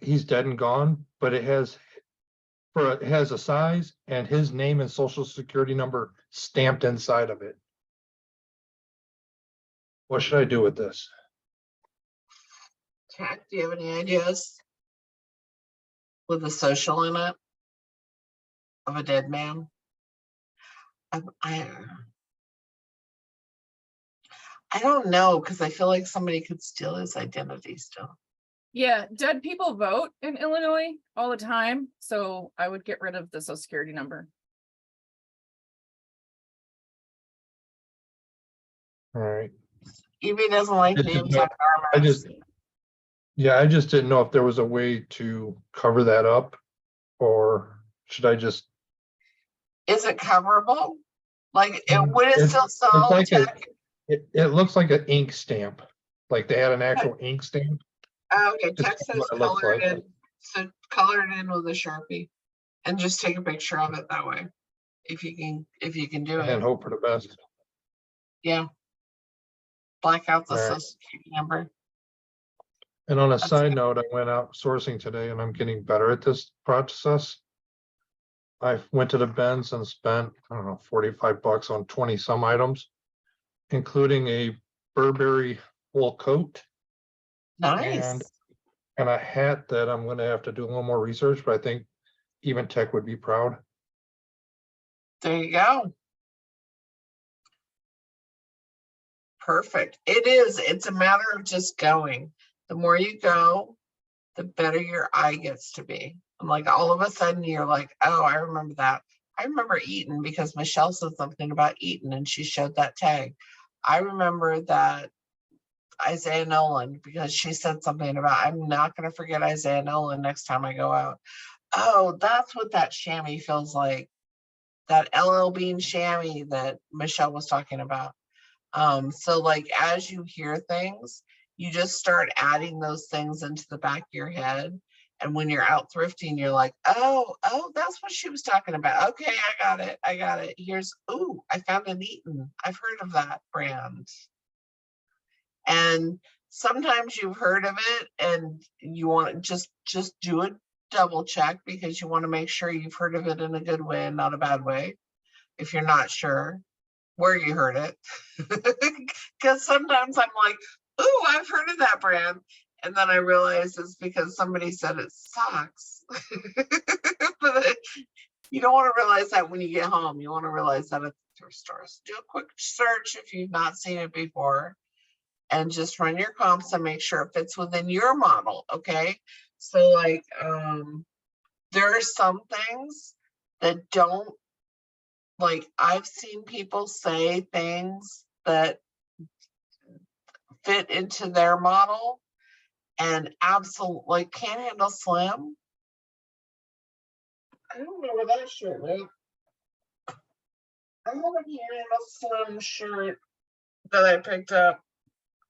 He's dead and gone, but it has a size and his name and social security number stamped inside of it. What should I do with this? Jack, do you have any ideas with the social in it? of a dead man. I don't know, because I feel like somebody could steal his identity still. Yeah, dead people vote in Illinois all the time, so I would get rid of the social security number. All right. Evie doesn't like I just names know- on I garments. just, yeah, I just didn't know if there was a way to cover that up, or should I just? Is it coverable? Like, would it It's- still it's sell like a- tech? It looks like an ink stamp, like they had an actual ink stamp. Okay, It's text says what it looks colored like. in, so color it in with a Sharpie and just take a picture of it that way. If you can do And then it. hope for the best. Yeah. Black out the All right. social security number. And on a side note, I went out sourcing today and I'm getting better at this process. I went to the bins and spent, I don't know, 45 bucks on 20 some items, including a Burberry wool coat. Nice. And a hat that I'm gonna have to do a little more research, but I think even Tech would be proud. There you go. Perfect. It is. It's a matter of just going. The more you go, the better your eye gets to be. And like all of a sudden you're like, oh, I remember that. I remember Eaton because Michelle said something about Eaton and she showed that tag. I remember that Isaiah Nolan because she said something about, I'm not going to forget Isaiah Nolan next time I go out. Oh, that's what that chamois feels like. That LL Bean chamois that Michelle was talking about. So like as you hear things, you just start adding those things into the back of your head. And when you're out thrifting, you're like, oh, that's what she was talking about. Okay, I got it. Here's, ooh, I found an Eaton. I've heard of that brand. And sometimes you've heard of it and you want to just do a double check because you want to make sure you've heard of it in a good way and not a bad way. If you're not sure where you heard it, because sometimes I'm like, ooh, I've heard of that brand. And then I realize it's because somebody said it sucks. But you don't want to realize that when you get home. You want to realize that at the thrift stores. Do a quick search if you've not seen it before. And just run your comps and make sure it fits within your model, okay? So like, there are some things that don't, like I've seen people say things that fit into their model and absolutely like Panhandle Slim. I don't know where that shirt went. I have a Panhandle Slim shirt that I picked up,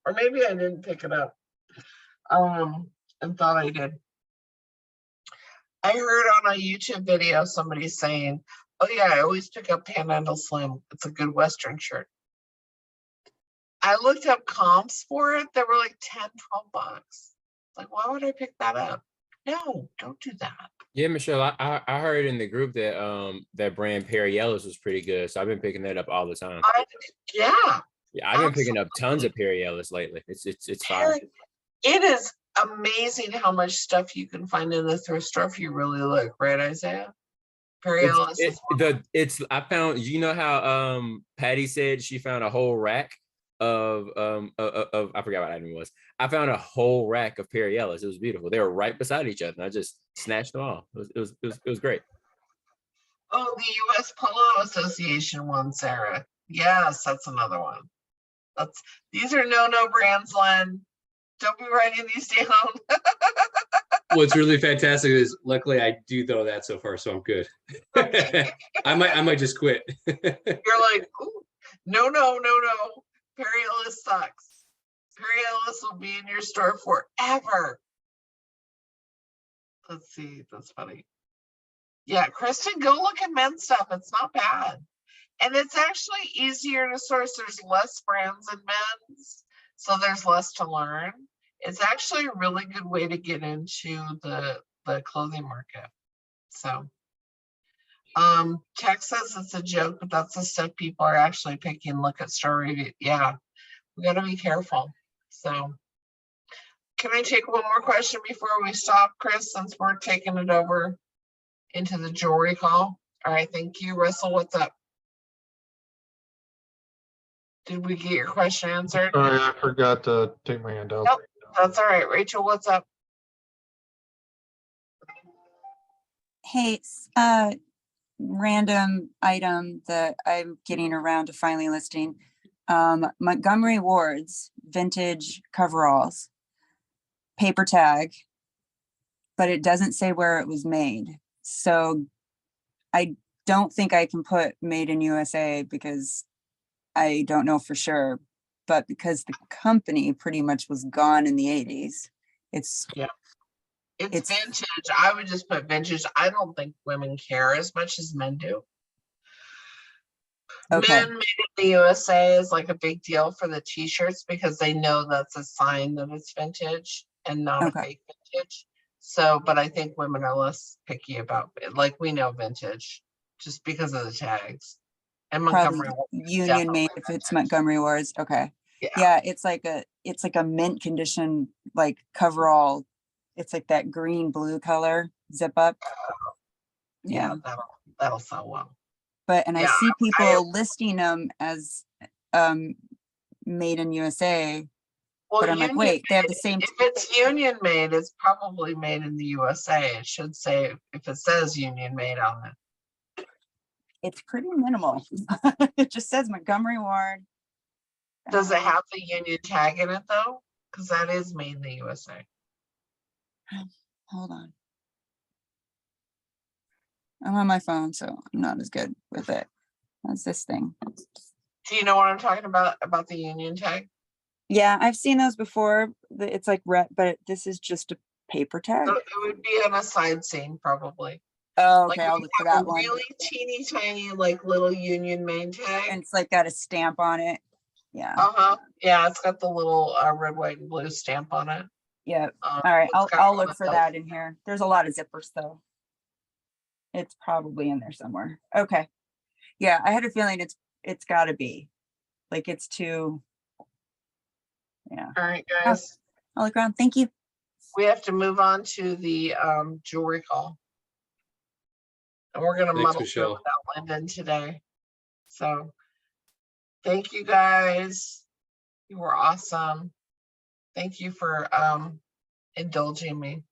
or maybe I didn't pick it up. And thought I did. I heard on a YouTube video somebody saying, oh yeah, I always pick up Panhandle Slim. It's a good Western shirt. I looked up comps for it. They were like 10, 12 bucks. Like, why would I pick that up? No, don't do that. Yeah, Michelle, I heard in the group that that brand Perry Ellis was pretty good. So I've been picking that up all the time. Yeah. Yeah, I've been picking up tons of Perry Ellis lately. It's fire. It is amazing how much stuff you can find in the thrift store if you really look, right, Isaiah? Perry Ellis is I found, you know how Patty said she found a whole rack of I forgot what item it was. I found a whole rack of Perry Ellis. It was beautiful. They were right beside each other, and I just snatched them all. It was great. Oh, the U.S. Polo Association one, Sarah. Yes, that's another one. These are no brands, Len. Don't be writing these down. What's really fantastic is luckily I do know that so far, so I'm good. I might just quit. You're like, ooh, no. Perry Ellis sucks. Perry Ellis will be in your store forever. Let's see, that's funny. Yeah, Kristen, go look at men's stuff. It's not bad. And it's actually easier to source. There's less brands in men's, so there's less to learn. It's actually a really good way to get into the clothing market. So Tech says it's a joke, but that's the stuff people are actually picking. Look at store review. Yeah, we got to be careful. So can I take one more question before we stop, Chris, since we're taking it over into the jewelry call? All right, thank you. Russell, what's up? Did we get your question answered? Sorry, I forgot to take my hand out. Nope, that's all right. Rachel, what's up? Hey, random item that I'm getting around to finally listing. Montgomery Ward's vintage coveralls, paper tag, but it doesn't say where it was made. So I don't think I can put made in USA because I don't know for sure, but because the company pretty much was gone in the 80s, it's It's vintage. I would just put vintage. I don't think women care as much as men do. okay. Men made in the USA is like a big deal for the t-shirts because they know that's a sign that it's vintage and not a fake vintage. So, but I think women are less picky about it. Like we know vintage just because of the tags. And Probably Montgomery Ward is Union definitely made if it's Montgomery Ward's. Okay. Yeah, it's like a mint condition like coverall. It's like that green blue color zip up. Yeah, that'll sell well. But and I Yeah, see I people listing them as made in USA. Well, But I'm like, union wait, they have the made, same. if it's union made, it's probably made in the USA. It should say, if it says union made on it. It's pretty minimal. It just says Montgomery Ward. Does it have the union tag in it though? Because that is made in the USA. Hold on. I'm on my phone, so I'm not as good with it as this thing. Do you know what I'm talking about the union tag? Yeah, I've seen those before. It's like red, but this is just a paper tag. So it would be on a side seam probably. Oh, Like okay, I'll we look for have that a one. really teeny tiny like little union made tag. And it's like got a stamp on it. Yeah. Yeah, it's got the little red, white, and blue stamp on it. Yeah. All right, it's got I'll all look the for that in here. There's a lot of zippers though. It's probably in there somewhere. Okay. Yeah, I had a feeling it's got to be. Like it's too. Yeah. All right, guys. I'll look around. Thank you. We have to move on to the jewelry call. And we're gonna Thanks, muddle through Michelle. without Lyndon today. So thank you guys. You were awesome. Thank you for indulging me.